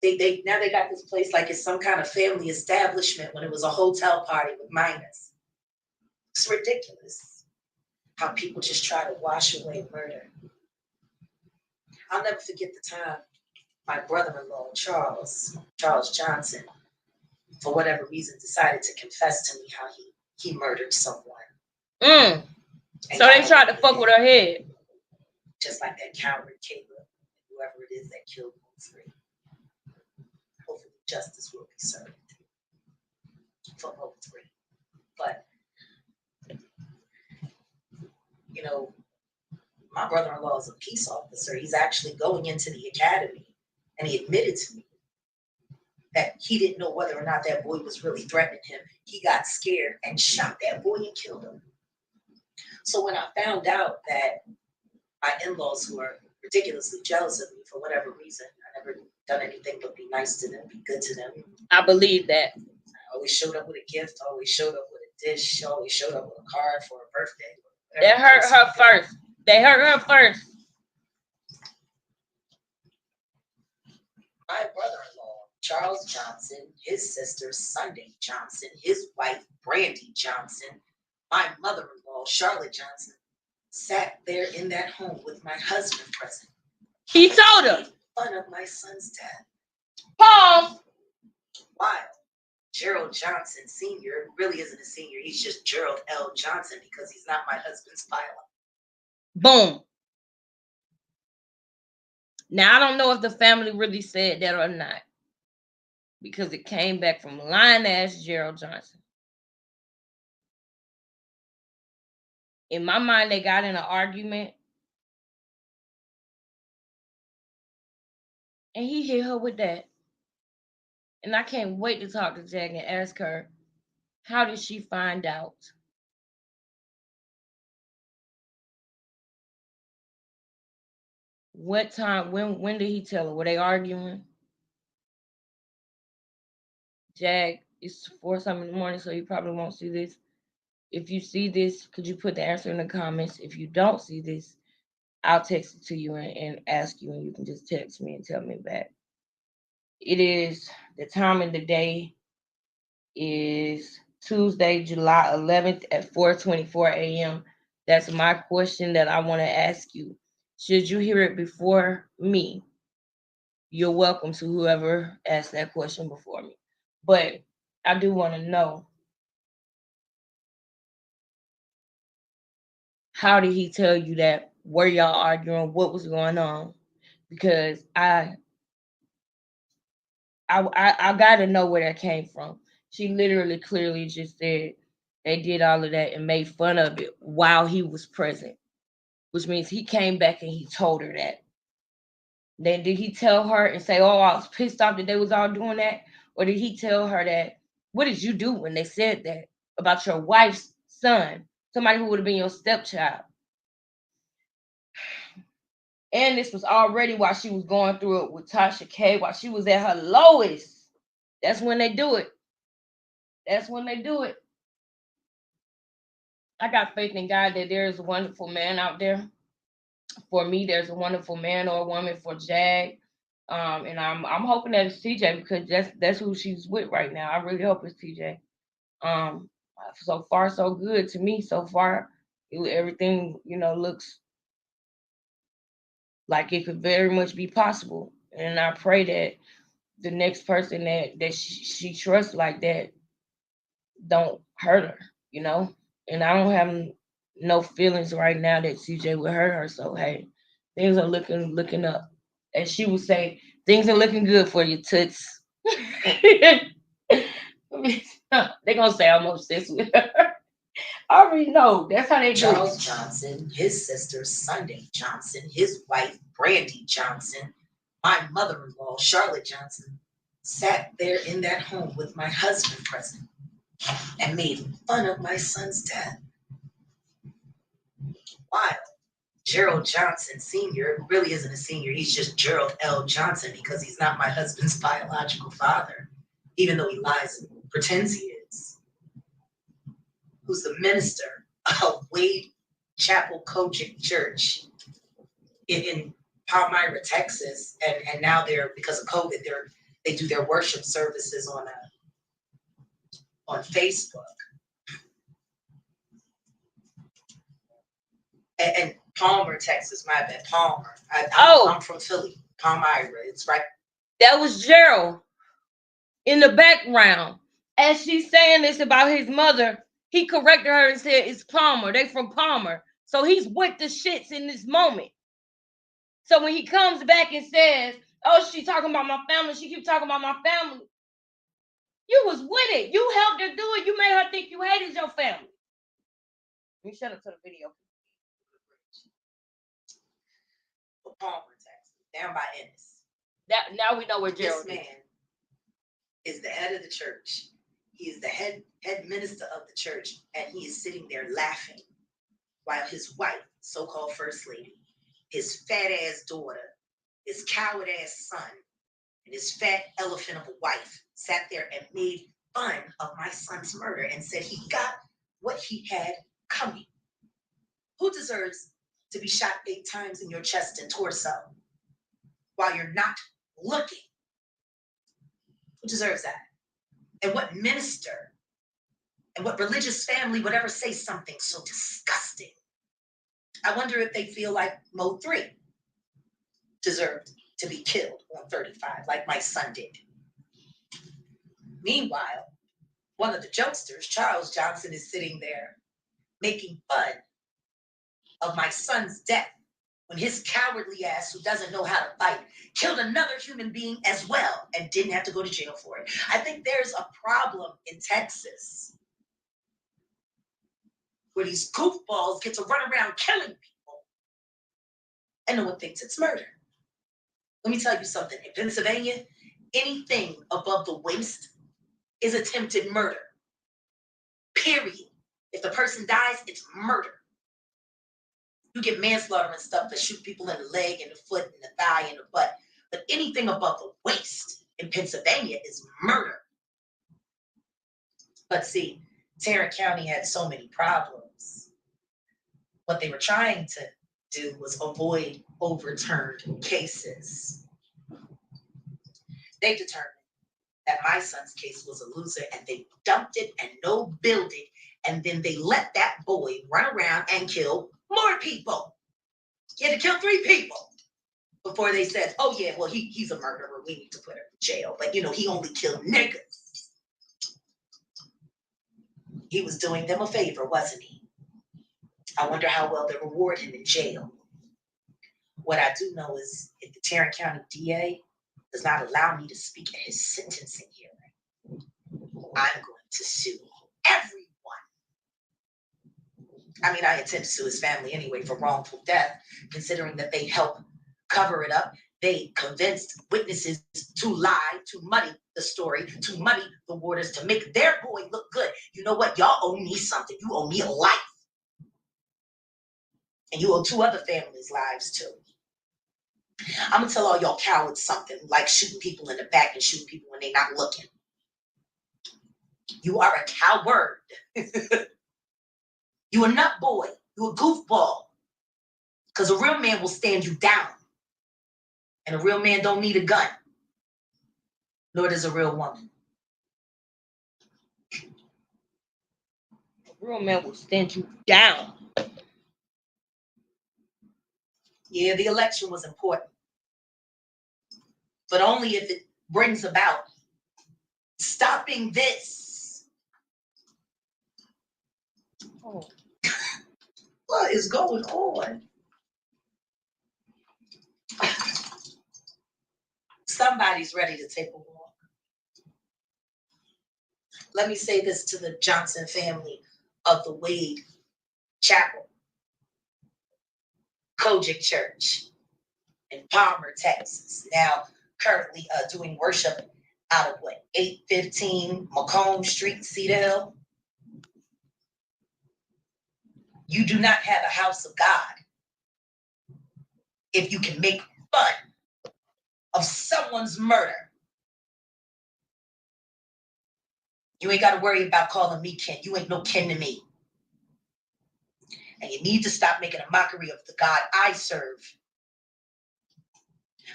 Speaker 3: They now they got this place like it's some kind of family establishment when it was a hotel party with minors. It's ridiculous how people just try to wash away murder. I'll never forget the time my brother-in-law, Charles Johnson, for whatever reason, decided to confess to me how he murdered someone.
Speaker 1: So they tried to fuck with her head.
Speaker 3: Just like that coward Caleb, whoever it is that killed Mosley. Hopefully justice will be served for both 3. But, my brother-in-law is a peace officer. He's actually going into the academy. And he admitted to me that he didn't know whether or not that boy was really threatening him. He got scared and shot that boy and killed him. So when I found out that my in-laws, who are ridiculously jealous of me for whatever reason, I never done anything but be nice to them, be good to them.
Speaker 1: I believe that.
Speaker 3: I always showed up with a gift, always showed up with a dish, always showed up with a card for a birthday.
Speaker 1: They hurt her first. They hurt her first.
Speaker 3: My brother-in-law, Charles Johnson, his sister, Sunday Johnson, his wife, Brandy Johnson, my mother-in-law, Charlotte Johnson, sat there in that home with my husband present.
Speaker 1: He told her.
Speaker 3: Fun of my son's death.
Speaker 1: Pause.
Speaker 3: While Gerald Johnson Sr. really isn't a senior, he's just Gerald L. Johnson because he's not my husband's pilot.
Speaker 1: Boom. Now, I don't know if the family really said that or not, because it came back from lying-ass Gerald Johnson. In my mind, they got in an argument, and he hit her with that. And I can't wait to talk to Jag and ask her, how did she find out? What time, when did he tell her? Were they arguing? Jag, it's 4-something in the morning, so you probably won't see this. If you see this, could you put the answer in the comments? If you don't see this, I'll text it to you and ask you, and you can just text me and tell me back. It is, the time of the day is Tuesday, July 11th at 4:24 a.m. That's my question that I want to ask you. Should you hear it before me? You're welcome to whoever asked that question before me. But I do want to know, how did he tell you that were y'all arguing? What was going on? Because I got to know where that came from. She literally, clearly just said they did all of that and made fun of it while he was present, which means he came back and he told her that. Then did he tell her and say, "Oh, I was pissed off that they was all doing that," or did he tell her that? What did you do when they said that about your wife's son, somebody who would have been your stepchild? And this was already while she was going through it with Tasha K, while she was at her lowest. That's when they do it. That's when they do it. I got faith in God that there is a wonderful man out there. For me, there's a wonderful man or woman for Jag. And I'm hoping that it's TJ because that's who she's with right now. I really hope it's TJ. So far so good to me. So far, everything looks like it could very much be possible. And I pray that the next person that she trusts like that don't hurt her, And I don't have no feelings right now that CJ would hurt her. So hey, things are looking up. As she would say, things are looking good for you, toots. They're gonna say I'm obsessed with her. I already know. That's how they do it.
Speaker 2: Charles Johnson, his sister Sunday Johnson, his wife Brandy Johnson, my mother-in-law Charlotte Johnson, sat there in that home with my husband present and made fun of my son's death. While Gerald Johnson Sr. really isn't a senior, he's just Gerald L. Johnson because he's not my husband's biological father, even though he lies and pretends he is. Who's the minister of Wade Chapel Kojic Church in Palmyra, Texas, and now they're, because of COVID, they do their worship services on Facebook. And Palmer, Texas, my bad, Palmer. I'm from Philly, Palmyra. It's right.
Speaker 1: That was Gerald in the background. As she's saying this about his mother, he corrected her and said it's Palmer. They from Palmer. So he's with the shits in this moment. So when he comes back and says, "Oh, she talking about my family. She keep talking about my family." You was with it. You helped her do it. You made her think you hated your family. Let me shut up to the video.
Speaker 2: Palmer, Texas, down by Ennis.
Speaker 1: Now we know where Gerald
Speaker 2: This man is the head of the church. He is the head minister of the church, and he is sitting there laughing while his wife, so-called first lady, his fat ass daughter, his coward ass son, and his fat elephant of a wife sat there and made fun of my son's murder and said he got what he had coming. Who deserves to be shot 8 times in your chest and torso while you're not looking? Who deserves that? And what minister and what religious family would ever say something so disgusting? I wonder if they feel like Mo 3 deserved to be killed on 35 like my son did. Meanwhile, one of the jokesters, Charles Johnson, is sitting there making fun of my son's death when his cowardly ass, who doesn't know how to fight, killed another human being as well and didn't have to go to jail for it. I think there's a problem in Texas where these goofballs get to run around killing people and no one thinks it's murder. Let me tell you something. In Pennsylvania, anything above the waist is attempted murder. Period. If the person dies, it's murder. You get manslaughter and stuff that shoot people in the leg and the foot and the thigh and the butt. But anything above the waist in Pennsylvania is murder. But see, Tarrant County had so many problems. What they were trying to do was avoid overturned cases. They determined that my son's case was a loser and they dumped it and no-billed it. And then they let that boy run around and kill more people. He had to kill 3 people before they said, "Oh yeah, well he's a murderer. We need to put him in jail." But he only killed niggas. He was doing them a favor, wasn't he? I wonder how well they reward him in jail. What I do know is if the Tarrant County DA does not allow me to speak at his sentencing hearing, I'm going to sue everyone. I mean, I intend to sue his family anyway for wrongful death, considering that they helped cover it up. They convinced witnesses to lie, to muddy the story, to muddy the waters, to make their boy look good. You know what? Y'all owe me something. You owe me a life. And you owe 2 other families' lives too. I'm gonna tell all y'all cowards something, like shooting people in the back and shooting people when they're not looking. You are a coward. You a nut boy. You a goofball. Because a real man will stand you down. And a real man don't need a gun. Nor does a real woman.
Speaker 1: A real man will stand you down.
Speaker 2: Yeah, the election was important. But only if it brings about stopping this.
Speaker 1: Oh.
Speaker 2: What is going on? Somebody's ready to take a walk. Let me say this to the Johnson family of the Wade Chapel, Kojic Church in Palmer, Texas. Now currently doing worship out of 815 Macomb Street, Cedar Hill. You do not have a house of God if you can make fun of someone's murder. You ain't got to worry about calling me kin. You ain't no kin to me. And you need to stop making a mockery of the God I serve.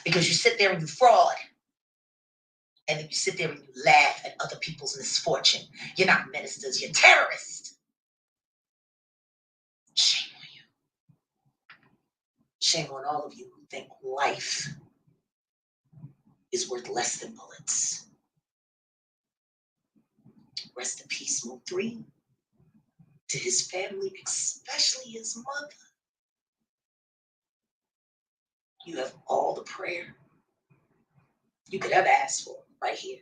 Speaker 2: Because you sit there and you fraud. And then you sit there and you laugh at other people's misfortune. You're not ministers, you're terrorists. Shame on you. Shame on all of you who think life is worth less than bullets. Rest in peace, Mo 3. To his family, especially his mother. You have all the prayer you could ever ask for right here.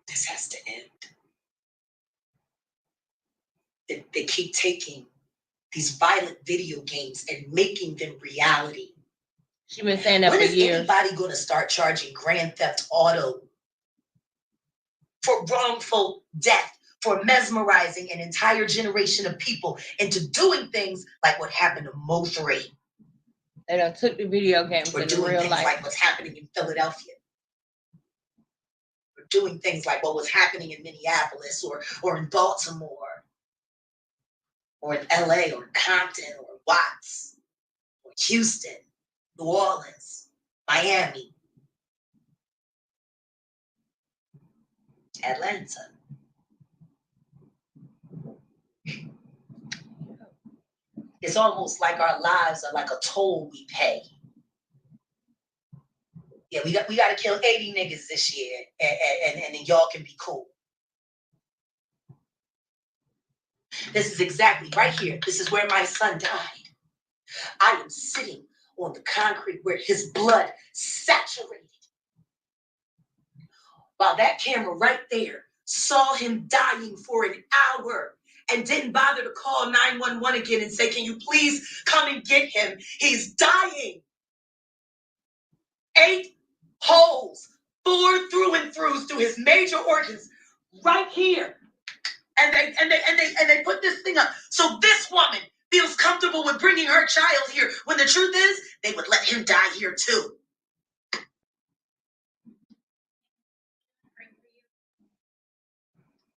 Speaker 2: This has to end. They keep taking these violent video games and making them reality.
Speaker 1: She's been saying that
Speaker 2: when
Speaker 1: for
Speaker 2: is
Speaker 1: years.
Speaker 2: Anybody going to start charging Grand Theft Auto for wrongful death, for mesmerizing an entire generation of people into doing things like what happened to Mo 3?
Speaker 1: They done took the video games
Speaker 2: Or
Speaker 1: into
Speaker 2: doing
Speaker 1: real
Speaker 2: things
Speaker 1: life.
Speaker 2: like what's happening in Philadelphia. Or doing things like what was happening in Minneapolis or in Baltimore. Or in LA or Compton or Watts. Or Houston, New Orleans, Miami, Atlanta. It's almost like our lives are like a toll we pay. Yeah, we got to kill 80 niggas this year, and then y'all can be cool. This is exactly right here. This is where my son died. I am sitting on the concrete where his blood saturated. While that camera right there saw him dying for an hour and didn't bother to call 911 again and say, can you please come and get him? He's dying. 8 holes, 4 through and throughs through his major organs right here. And they put this thing up. So this woman feels comfortable with bringing her child here when the truth is they would let him die here too.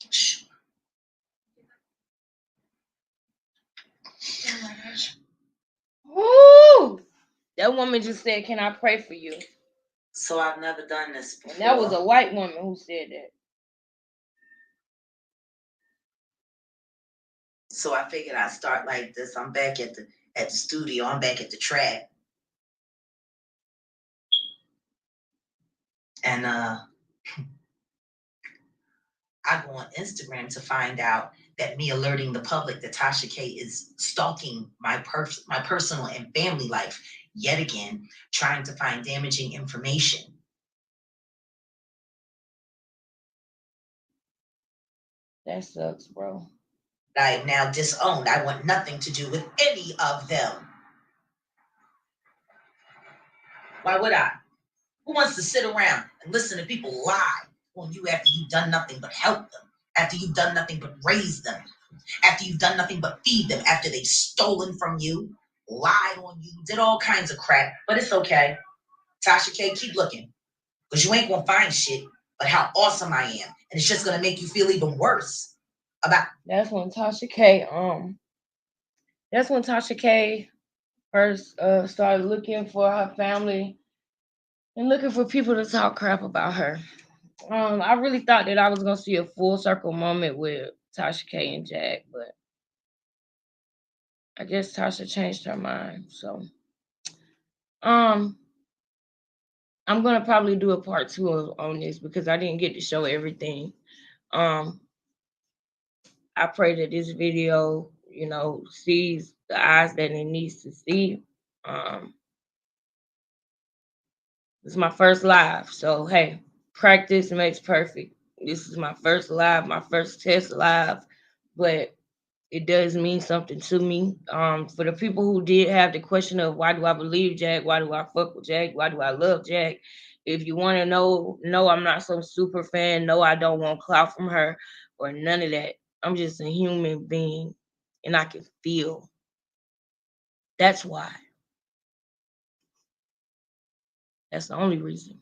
Speaker 2: Sure.
Speaker 1: Woo! That woman just said, can I pray for you?
Speaker 2: So I've never done this before.
Speaker 1: And that was a white woman who said that.
Speaker 2: So I figured I'd start like this. I'm back at the studio. I'm back at the track. And I go on Instagram to find out
Speaker 8: that me alerting the public that Tasha K is stalking my personal and family life yet again, trying to find damaging information.
Speaker 1: That sucks, bro.
Speaker 8: I have now disowned. I want nothing to do with any of them. Why would I? Who wants to sit around and listen to people lie on you after you've done nothing but help them, after you've done nothing but raise them, after you've done nothing but feed them, after they've stolen from you, lied on you, did all kinds of crap, but it's okay. Tasha K, keep looking, because you ain't gonna find shit but how awesome I am, and it's just gonna make you feel even worse about.
Speaker 1: That's when Tasha K first started looking for her family and looking for people to talk crap about her. I really thought that I was gonna see a full circle moment with Tasha K and Jag, but I guess Tasha changed her mind. So I'm gonna probably do a part 2 on this because I didn't get to show everything. I pray that this video, sees the eyes that it needs to see. It's my first live, so hey, practice makes perfect. This is my first live, my first test live, but it does mean something to me. For the people who did have the question of why do I believe Jag, why do I fuck with Jag, why do I love Jag? If you want to know, no, I'm not some super fan. No, I don't want clout from her or none of that. I'm just a human being and I can feel. That's why. That's the only reason.